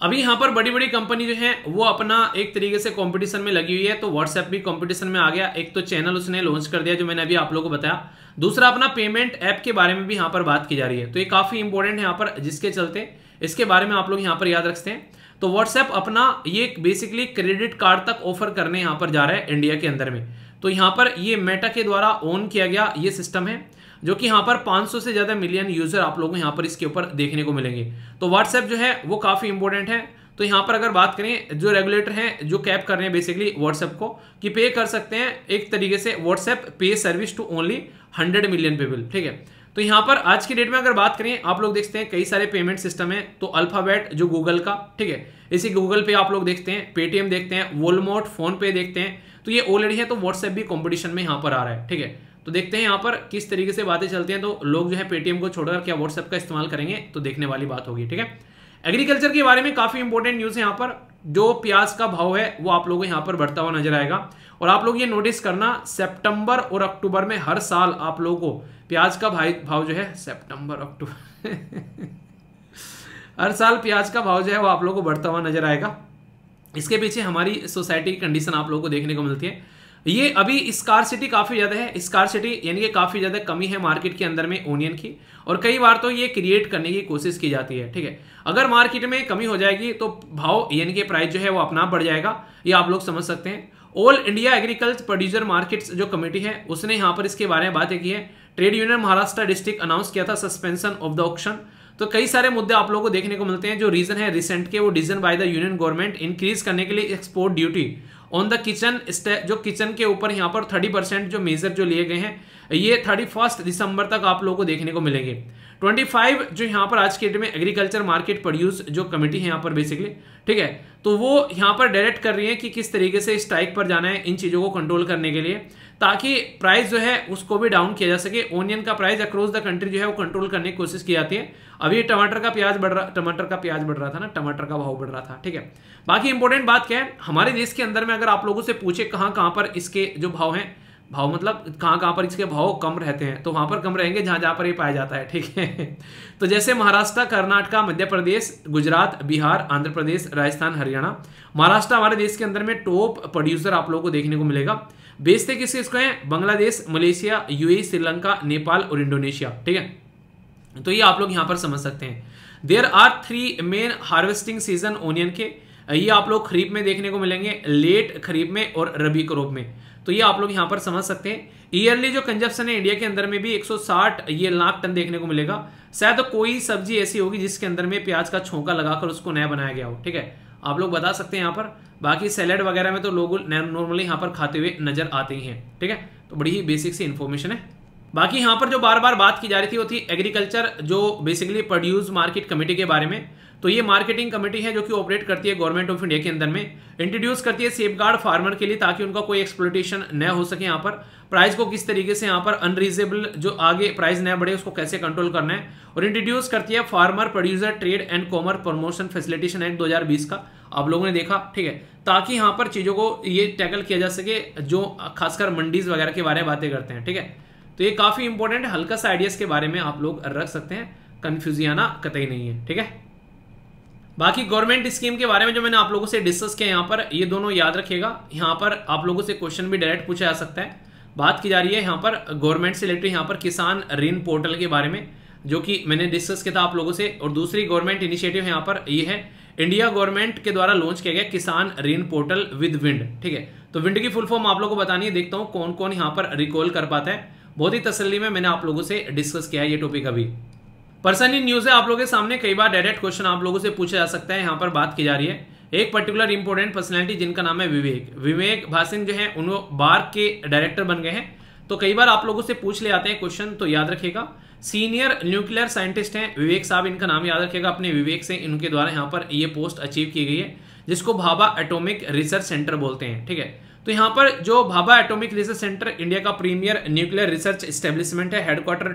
अभी यहाँ पर बड़ी बड़ी कंपनी जो है वो अपना एक तरीके से कंपटीशन में लगी हुई है। तो व्हाट्सएप भी कंपटीशन में आ गया। एक तो चैनल उसने लॉन्च कर दिया जो मैंने अभी आप लोगों को बताया, दूसरा अपना पेमेंट ऐप के बारे में भी यहाँ पर बात की जा रही है। तो ये काफी इंपॉर्टेंट है यहाँ पर, जिसके चलते इसके बारे में आप लोग यहाँ पर याद रखते हैं। तो व्हाट्सएप अपना ये बेसिकली क्रेडिट कार्ड तक ऑफर करने यहाँ पर जा रहा है इंडिया के अंदर में। तो यहाँ पर ये मेटा के द्वारा ऑन किया गया ये सिस्टम है जो कि यहाँ पर 500 से ज्यादा मिलियन यूजर आप लोगों को यहाँ पर इसके ऊपर देखने को मिलेंगे। तो व्हाट्सएप जो है वो काफी इंपॉर्टेंट है। तो यहाँ पर अगर बात करें जो रेगुलेटर हैं जो कैप कर रहे हैं बेसिकली व्हाट्सएप को कि पे कर सकते हैं एक तरीके से WhatsApp pay service to only 100 million people, ठीक है। तो यहाँ पर आज की डेट में अगर बात करें आप लोग देखते हैं कई सारे पेमेंट सिस्टम है। तो अल्फाबेट जो गूगल का, ठीक है, इसी गूगल पे आप लोग देखते हैं, पेटीएम देखते हैं, वोलमार्ट, फोन पे देखते हैं। तो ये ऑलरेडी है। तो व्हाट्सएप भी कॉम्पिटिशन में यहाँ पर आ रहा है, ठीक है। तो देखते हैं यहाँ पर किस तरीके से बातें चलती हैं। तो लोग जो है पेटीएम को छोड़कर क्या व्हाट्सएप का इस्तेमाल करेंगे, तो देखने वाली बात होगी, ठीक है। एग्रीकल्चर के बारे में काफी इंपॉर्टेंट न्यूज है यहाँ पर। जो प्याज का भाव है वो आप लोगों को यहाँ पर बढ़ता हुआ नजर आएगा। और आप लोग ये नोटिस करना सितंबर और अक्टूबर में हर साल आप लोगों को प्याज का भाव जो है सितंबर अक्टूबर हर साल प्याज का भाव जो है वो आप लोगों को बढ़ता हुआ नजर आएगा। इसके पीछे हमारी सोसाइटी की कंडीशन आप लोगों को देखने को मिलती है। ये अभी स्कार्सिटी काफी ज्यादा है, स्कार्सिटी यानी कि काफी ज्यादा कमी है मार्केट के अंदर में ओनियन की, और कई बार तो ये क्रिएट करने की कोशिश की जाती है, ठीक है। अगर मार्केट में कमी हो जाएगी तो भाव यानी कि प्राइस जो है वो अपना बढ़ जाएगा, ये आप लोग समझ सकते हैं। All India agriculture producer markets जो कमेटी है उसने यहाँ पर इसके बारे में बातें की है। Trade union Maharashtra district announce किया था सस्पेंशन ऑफ द ऑक्शन। तो कई सारे मुद्दे आप लोगों को देखने को मिलते हैं। जो रीजन है रिसेंट के वो decision by the union government increase करने के लिए export duty on the kitchen, जो किचन के ऊपर यहाँ पर 30% जो मेजर जो लिए गए हैं ये 31 दिसंबर तक आप लोगों को देखने को मिलेंगे। 25 जो यहाँ पर आज के डेट में एग्रीकल्चर मार्केट प्रोड्यूस जो कमेटी है यहाँ पर बेसिकली, ठीक है, तो वो यहाँ पर डायरेक्ट कर रही है कि किस तरीके से स्ट्राइक पर जाना है इन चीजों को कंट्रोल करने के लिए, ताकि प्राइस जो है उसको भी डाउन किया जा सके। ओनियन का प्राइस अक्रॉस द कंट्री जो है वो कंट्रोल करने की कोशिश की जाती है। अभी टमाटर का प्याज बढ़ रहा था ना, टमाटर का भाव बढ़ रहा था, ठीक है। बाकी इंपॉर्टेंट बात क्या है हमारे देश के अंदर में, अगर आप लोगों से पूछे कहाँ कहाँ पर इसके जो भाव हैं, भाव मतलब कहाँ कहाँ पर इसके भाव कम रहते हैं, तो वहां पर कम रहेंगे जहां जहां पर ये पाया जाता है, ठीक है। तो जैसे महाराष्ट्र, कर्नाटका, मध्य प्रदेश, गुजरात, बिहार, आंध्र प्रदेश, राजस्थान, हरियाणा। महाराष्ट्र हमारे देश के अंदर में टॉप प्रोड्यूसर आप लोगों को देखने को मिलेगा। बेचते किस किसको है, बांग्लादेश, मलेशिया, यूएई, श्रीलंका, नेपाल और इंडोनेशिया, ठीक है। तो ये आप लोग यहाँ पर समझ सकते हैं। There are 3 main harvesting season onion के, ये आप लोग खरीफ में देखने को मिलेंगे, लेट खरीफ में और रबी क्रॉप में। तो ये आप लोग यहाँ पर समझ सकते हैं। ईयरली जो कंजप्शन है इंडिया के अंदर में भी 160 ये लाख टन देखने को मिलेगा। शायद तो कोई सब्जी ऐसी होगी जिसके अंदर में प्याज का छोंका लगाकर उसको नया बनाया गया हो, ठीक है, आप लोग बता सकते हैं यहाँ पर। बाकी सैलेड वगैरह में तो लोग नॉर्मली यहाँ पर खाते हुए नजर आते ही हैं, ठीक है। तो बड़ी ही बेसिक सी इन्फॉर्मेशन है। बाकी यहाँ पर जो बार बार बात की जा रही थी वो थी एग्रीकल्चर जो बेसिकली प्रोड्यूस मार्केट कमेटी के बारे में। तो ये मार्केटिंग कमेटी है जो कि ऑपरेट करती है गवर्नमेंट ऑफ इंडिया के अंदर में, इंट्रोड्यूस करती है सेफगार्ड फार्मर के लिए ताकि उनका कोई एक्सप्लॉइटेशन न हो सके। यहाँ पर प्राइस को किस तरीके से यहाँ पर अनरीजनेबल जो आगे प्राइस न बढ़े उसको कैसे कंट्रोल करना है, और इंट्रोड्यूस करती है farmer producer trade and commerce promotion facilitation act 2020 का, आप लोगों ने देखा, ठीक है, ताकि यहाँ पर चीजों को ये टैकल किया जा सके जो खासकर मंडीज वगैरह के बारे में बातें करते हैं, ठीक है। तो ये काफी इंपॉर्टेंट है, हल्का सा आइडियाज के बारे में आप लोग रख सकते हैं, कंफ्यूज आना कतई नहीं है, ठीक है। बाकी गवर्नमेंट स्कीम के बारे में जो मैंने आप लोगों से डिस्कस किया यहाँ पर, ये दोनों याद रखिएगा। यहाँ पर आप लोगों से क्वेश्चन भी डायरेक्ट पूछा जा सकता है। बात की जा रही है यहाँ पर गवर्नमेंट से रिलेटेड यहाँ पर किसान ऋण पोर्टल के बारे में। जो कि मैंने डिस्कस किया था आप लोगों से। और दूसरी गवर्नमेंट इनिशिएटिव यहाँ पर ये है, इंडिया गवर्नमेंट के द्वारा लॉन्च किया गया किसान ऋण पोर्टल विद विंड। ठीक है, तो विंड की फुल फॉर्म आप लोगों को बतानी है, देखता हूं कौन कौन यहाँ पर रिकॉल कर पाता है। बहुत ही तसल्ली में मैंने आप लोगों से डिस्कस किया है ये टॉपिक अभी। पर्सन इन न्यूज है आप लोगों के सामने, कई बार डायरेक्ट क्वेश्चन आप लोगों से पूछा जा सकता है। यहाँ पर बात की जा रही है एक पर्टिकुलर इंपॉर्टेंट पर्सनैलिटी जिनका नाम है विवेक भासिन जो है उन बार के डायरेक्टर बन गए हैं। तो कई बार आप लोगों से पूछ ले आते हैं क्वेश्चन, तो याद रखिएगा सीनियर न्यूक्लियर साइंटिस्ट हैं विवेक साहब, इनका नाम याद रखिएगा अपने विवेक से। इनके द्वारा यहाँ पर ये पोस्ट अचीव की गई है जिसको भाभा एटॉमिक रिसर्च सेंटर बोलते हैं। ठीक है, तो यहाँ पर जो Bhabha atomic research centre India का प्रीमियर न्यूक्लियर रिसर्च एस्टेब्लिशमेंट है, हेडक्वार्टर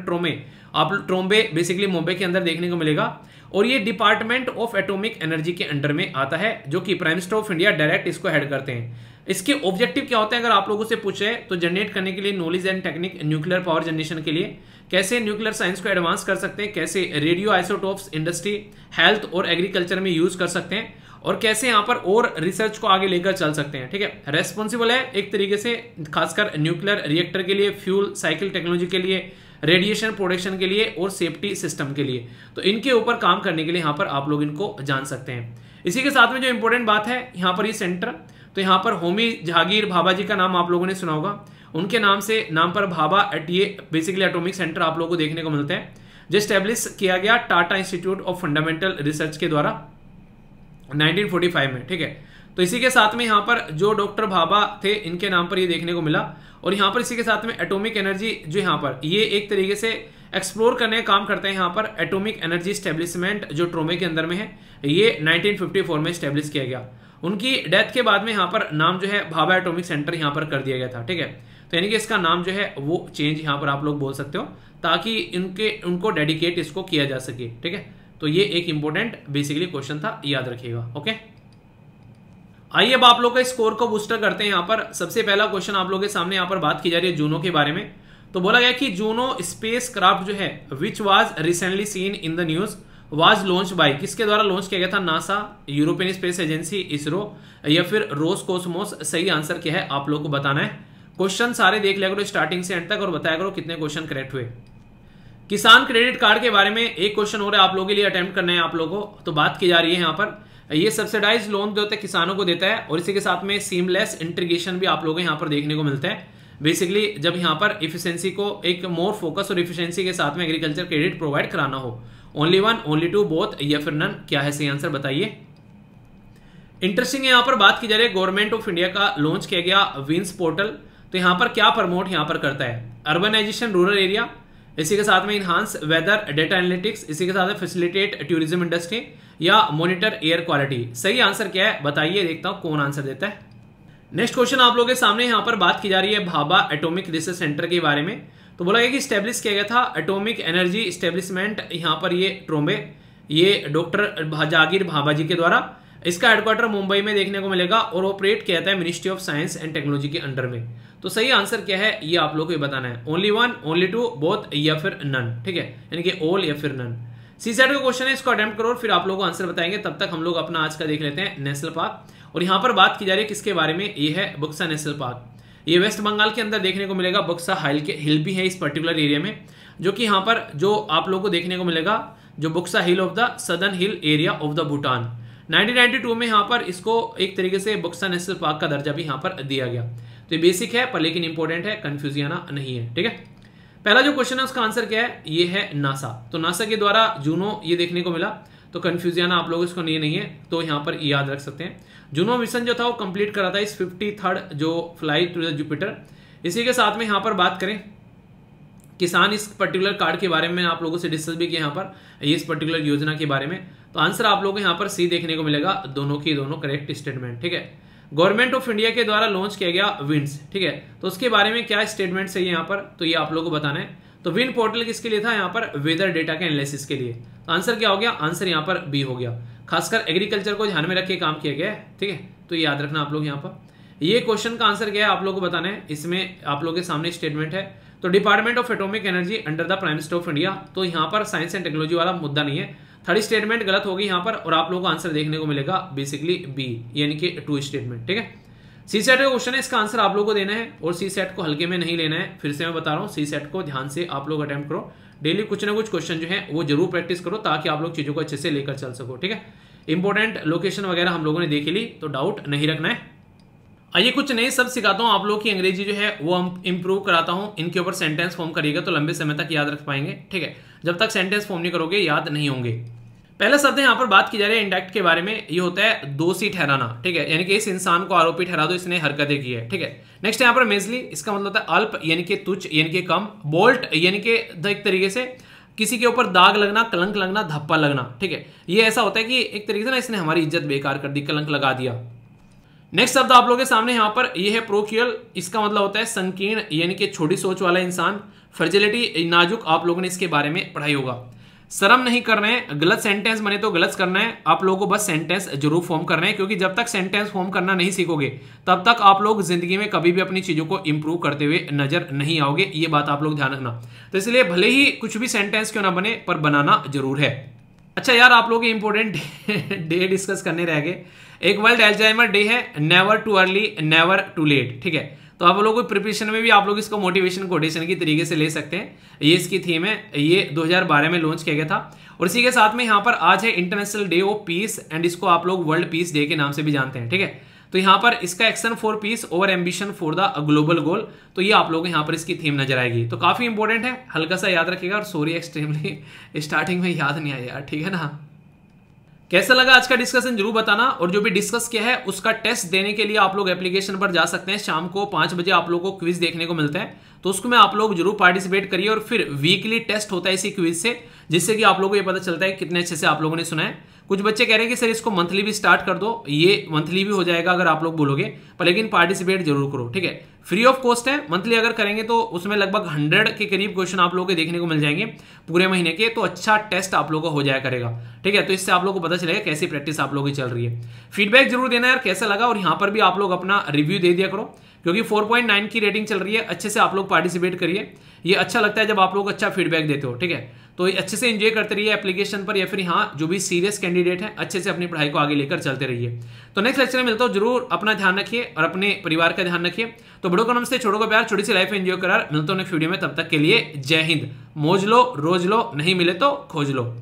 ट्रोम्बे बेसिकली मुंबई के अंदर देखने को मिलेगा। और ये डिपार्टमेंट ऑफ एटॉमिक एनर्जी के अंडर में आता है, जो कि prime minister of India direct इसको हेड करते हैं। इसके ऑब्जेक्टिव क्या होते हैं अगर आप लोगों से पूछे तो जनरेट करने के लिए knowledge and technique nuclear power generation के लिए, कैसे न्यूक्लियर साइंस को एडवांस कर सकते हैं, कैसे रेडियो आइसोटोप्स इंडस्ट्री, हेल्थ और एग्रीकल्चर में यूज कर सकते हैं, और कैसे यहाँ पर और रिसर्च को आगे लेकर चल सकते हैं। ठीक है, रेस्पॉन्सिबल है एक तरीके से खासकर न्यूक्लियर रिएक्टर के लिए, फ्यूल साइकिल टेक्नोलॉजी के लिए, रेडिएशन प्रोटेक्शन के लिए और सेफ्टी सिस्टम के लिए। तो इनके ऊपर काम करने के लिए यहाँ पर आप लोग इनको जान सकते हैं। इसी के साथ में जो इंपॉर्टेंट बात है यहाँ पर ये सेंटर, तो यहाँ पर होमी जहांगीर भाभा जी का नाम आप लोगों ने सुना होगा, उनके नाम पर भाभा ये बेसिकली एटॉमिक सेंटर आप लोगों को देखने को मिलता है, जो स्टैब्लिश किया गया Tata institute of fundamental research के द्वारा 1945 में। ठीक है, तो इसी के साथ में यहाँ पर जो डॉक्टर भाभा थे इनके नाम पर ये देखने को मिला। और यहाँ पर इसी के साथ में एटॉमिक एनर्जी जो यहाँ पर ये एक तरीके से एक्सप्लोर करने का काम करते हैं। यहाँ पर एटॉमिक एनर्जी स्टैब्लिशमेंट जो ट्रोमे के अंदर में है, ये 1954 में स्टैब्लिश किया गया। उनकी डेथ के बाद में यहाँ पर नाम जो है भाभा एटॉमिक सेंटर यहाँ पर कर दिया गया था। ठीक है, तो यानी कि इसका नाम जो है वो चेंज यहाँ पर आप लोग बोल सकते हो, ताकि उनको डेडिकेट इसको किया जा सके। ठीक है, तो ये एक इंपॉर्टेंट बेसिकली क्वेश्चन था, याद रखिएगा। ओके, आइए अब आप लोग का स्कोर को बूस्टर करते हैं। यहाँ पर सबसे पहला क्वेश्चन आप लोगों के सामने यहाँ पर बात की जा रही है जूनो के बारे में। तो बोला गया कि जूनो स्पेस क्राफ्ट जो है which was recently seen in the news was launch by, किसके द्वारा लॉन्च किया गया था? NASA, European space agency ISRO, या फिर रोसकोसमोस। सही आंसर क्या है आप लोग को बताना है। क्वेश्चन सारे देख लिया करो स्टार्टिंग से एंड तक और बताया करो कितने क्वेश्चन करेक्ट हुए। किसान क्रेडिट कार्ड के बारे में एक क्वेश्चन हो रहा है आप लोगों के लिए, अटेम्प्ट करना है आप लोगों को। तो बात की जा रही है यहाँ पर, ये सब्सिडाइज लोन जो होता है किसानों को देता है, और इसी के साथ में सीमलेस इंटीग्रेशन भी आप लोगों को यहाँ पर देखने को मिलता है। बेसिकली जब यहाँ पर इफिशिएंसी को एक मोर फोकस और इफिशिएंसी के साथ में एग्रीकल्चर क्रेडिट प्रोवाइड कराना हो। Only one, only two, both, या फिर नन, क्या है सही आंसर बताइए। इंटरेस्टिंग है यहाँ पर बात की जा रही है गवर्नमेंट ऑफ इंडिया का लॉन्च किया गया विंस पोर्टल। तो यहाँ पर क्या प्रमोट यहाँ पर करता है? अर्बनाइजेशन रूरल एरिया, इसी के साथ में इनहांस वेदर डेटा एनालिटिक्स, इसी के साथ में फैसिलिटेट टूरिज्म इंडस्ट्री, या मॉनिटर एयर क्वालिटी। सही आंसर क्या है बताइए, देखता हूं कौन आंसर देता है। नेक्स्ट क्वेश्चन आप लोगों के सामने यहाँ पर बात की जा रही है भाभा एटॉमिक रिसर्च सेंटर के बारे में। तो बोला गया कि स्टैब्लिश किया गया था एटॉमिक एनर्जी एस्टेब्लिशमेंट यहाँ पर ये ट्रोम्बे, ये डॉक्टर जहांगीर भाभा जी के द्वारा। इसका हेडक्वार्टर मुंबई में देखने को मिलेगा और ऑपरेट किया जाता है ministry of science and technology के अंडर में। तो सही आंसर क्या है ये आप लोगों को बताना है। Only one, only two, both, या फिर नन। ठीक है, यानी कि ऑल या फिर नन। सी सेट का क्वेश्चन है, इसको अटेम्प्ट करो फिर आप लोगों को आंसर बताएंगे। तब तक हम लोग अपना आज का देख लेते हैं नेशनल पार्क। और यहाँ पर बात की जा रही है किसके बारे में? ये है बक्सा नेशनल पार्क। ये वेस्ट बंगाल के अंदर देखने को मिलेगा। बक्सा हिल भी है इस पर्टिकुलर एरिया में, जो कि यहाँ पर जो आप लोगों को देखने को मिलेगा, जो Buxa hill of the southern hill area of the Bhutan. 1992 में यहाँ पर इसको एक तरीके से बक्सा नेशनल पार्क का दर्जा भी यहाँ पर दिया गया। तो ये बेसिक है पर लेकिन इंपॉर्टेंट है, कंफ्यूज आना नहीं है। ठीक है, पहला जो क्वेश्चन है उसका आंसर क्या है? ये है नासा। तो नासा के द्वारा जूनो ये देखने को मिला, तो कंफ्यूज आना आप लोग इसको नहीं है, तो यहाँ पर याद रख सकते हैं। जूनो मिशन जो था वो कंप्लीट करा था इस 53rd जो फ्लाइट टू द जुपिटर। इसी के साथ में यहाँ पर बात करें किसान इस पर्टिकुलर कार्ड के बारे में आप लोगों से डिस्कस भी किया यहाँ पर इस पर्टिकुलर योजना के बारे में। तो आंसर आप लोगों को यहाँ पर सी देखने को मिलेगा, दोनों की दोनों करेक्ट स्टेटमेंट। ठीक है, गवर्नमेंट ऑफ इंडिया के द्वारा लॉन्च किया गया विंड्स। ठीक है, तो उसके बारे में क्या स्टेटमेंट है यहाँ पर, तो ये आप लोगों को बताना है। तो विंड पोर्टल किसके लिए था? यहाँ पर वेदर डेटा के एनालिसिस के लिए। तो आंसर क्या हो गया? आंसर यहाँ पर बी हो गया। खासकर एग्रीकल्चर को ध्यान में रख के काम किया गया है। ठीक है, तो ये याद रखना आप लोग। यहाँ पर ये क्वेश्चन का आंसर क्या है आप लोगों को बताना है। इसमें आप लोगों के सामने स्टेटमेंट है, तो department of atomic energy under the prime minister of India. तो यहाँ पर साइंस एंड टेक्नोलॉजी वाला मुद्दा नहीं है। थर्ड स्टेटमेंट गलत होगी यहाँ पर, और आप लोगों को आंसर देखने को मिलेगा बेसिकली बी, यानी कि टू स्टेटमेंट। ठीक है, सी सेट का क्वेश्चन है, इसका आंसर आप लोगों को देना है और सी सेट को हल्के में नहीं लेना है। फिर से मैं बता रहा हूँ, सी सेट को ध्यान से आप लोग अटेम्प्ट करो, डेली कुछ ना कुछ क्वेश्चन जो है वो जरूर प्रैक्टिस करो ताकि आप लोग चीजों को अच्छे से लेकर चल सको। ठीक है, इंपॉर्टेंट लोकेशन वगैरह हम लोगों ने देख ली तो डाउट नहीं रखना है। आइए कुछ नए शब्द सिखाता हूँ आप लोग की अंग्रेजी जो है वो हम इंप्रूव कराता हूँ। इनके ऊपर सेंटेंस फॉर्म करिएगा तो लंबे समय तक याद रख पाएंगे। ठीक है, जब तक सेंटेंस फॉर्म नहीं करोगे याद नहीं होंगे। पहला शब्द यहाँ पर बात की जा रही है इंडायरेक्ट के बारे में, ये होता है दोषी ठहराना। ठीक है, यानी कि इस इंसान को आरोपी ठहरा दो, इसने हरकतें की है। ठीक है, नेक्स्ट यहाँ पर मेजली, इसका मतलब होता है अल्प यानी कि तुच्छ यानी कि कम। बोल्ट यानी कि एक तरीके से किसी के ऊपर दाग लगना, कलंक लगना, धब्बा लगना। ठीक है, ये ऐसा होता है कि एक तरीके से ना इसने हमारी इज्जत बेकार कर दी, कलंक लगा दिया। नेक्स्ट शब्द आप लोगों के सामने यहाँ पर ये है प्रोक्यूअल, इसका मतलब होता है संकीर्ण यानी कि छोटी सोच वाला इंसान। फ्रजिलिटी नाजुक, आप लोगों ने इसके बारे में पढ़ाई होगा। शर्म नहीं कर रहे हैं, गलत सेंटेंस बने तो गलत करना है, आप लोगों को बस सेंटेंस जरूर फॉर्म करना है, क्योंकि जब तक सेंटेंस फॉर्म करना नहीं सीखोगे तब तक आप लोग जिंदगी में कभी भी अपनी चीजों को इंप्रूव करते हुए नजर नहीं आओगे। ये बात आप लोग ध्यान रखना। तो इसलिए भले ही कुछ भी सेंटेंस क्यों ना बने पर बनाना जरूर है। अच्छा यार, आप लोग इंपॉर्टेंट डे डिस्कस करने रह गए। एक वर्ल्ड अल्जाइमर डे है, never too early never too late. ठीक है, तो आप लोगों को प्रिपरेशन में भी आप लोग इसको मोटिवेशन कोटेशन की तरीके से ले सकते हैं। ये इसकी थीम है, ये 2012 में लॉन्च किया गया था। और इसी के साथ में यहाँ पर आज है international day of peace and इसको आप लोग वर्ल्ड पीस डे के नाम से भी जानते हैं। ठीक है, तो यहाँ पर इसका action for peace over ambition for the global goal, तो ये आप लोग यहाँ पर इसकी थीम नजर आएगी। तो काफी इंपॉर्टेंट है, हल्का सा याद रखिएगा। और सॉरी एक्सट्रीमली स्टार्टिंग में याद नहीं आया यार, ठीक है ना। कैसा लगा आज का डिस्कशन जरूर बताना। और जो भी डिस्कस किया है उसका टेस्ट देने के लिए आप लोग एप्लीकेशन पर जा सकते हैं। शाम को 5 बजे आप लोगों को क्विज देखने को मिलता है, तो उसको में आप लोग जरूर पार्टिसिपेट करिए। और फिर वीकली टेस्ट होता है इसी क्विज से, जिससे कि आप लोगों को ये पता चलता है कितने अच्छे से आप लोगों ने सुना है। कुछ बच्चे कह रहे हैं कि सर इसको मंथली भी स्टार्ट कर दो, ये मंथली भी हो जाएगा अगर आप लोग बोलोगे, पर लेकिन पार्टिसिपेट जरूर करो। ठीक है, फ्री ऑफ कॉस्ट है। मंथली अगर करेंगे तो उसमें लगभग 100 के करीब क्वेश्चन आप लोगों को देखने को मिल जाएंगे पूरे महीने के, तो अच्छा टेस्ट आप लोगों को हो जाया करेगा। ठीक है, तो इससे आप लोगों को पता चलेगा कैसी प्रैक्टिस आप लोगों की चल रही है। फीडबैक जरूर देना यार कैसा लगा, और यहाँ पर भी आप लोग अपना रिव्यू दे दिया करो, क्योंकि 4.9 की रेटिंग चल रही है। अच्छे से आप लोग पार्टिसिपेट करिए, ये अच्छा लगता है जब आप लोग अच्छा फीडबैक देते हो। ठीक है, तो अच्छे से एंजॉय करते रहिए एप्लीकेशन पर, या फिर यहाँ जो भी सीरियस कैंडिडेट हैं अच्छे से अपनी पढ़ाई को आगे लेकर चलते रहिए। तो नेक्स्ट लेक्चर में मिलता हूँ, जरूर अपना ध्यान रखिए और अपने परिवार का ध्यान रखिए। तो बड़ों को नमस्ते, छोटों को प्यार, छोटी सी लाइफ एंजॉय करार। मिलता हूँ नेक्स्ट वीडियो में, तब तक के लिए जय हिंद। मौज लो, रोज लो, नहीं मिले तो खोज लो।